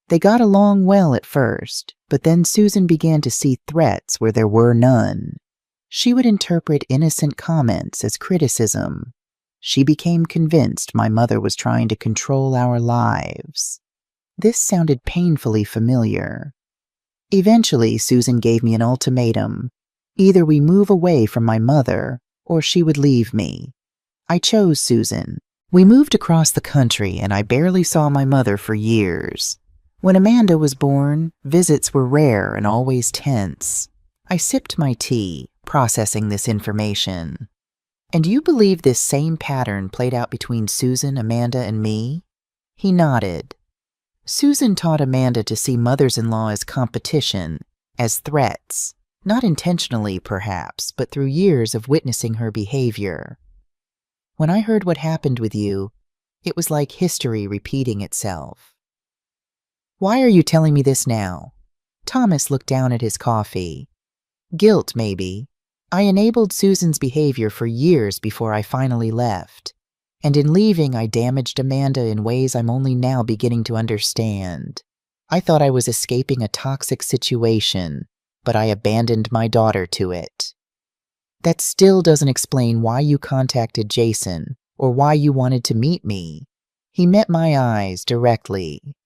They got along well at first, but then Susan began to see threats where there were none. She would interpret innocent comments as criticism. She became convinced my mother was trying to control our lives." This sounded painfully familiar. "Eventually, Susan gave me an ultimatum. Either we move away from my mother, or she would leave me. I chose Susan. We moved across the country, and I barely saw my mother for years. When Amanda was born, visits were rare and always tense." I sipped my tea, processing this information. "And you believe this same pattern played out between Susan, Amanda, and me?" He nodded. "Susan taught Amanda to see mothers-in-law as competition, as threats. Not intentionally, perhaps, but through years of witnessing her behavior. When I heard what happened with you, it was like history repeating itself." "Why are you telling me this now?" Thomas looked down at his coffee. "Guilt, maybe. I enabled Susan's behavior for years before I finally left. And in leaving, I damaged Amanda in ways I'm only now beginning to understand. I thought I was escaping a toxic situation, but I abandoned my daughter to it. That still doesn't explain why you contacted Jason or why you wanted to meet me." He met my eyes directly.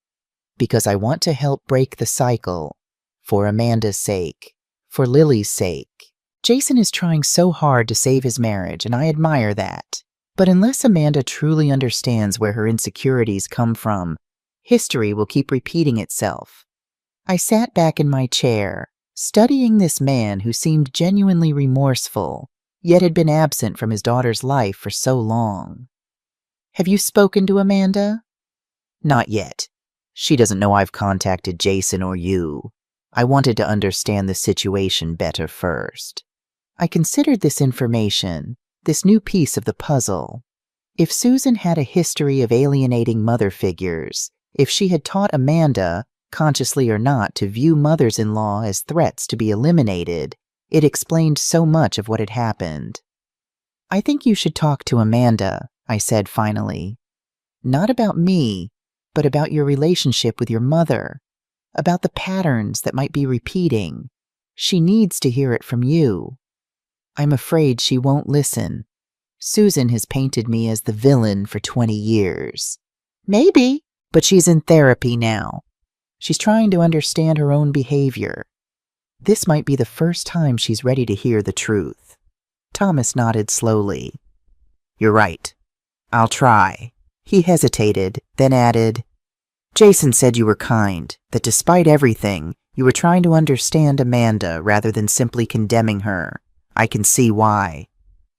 "Because I want to help break the cycle. For Amanda's sake. For Lily's sake. Jason is trying so hard to save his marriage, and I admire that. But unless Amanda truly understands where her insecurities come from, history will keep repeating itself." I sat back in my chair, studying this man who seemed genuinely remorseful, yet had been absent from his daughter's life for so long. "Have you spoken to Amanda?" "Not yet. She doesn't know I've contacted Jason or you. I wanted to understand the situation better first." I considered this information, this new piece of the puzzle. If Susan had a history of alienating mother figures, if she had taught Amanda, consciously or not, to view mothers-in-law as threats to be eliminated, it explained so much of what had happened. "I think you should talk to Amanda," I said finally. "Not about me, but about your relationship with your mother, about the patterns that might be repeating. She needs to hear it from you. I'm afraid she won't listen. Susan has painted me as the villain for 20 years. Maybe, but she's in therapy now. She's trying to understand her own behavior. This might be the first time she's ready to hear the truth." Thomas nodded slowly. "You're right. I'll try." He hesitated, then added, "Jason said you were kind, that despite everything, you were trying to understand Amanda rather than simply condemning her. I can see why.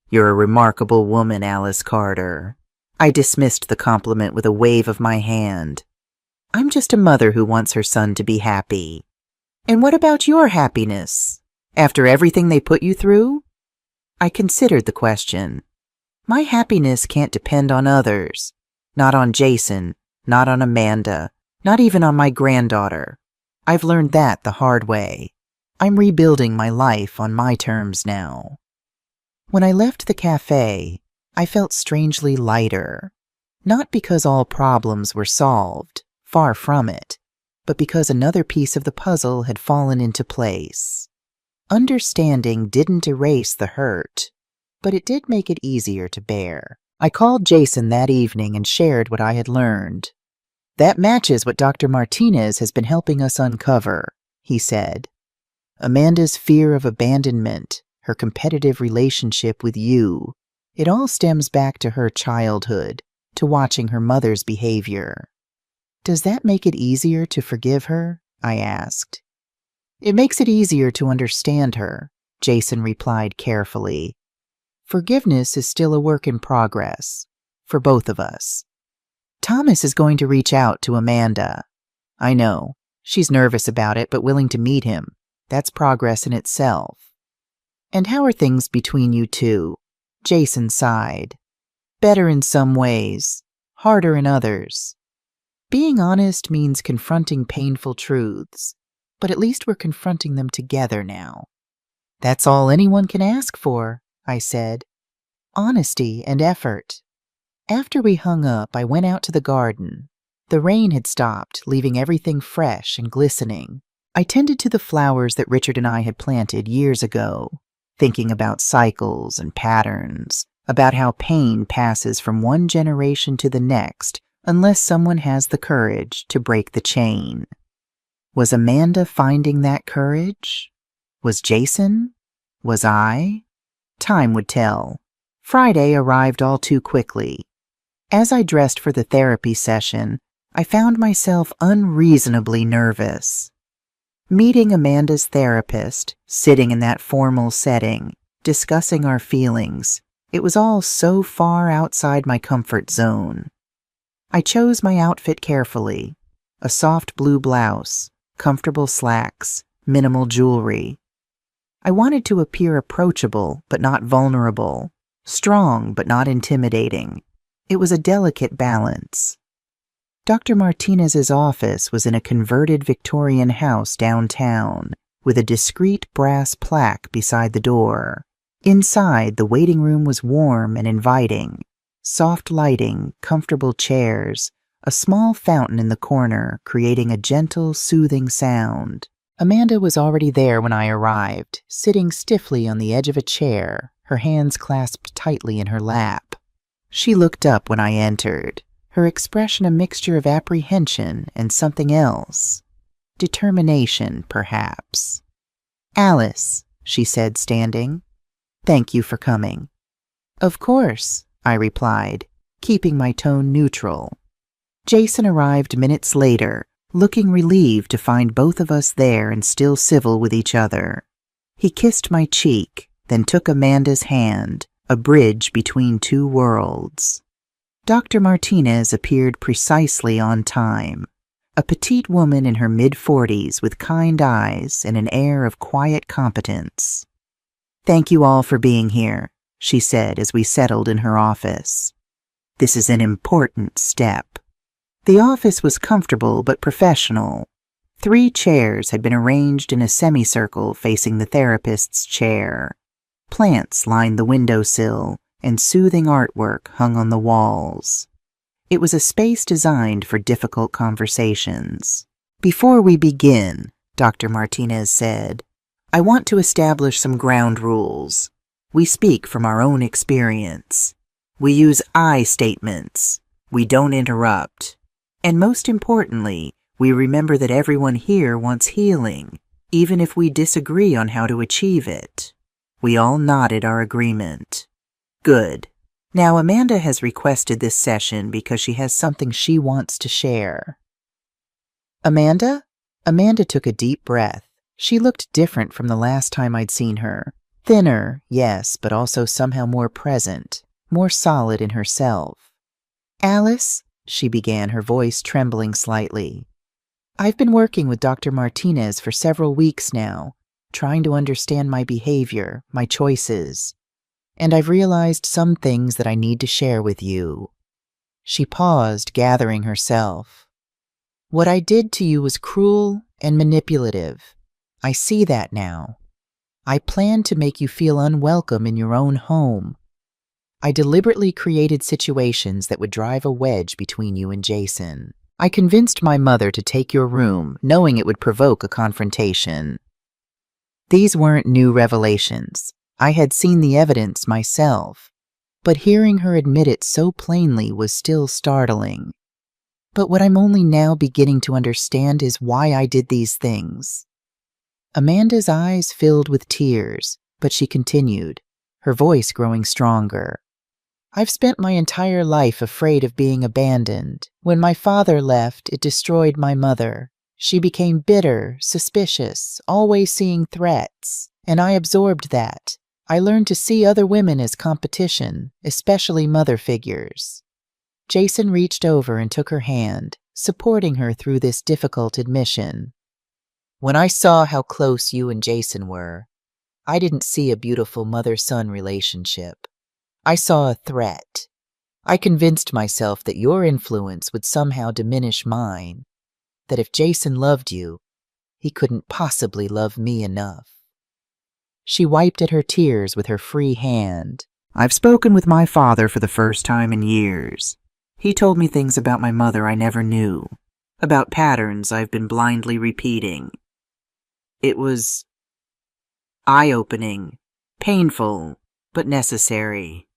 You're a remarkable woman, Alice Carter." I dismissed the compliment with a wave of my hand. "I'm just a mother who wants her son to be happy." "And what about your happiness? After everything they put you through?" I considered the question. "My happiness can't depend on others. Not on Jason, not on Amanda, not even on my granddaughter. I've learned that the hard way. I'm rebuilding my life on my terms now." When I left the cafe, I felt strangely lighter. Not because all problems were solved, far from it, but because another piece of the puzzle had fallen into place. Understanding didn't erase the hurt, but it did make it easier to bear. I called Jason that evening and shared what I had learned. "That matches what Dr. Martinez has been helping us uncover," he said. "Amanda's fear of abandonment, her competitive relationship with you, it all stems back to her childhood, to watching her mother's behavior." "Does that make it easier to forgive her?" I asked. "It makes it easier to understand her," Jason replied carefully. "Forgiveness is still a work in progress, for both of us. Thomas is going to reach out to Amanda. I know, she's nervous about it, but willing to meet him. That's progress in itself." "And how are things between you two?" Jason sighed. "Better in some ways, harder in others. Being honest means confronting painful truths, but at least we're confronting them together now." "That's all anyone can ask for," I said. "Honesty and effort." After we hung up, I went out to the garden. The rain had stopped, leaving everything fresh and glistening. I tended to the flowers that Richard and I had planted years ago, thinking about cycles and patterns, about how pain passes from one generation to the next unless someone has the courage to break the chain. Was Amanda finding that courage? Was Jason? Was I? Time would tell. Friday arrived all too quickly. As I dressed for the therapy session, I found myself unreasonably nervous. Meeting Amanda's therapist, sitting in that formal setting, discussing our feelings, it was all so far outside my comfort zone. I chose my outfit carefully: a soft blue blouse, comfortable slacks, minimal jewelry. I wanted to appear approachable but not vulnerable, strong but not intimidating. It was a delicate balance. Dr. Martinez's office was in a converted Victorian house downtown, with a discreet brass plaque beside the door. Inside, the waiting room was warm and inviting. Soft lighting, comfortable chairs, a small fountain in the corner, creating a gentle, soothing sound. Amanda was already there when I arrived, sitting stiffly on the edge of a chair, her hands clasped tightly in her lap. She looked up when I entered, her expression a mixture of apprehension and something else. Determination, perhaps. "Alice," she said, standing. "Thank you for coming." "Of course," I replied, keeping my tone neutral. Jason arrived minutes later, looking relieved to find both of us there and still civil with each other. He kissed my cheek, then took Amanda's hand, a bridge between two worlds. Dr. Martinez appeared precisely on time, a petite woman in her mid-40s with kind eyes and an air of quiet competence. "Thank you all for being here," she said as we settled in her office. This is an important step. The office was comfortable but professional. 3 chairs had been arranged in a semicircle facing the therapist's chair. Plants lined the windowsill, and soothing artwork hung on the walls. It was a space designed for difficult conversations. "Before we begin," Dr. Martinez said, "I want to establish some ground rules. We speak from our own experience. We use I statements. We don't interrupt. And most importantly, we remember that everyone here wants healing, even if we disagree on how to achieve it." We all nodded our agreement. "Good. Now Amanda has requested this session because she has something she wants to share." "Amanda?" Amanda took a deep breath. She looked different from the last time I'd seen her. Thinner, yes, but also somehow more present, more solid in herself. "Alice," she began, her voice trembling slightly. "I've been working with Dr. Martinez for several weeks now, trying to understand my behavior, my choices. And I've realized some things that I need to share with you." She paused, gathering herself. "What I did to you was cruel and manipulative. I see that now. I planned to make you feel unwelcome in your own home. I deliberately created situations that would drive a wedge between you and Jason. I convinced my mother to take your room, knowing it would provoke a confrontation. These weren't new revelations. I had seen the evidence myself, but hearing her admit it so plainly was still startling. But what I'm only now beginning to understand is why I did these things." Amanda's eyes filled with tears, but she continued, her voice growing stronger. "I've spent my entire life afraid of being abandoned. When my father left, it destroyed my mother. She became bitter, suspicious, always seeing threats, and I absorbed that. I learned to see other women as competition, especially mother figures." Jason reached over and took her hand, supporting her through this difficult admission. "When I saw how close you and Jason were, I didn't see a beautiful mother-son relationship. I saw a threat. I convinced myself that your influence would somehow diminish mine, that if Jason loved you, he couldn't possibly love me enough." She wiped at her tears with her free hand. "I've spoken with my father for the first time in years. He told me things about my mother I never knew, about patterns I've been blindly repeating. It was eye-opening, painful, but necessary."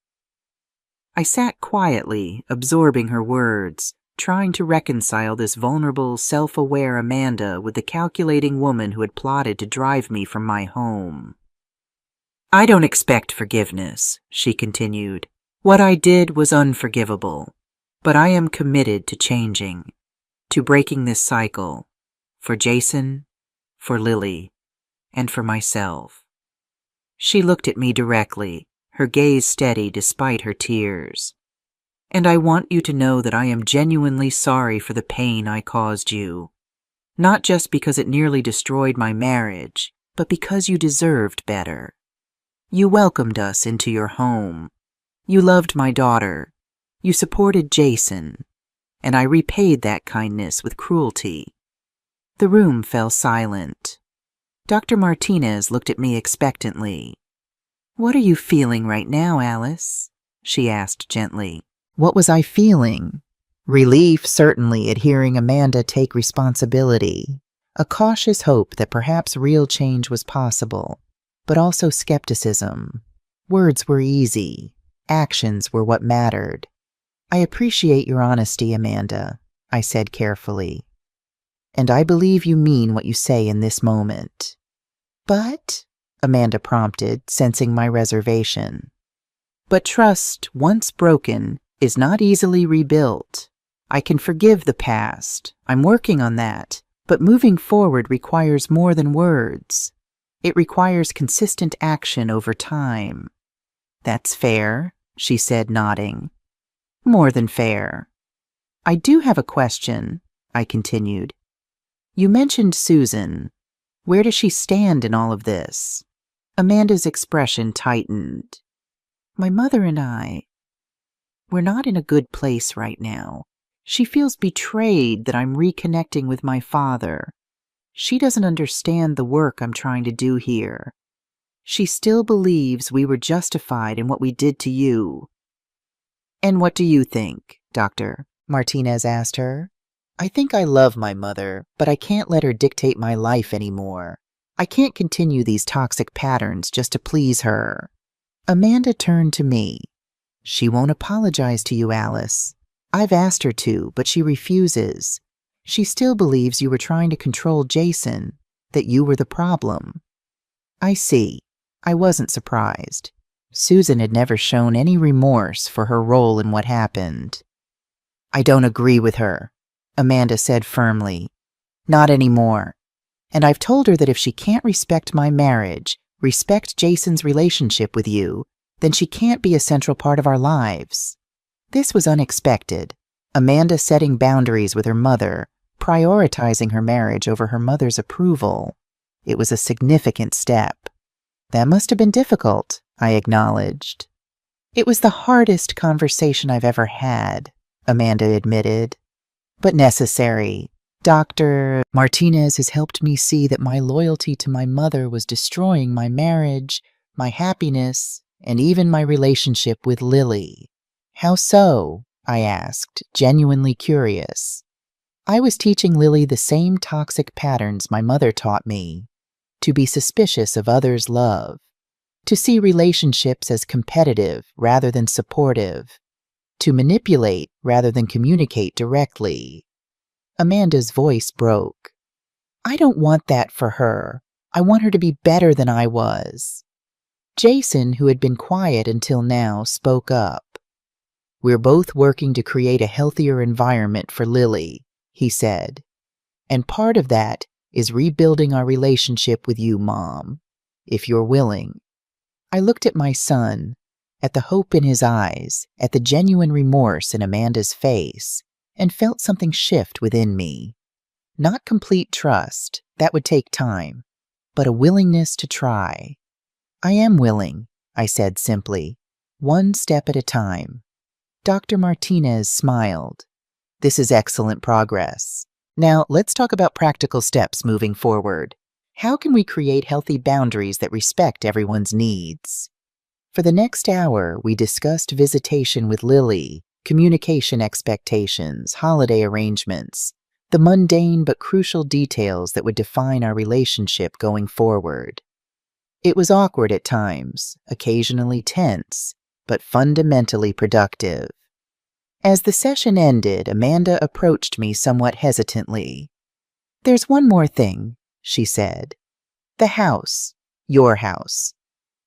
I sat quietly, absorbing her words, trying to reconcile this vulnerable, self-aware Amanda with the calculating woman who had plotted to drive me from my home. "I don't expect forgiveness," she continued. "What I did was unforgivable, but I am committed to changing, to breaking this cycle, for Jason, for Lily, and for myself." She looked at me directly, her gaze steady despite her tears. "And I want you to know that I am genuinely sorry for the pain I caused you, not just because it nearly destroyed my marriage, but because you deserved better. You welcomed us into your home. You loved my daughter. You supported Jason, and I repaid that kindness with cruelty." The room fell silent. Dr. Martinez looked at me expectantly. "What are you feeling right now, Alice?" she asked gently. What was I feeling? Relief, certainly, at hearing Amanda take responsibility. A cautious hope that perhaps real change was possible, but also skepticism. Words were easy. Actions were what mattered. "I appreciate your honesty, Amanda," I said carefully. "And I believe you mean what you say in this moment." "But," Amanda prompted, sensing my reservation. "But trust, once broken, is not easily rebuilt. I can forgive the past. I'm working on that. But moving forward requires more than words. It requires consistent action over time." "That's fair," she said, nodding. "More than fair." "I do have a question," I continued. "You mentioned Susan. Where does she stand in all of this?" Amanda's expression tightened. "My mother and I, We're not in a good place right now. She feels betrayed that I'm reconnecting with my father. She doesn't understand the work I'm trying to do here. She still believes we were justified in what we did to you." "And what do you think, Doctor?" Martinez asked her. "I think I love my mother, but I can't let her dictate my life anymore. I can't continue these toxic patterns just to please her." Amanda turned to me. "She won't apologize to you, Alice. I've asked her to, but she refuses. She still believes you were trying to control Jason, that you were the problem." "I see." I wasn't surprised. Susan had never shown any remorse for her role in what happened. "I don't agree with her," Amanda said firmly. "Not anymore. And I've told her that if she can't respect my marriage, respect Jason's relationship with you, then she can't be a central part of our lives." This was unexpected. Amanda setting boundaries with her mother, prioritizing her marriage over her mother's approval. It was a significant step. "That must have been difficult," I acknowledged. "It was the hardest conversation I've ever had," Amanda admitted. "But necessary. Dr. Martinez has helped me see that my loyalty to my mother was destroying my marriage, my happiness, and even my relationship with Lily." "How so?" I asked, genuinely curious. "I was teaching Lily the same toxic patterns my mother taught me. To be suspicious of others' love. To see relationships as competitive rather than supportive. To manipulate rather than communicate directly." Amanda's voice broke. "I don't want that for her. I want her to be better than I was." Jason, who had been quiet until now, spoke up. "We're both working to create a healthier environment for Lily," he said. "And part of that is rebuilding our relationship with you, Mom, if you're willing." I looked at my son, at the hope in his eyes, at the genuine remorse in Amanda's face, and felt something shift within me. Not complete trust, that would take time, but a willingness to try. "I am willing," I said simply, "one step at a time." Dr. Martinez smiled. "This is excellent progress. Now, let's talk about practical steps moving forward. How can we create healthy boundaries that respect everyone's needs?" For the next hour, we discussed visitation with Lily, communication expectations, holiday arrangements, the mundane but crucial details that would define our relationship going forward. It was awkward at times, occasionally tense, but fundamentally productive. As the session ended, Amanda approached me somewhat hesitantly. "There's one more thing," she said. "The house. Your house.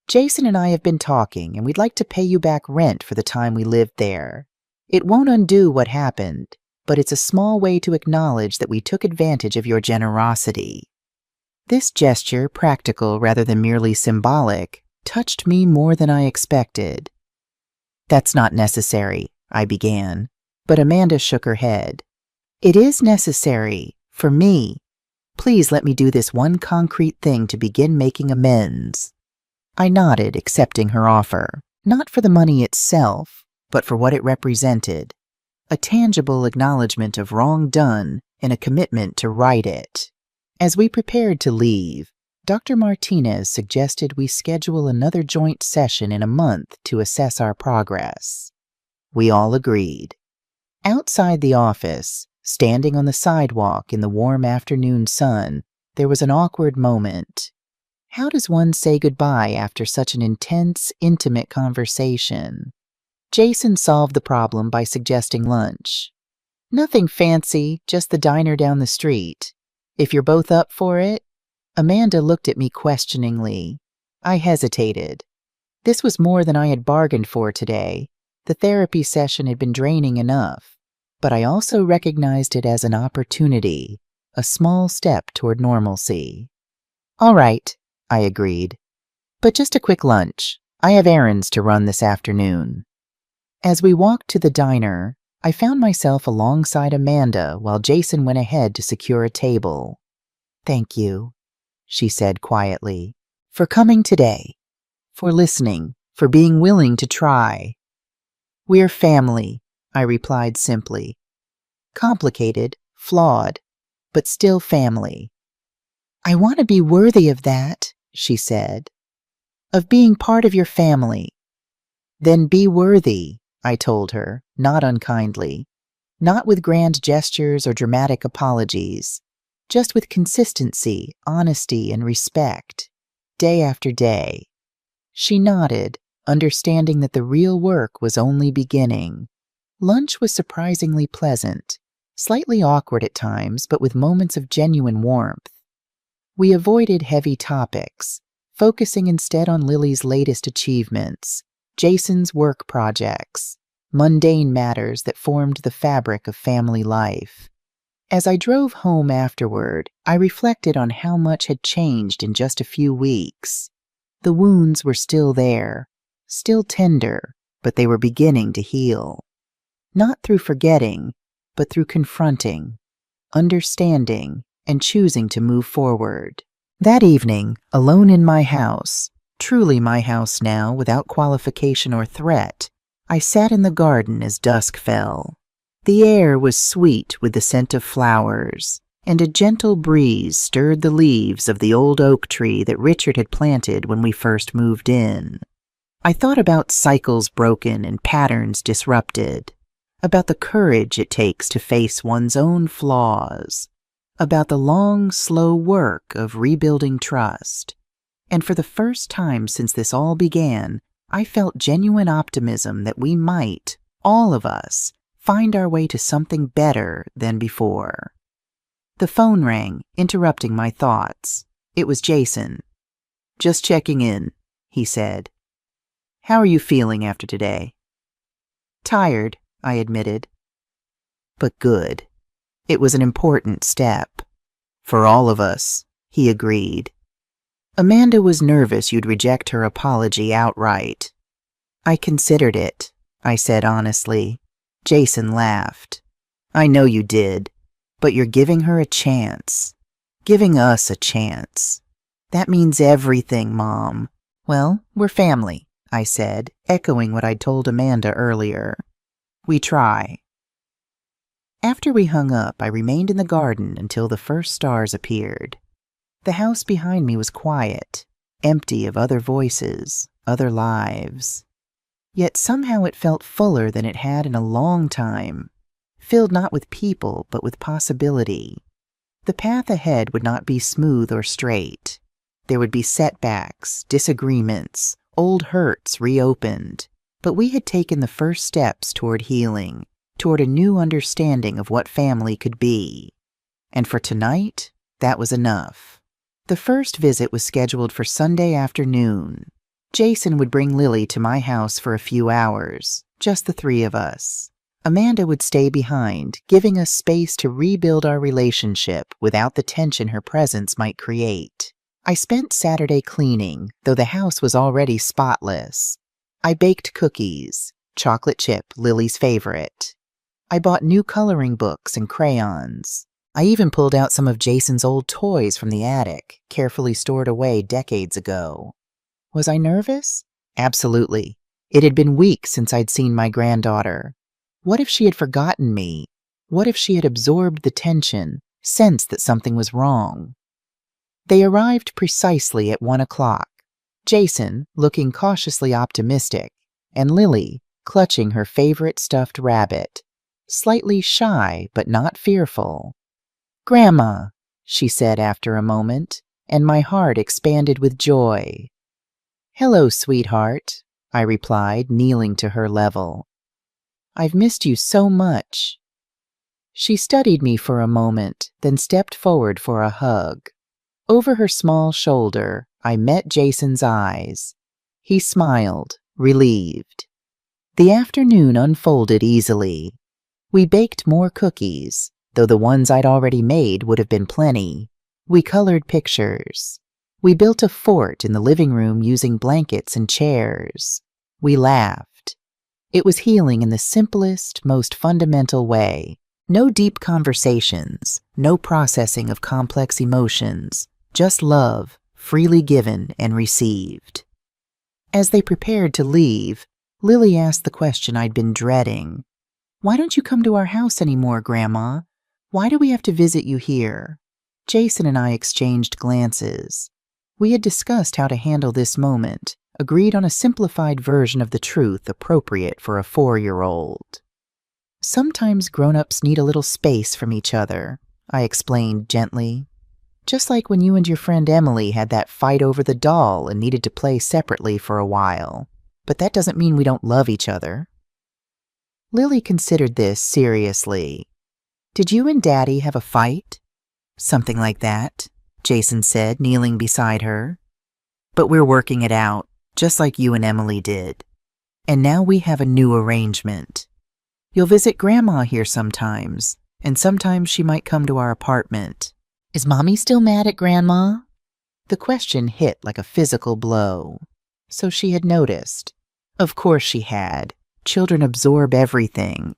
Jason and I have been talking, and we'd like to pay you back rent for the time we lived there. It won't undo what happened, but it's a small way to acknowledge that we took advantage of your generosity." This gesture, practical rather than merely symbolic, touched me more than I expected. "That's not necessary," I began, but Amanda shook her head. "It is necessary, for me. Please let me do this one concrete thing to begin making amends." I nodded, accepting her offer, not for the money itself, but for what it represented. A tangible acknowledgement of wrong done and a commitment to right it. As we prepared to leave, Dr. Martinez suggested we schedule another joint session in a month to assess our progress. We all agreed. Outside the office, standing on the sidewalk in the warm afternoon sun, there was an awkward moment. How does one say goodbye after such an intense, intimate conversation? Jason solved the problem by suggesting lunch. "Nothing fancy, just the diner down the street. If you're both up for it?" Amanda looked at me questioningly. I hesitated. This was more than I had bargained for today. The therapy session had been draining enough, but I also recognized it as an opportunity, a small step toward normalcy. "All right," I agreed. "But just a quick lunch. I have errands to run this afternoon." As we walked to the diner, I found myself alongside Amanda while Jason went ahead to secure a table. "Thank you," she said quietly, "for coming today, for listening, for being willing to try." We're family, I replied simply. Complicated, flawed, but still family. I want to be worthy of that, she said. Of being part of your family. Then be worthy, I told her, not unkindly. Not with grand gestures or dramatic apologies, just with consistency, honesty, and respect, day after day. She nodded, understanding that the real work was only beginning. Lunch was surprisingly pleasant, slightly awkward at times, but with moments of genuine warmth. We avoided heavy topics, focusing instead on Lily's latest achievements, Jason's work projects, mundane matters that formed the fabric of family life. As I drove home afterward, I reflected on how much had changed in just a few weeks. The wounds were still there, still tender, but they were beginning to heal. Not through forgetting, but through confronting, understanding, and choosing to move forward. That evening, alone in my house, truly my house now without qualification or threat, I sat in the garden as dusk fell. The air was sweet with the scent of flowers, and a gentle breeze stirred the leaves of the old oak tree that Richard had planted when we first moved in. I thought about cycles broken and patterns disrupted, about the courage it takes to face one's own flaws, about the long, slow work of rebuilding trust. And for the first time since this all began, I felt genuine optimism that we might, all of us, find our way to something better than before. The phone rang, interrupting my thoughts. It was Jason. "Just checking in," he said. "How are you feeling after today?" "Tired," I admitted. "But good. It was an important step." "For all of us," he agreed. "Amanda was nervous you'd reject her apology outright." "I considered it," I said honestly. Jason laughed. "I know you did, but you're giving her a chance. Giving us a chance. That means everything, Mom." "Well, we're family," I said, echoing what I'd told Amanda earlier. "We try." After we hung up, I remained in the garden until the first stars appeared. The house behind me was quiet, empty of other voices, other lives. Yet somehow it felt fuller than it had in a long time, filled not with people, but with possibility. The path ahead would not be smooth or straight. There would be setbacks, disagreements, old hurts reopened, but we had taken the first steps toward healing, toward a new understanding of what family could be. And for tonight, that was enough. The first visit was scheduled for Sunday afternoon. Jason would bring Lily to my house for a few hours, just the three of us. Amanda would stay behind, giving us space to rebuild our relationship without the tension her presence might create. I spent Saturday cleaning, though the house was already spotless. I baked cookies, chocolate chip, Lily's favorite. I bought new coloring books and crayons. I even pulled out some of Jason's old toys from the attic, carefully stored away decades ago. Was I nervous? Absolutely. It had been weeks since I'd seen my granddaughter. What if she had forgotten me? What if she had absorbed the tension, sensed that something was wrong? They arrived precisely at 1 o'clock. Jason, looking cautiously optimistic, and Lily, clutching her favorite stuffed rabbit, slightly shy but not fearful. "Grandma," she said after a moment, and my heart expanded with joy. "Hello, sweetheart," I replied, kneeling to her level. "I've missed you so much." She studied me for a moment, then stepped forward for a hug. Over her small shoulder, I met Jason's eyes. He smiled, relieved. The afternoon unfolded easily. We baked more cookies, though the ones I'd already made would have been plenty. We colored pictures. We built a fort in the living room using blankets and chairs. We laughed. It was healing in the simplest, most fundamental way. No deep conversations, no processing of complex emotions, just love, freely given and received. As they prepared to leave, Lily asked the question I'd been dreading. "Why don't you come to our house anymore, Grandma? Why do we have to visit you here?" Jason and I exchanged glances. We had discussed how to handle this moment, agreed on a simplified version of the truth appropriate for a 4-year-old. "Sometimes grown-ups need a little space from each other," I explained gently. "Just like when you and your friend Emily had that fight over the doll and needed to play separately for a while. But that doesn't mean we don't love each other." Lily considered this seriously. "Did you and Daddy have a fight?" "Something like that," Jason said, kneeling beside her. "But we're working it out, just like you and Emily did. And now we have a new arrangement. You'll visit Grandma here sometimes, and sometimes she might come to our apartment." "Is Mommy still mad at Grandma?" The question hit like a physical blow. So she had noticed. Of course she had. Children absorb everything.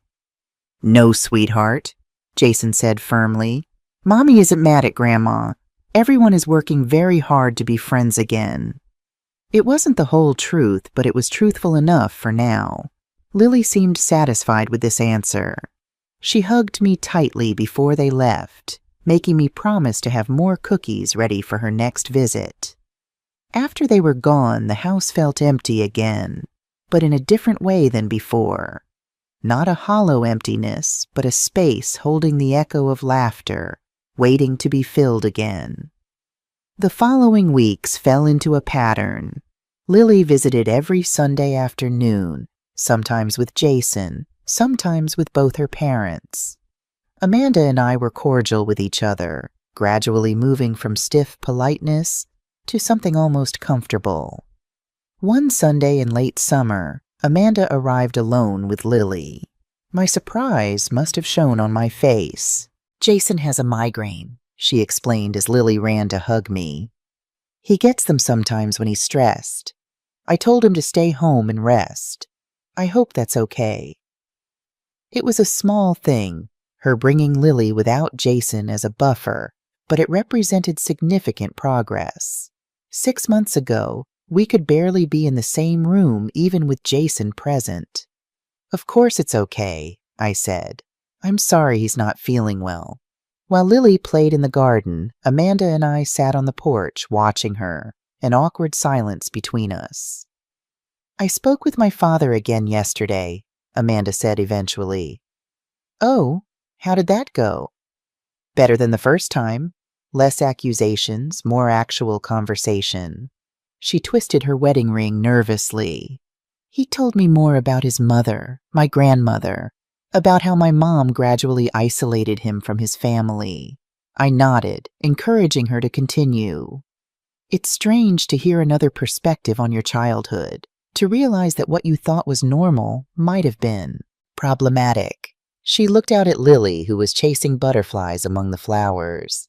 "No, sweetheart," Jason said firmly. "Mommy isn't mad at Grandma. Everyone is working very hard to be friends again." It wasn't the whole truth, but it was truthful enough for now. Lily seemed satisfied with this answer. She hugged me tightly before they left, making me promise to have more cookies ready for her next visit. After they were gone, the house felt empty again, but in a different way than before. Not a hollow emptiness, but a space holding the echo of laughter, waiting to be filled again. The following weeks fell into a pattern. Lily visited every Sunday afternoon, sometimes with Jason, sometimes with both her parents. Amanda and I were cordial with each other, gradually moving from stiff politeness to something almost comfortable. One Sunday in late summer, Amanda arrived alone with Lily. My surprise must have shown on my face. "Jason has a migraine," she explained as Lily ran to hug me. "He gets them sometimes when he's stressed. I told him to stay home and rest. I hope that's okay." It was a small thing, her bringing Lily without Jason as a buffer, but it represented significant progress. 6 months ago, we could barely be in the same room even with Jason present. "Of course it's okay," I said. "I'm sorry he's not feeling well." While Lily played in the garden, Amanda and I sat on the porch watching her, an awkward silence between us. "I spoke with my father again yesterday," Amanda said eventually. "Oh, how did that go?" "Better than the first time. Less accusations, more actual conversation." She twisted her wedding ring nervously. "He told me more about his mother, my grandmother, about how my mom gradually isolated him from his family." I nodded, encouraging her to continue. "It's strange to hear another perspective on your childhood, to realize that what you thought was normal might have been problematic." She looked out at Lily, who was chasing butterflies among the flowers.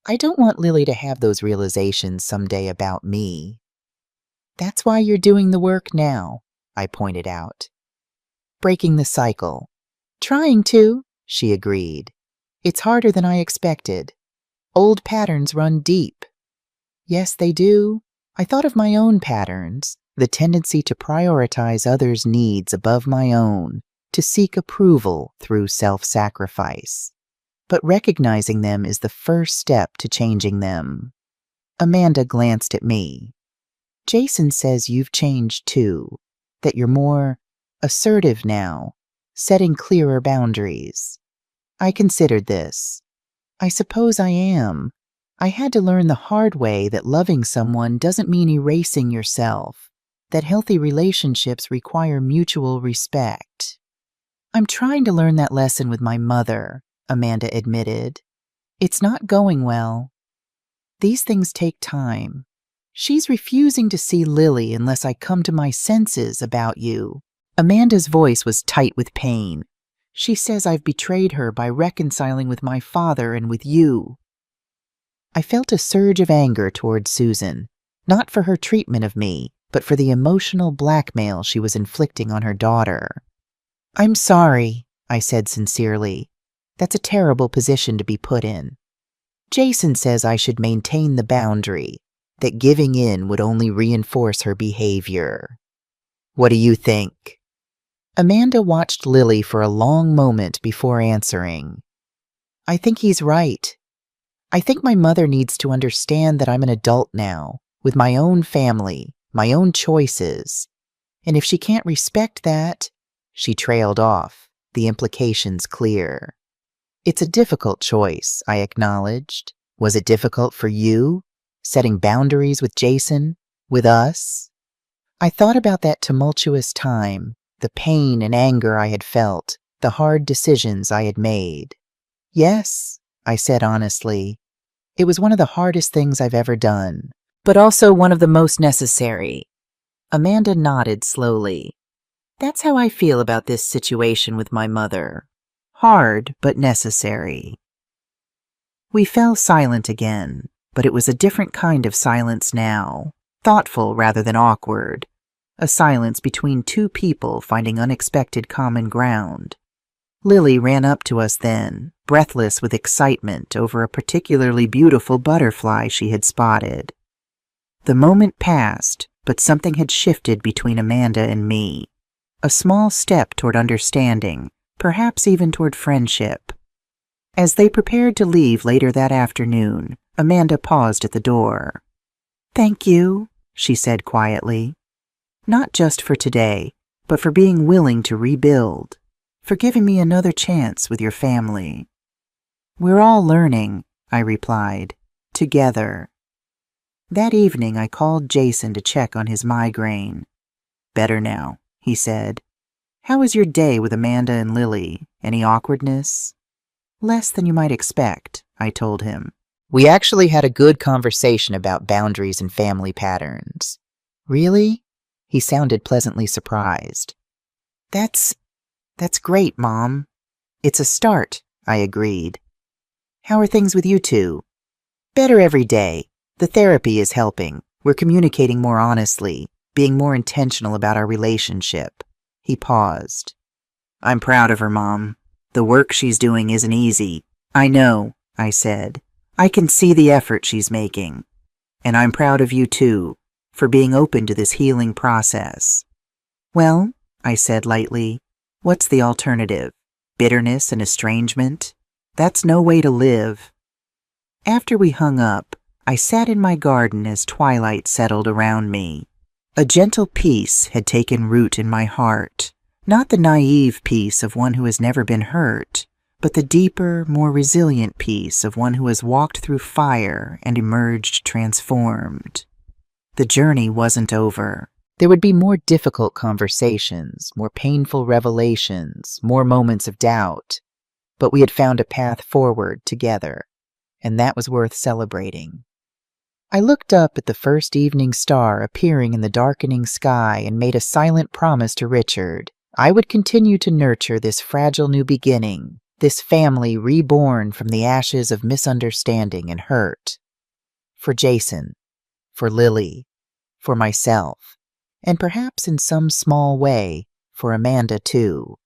"I don't want Lily to have those realizations someday about me." "That's why you're doing the work now," I pointed out. "Breaking the cycle." "Trying to," she agreed. "It's harder than I expected. Old patterns run deep." "Yes, they do. I thought of my own patterns, the tendency to prioritize others' needs above my own, to seek approval through self-sacrifice. But recognizing them is the first step to changing them." Amanda glanced at me. "Jason says you've changed too, that you're more assertive now, setting clearer boundaries." I considered this. I suppose I am. I had to learn the hard way that loving someone doesn't mean erasing yourself, that healthy relationships require mutual respect. "I'm trying to learn that lesson with my mother," Amanda admitted. "It's not going well. These things take time. She's refusing to see Lily unless I come to my senses about you." Amanda's voice was tight with pain. "She says I've betrayed her by reconciling with my father and with you." I felt a surge of anger toward Susan, not for her treatment of me, but for the emotional blackmail she was inflicting on her daughter. "I'm sorry," I said sincerely. "That's a terrible position to be put in. Jason says I should maintain the boundary, that giving in would only reinforce her behavior." What do you think? Amanda watched Lily for a long moment before answering. I think he's right. I think my mother needs to understand that I'm an adult now, with my own family, my own choices. And if she can't respect that, she trailed off, the implications clear. It's a difficult choice, I acknowledged. Was it difficult for you, setting boundaries with Jason, with us? I thought about that tumultuous time, the pain and anger I had felt, the hard decisions I had made. Yes, I said honestly. It was one of the hardest things I've ever done, but also one of the most necessary. Amanda nodded slowly. That's how I feel about this situation with my mother. Hard, but necessary. We fell silent again, but it was a different kind of silence now, thoughtful rather than awkward. A silence between two people finding unexpected common ground. Lily ran up to us then, breathless with excitement over a particularly beautiful butterfly she had spotted. The moment passed, but something had shifted between Amanda and me. A small step toward understanding, perhaps even toward friendship. As they prepared to leave later that afternoon, Amanda paused at the door. Thank you, she said quietly. Not just for today, but for being willing to rebuild. For giving me another chance with your family. We're all learning, I replied, together. That evening I called Jason to check on his migraine. Better now, he said. How was your day with Amanda and Lily? Any awkwardness? Less than you might expect, I told him. We actually had a good conversation about boundaries and family patterns. Really? He sounded pleasantly surprised. That's great, Mom. It's a start, I agreed. How are things with you two? Better every day. The therapy is helping. We're communicating more honestly, being more intentional about our relationship. He paused. I'm proud of her, Mom. The work she's doing isn't easy. I know, I said. I can see the effort she's making. And I'm proud of you too, for being open to this healing process. Well, I said lightly, what's the alternative? Bitterness and estrangement? That's no way to live. After we hung up, I sat in my garden as twilight settled around me. A gentle peace had taken root in my heart, not the naive peace of one who has never been hurt, but the deeper, more resilient peace of one who has walked through fire and emerged transformed. The journey wasn't over. There would be more difficult conversations, more painful revelations, more moments of doubt, but we had found a path forward together, and that was worth celebrating. I looked up at the first evening star appearing in the darkening sky and made a silent promise to Richard. I would continue to nurture this fragile new beginning, this family reborn from the ashes of misunderstanding and hurt. For Jason, for Lily, for myself, and perhaps in some small way, for Amanda too.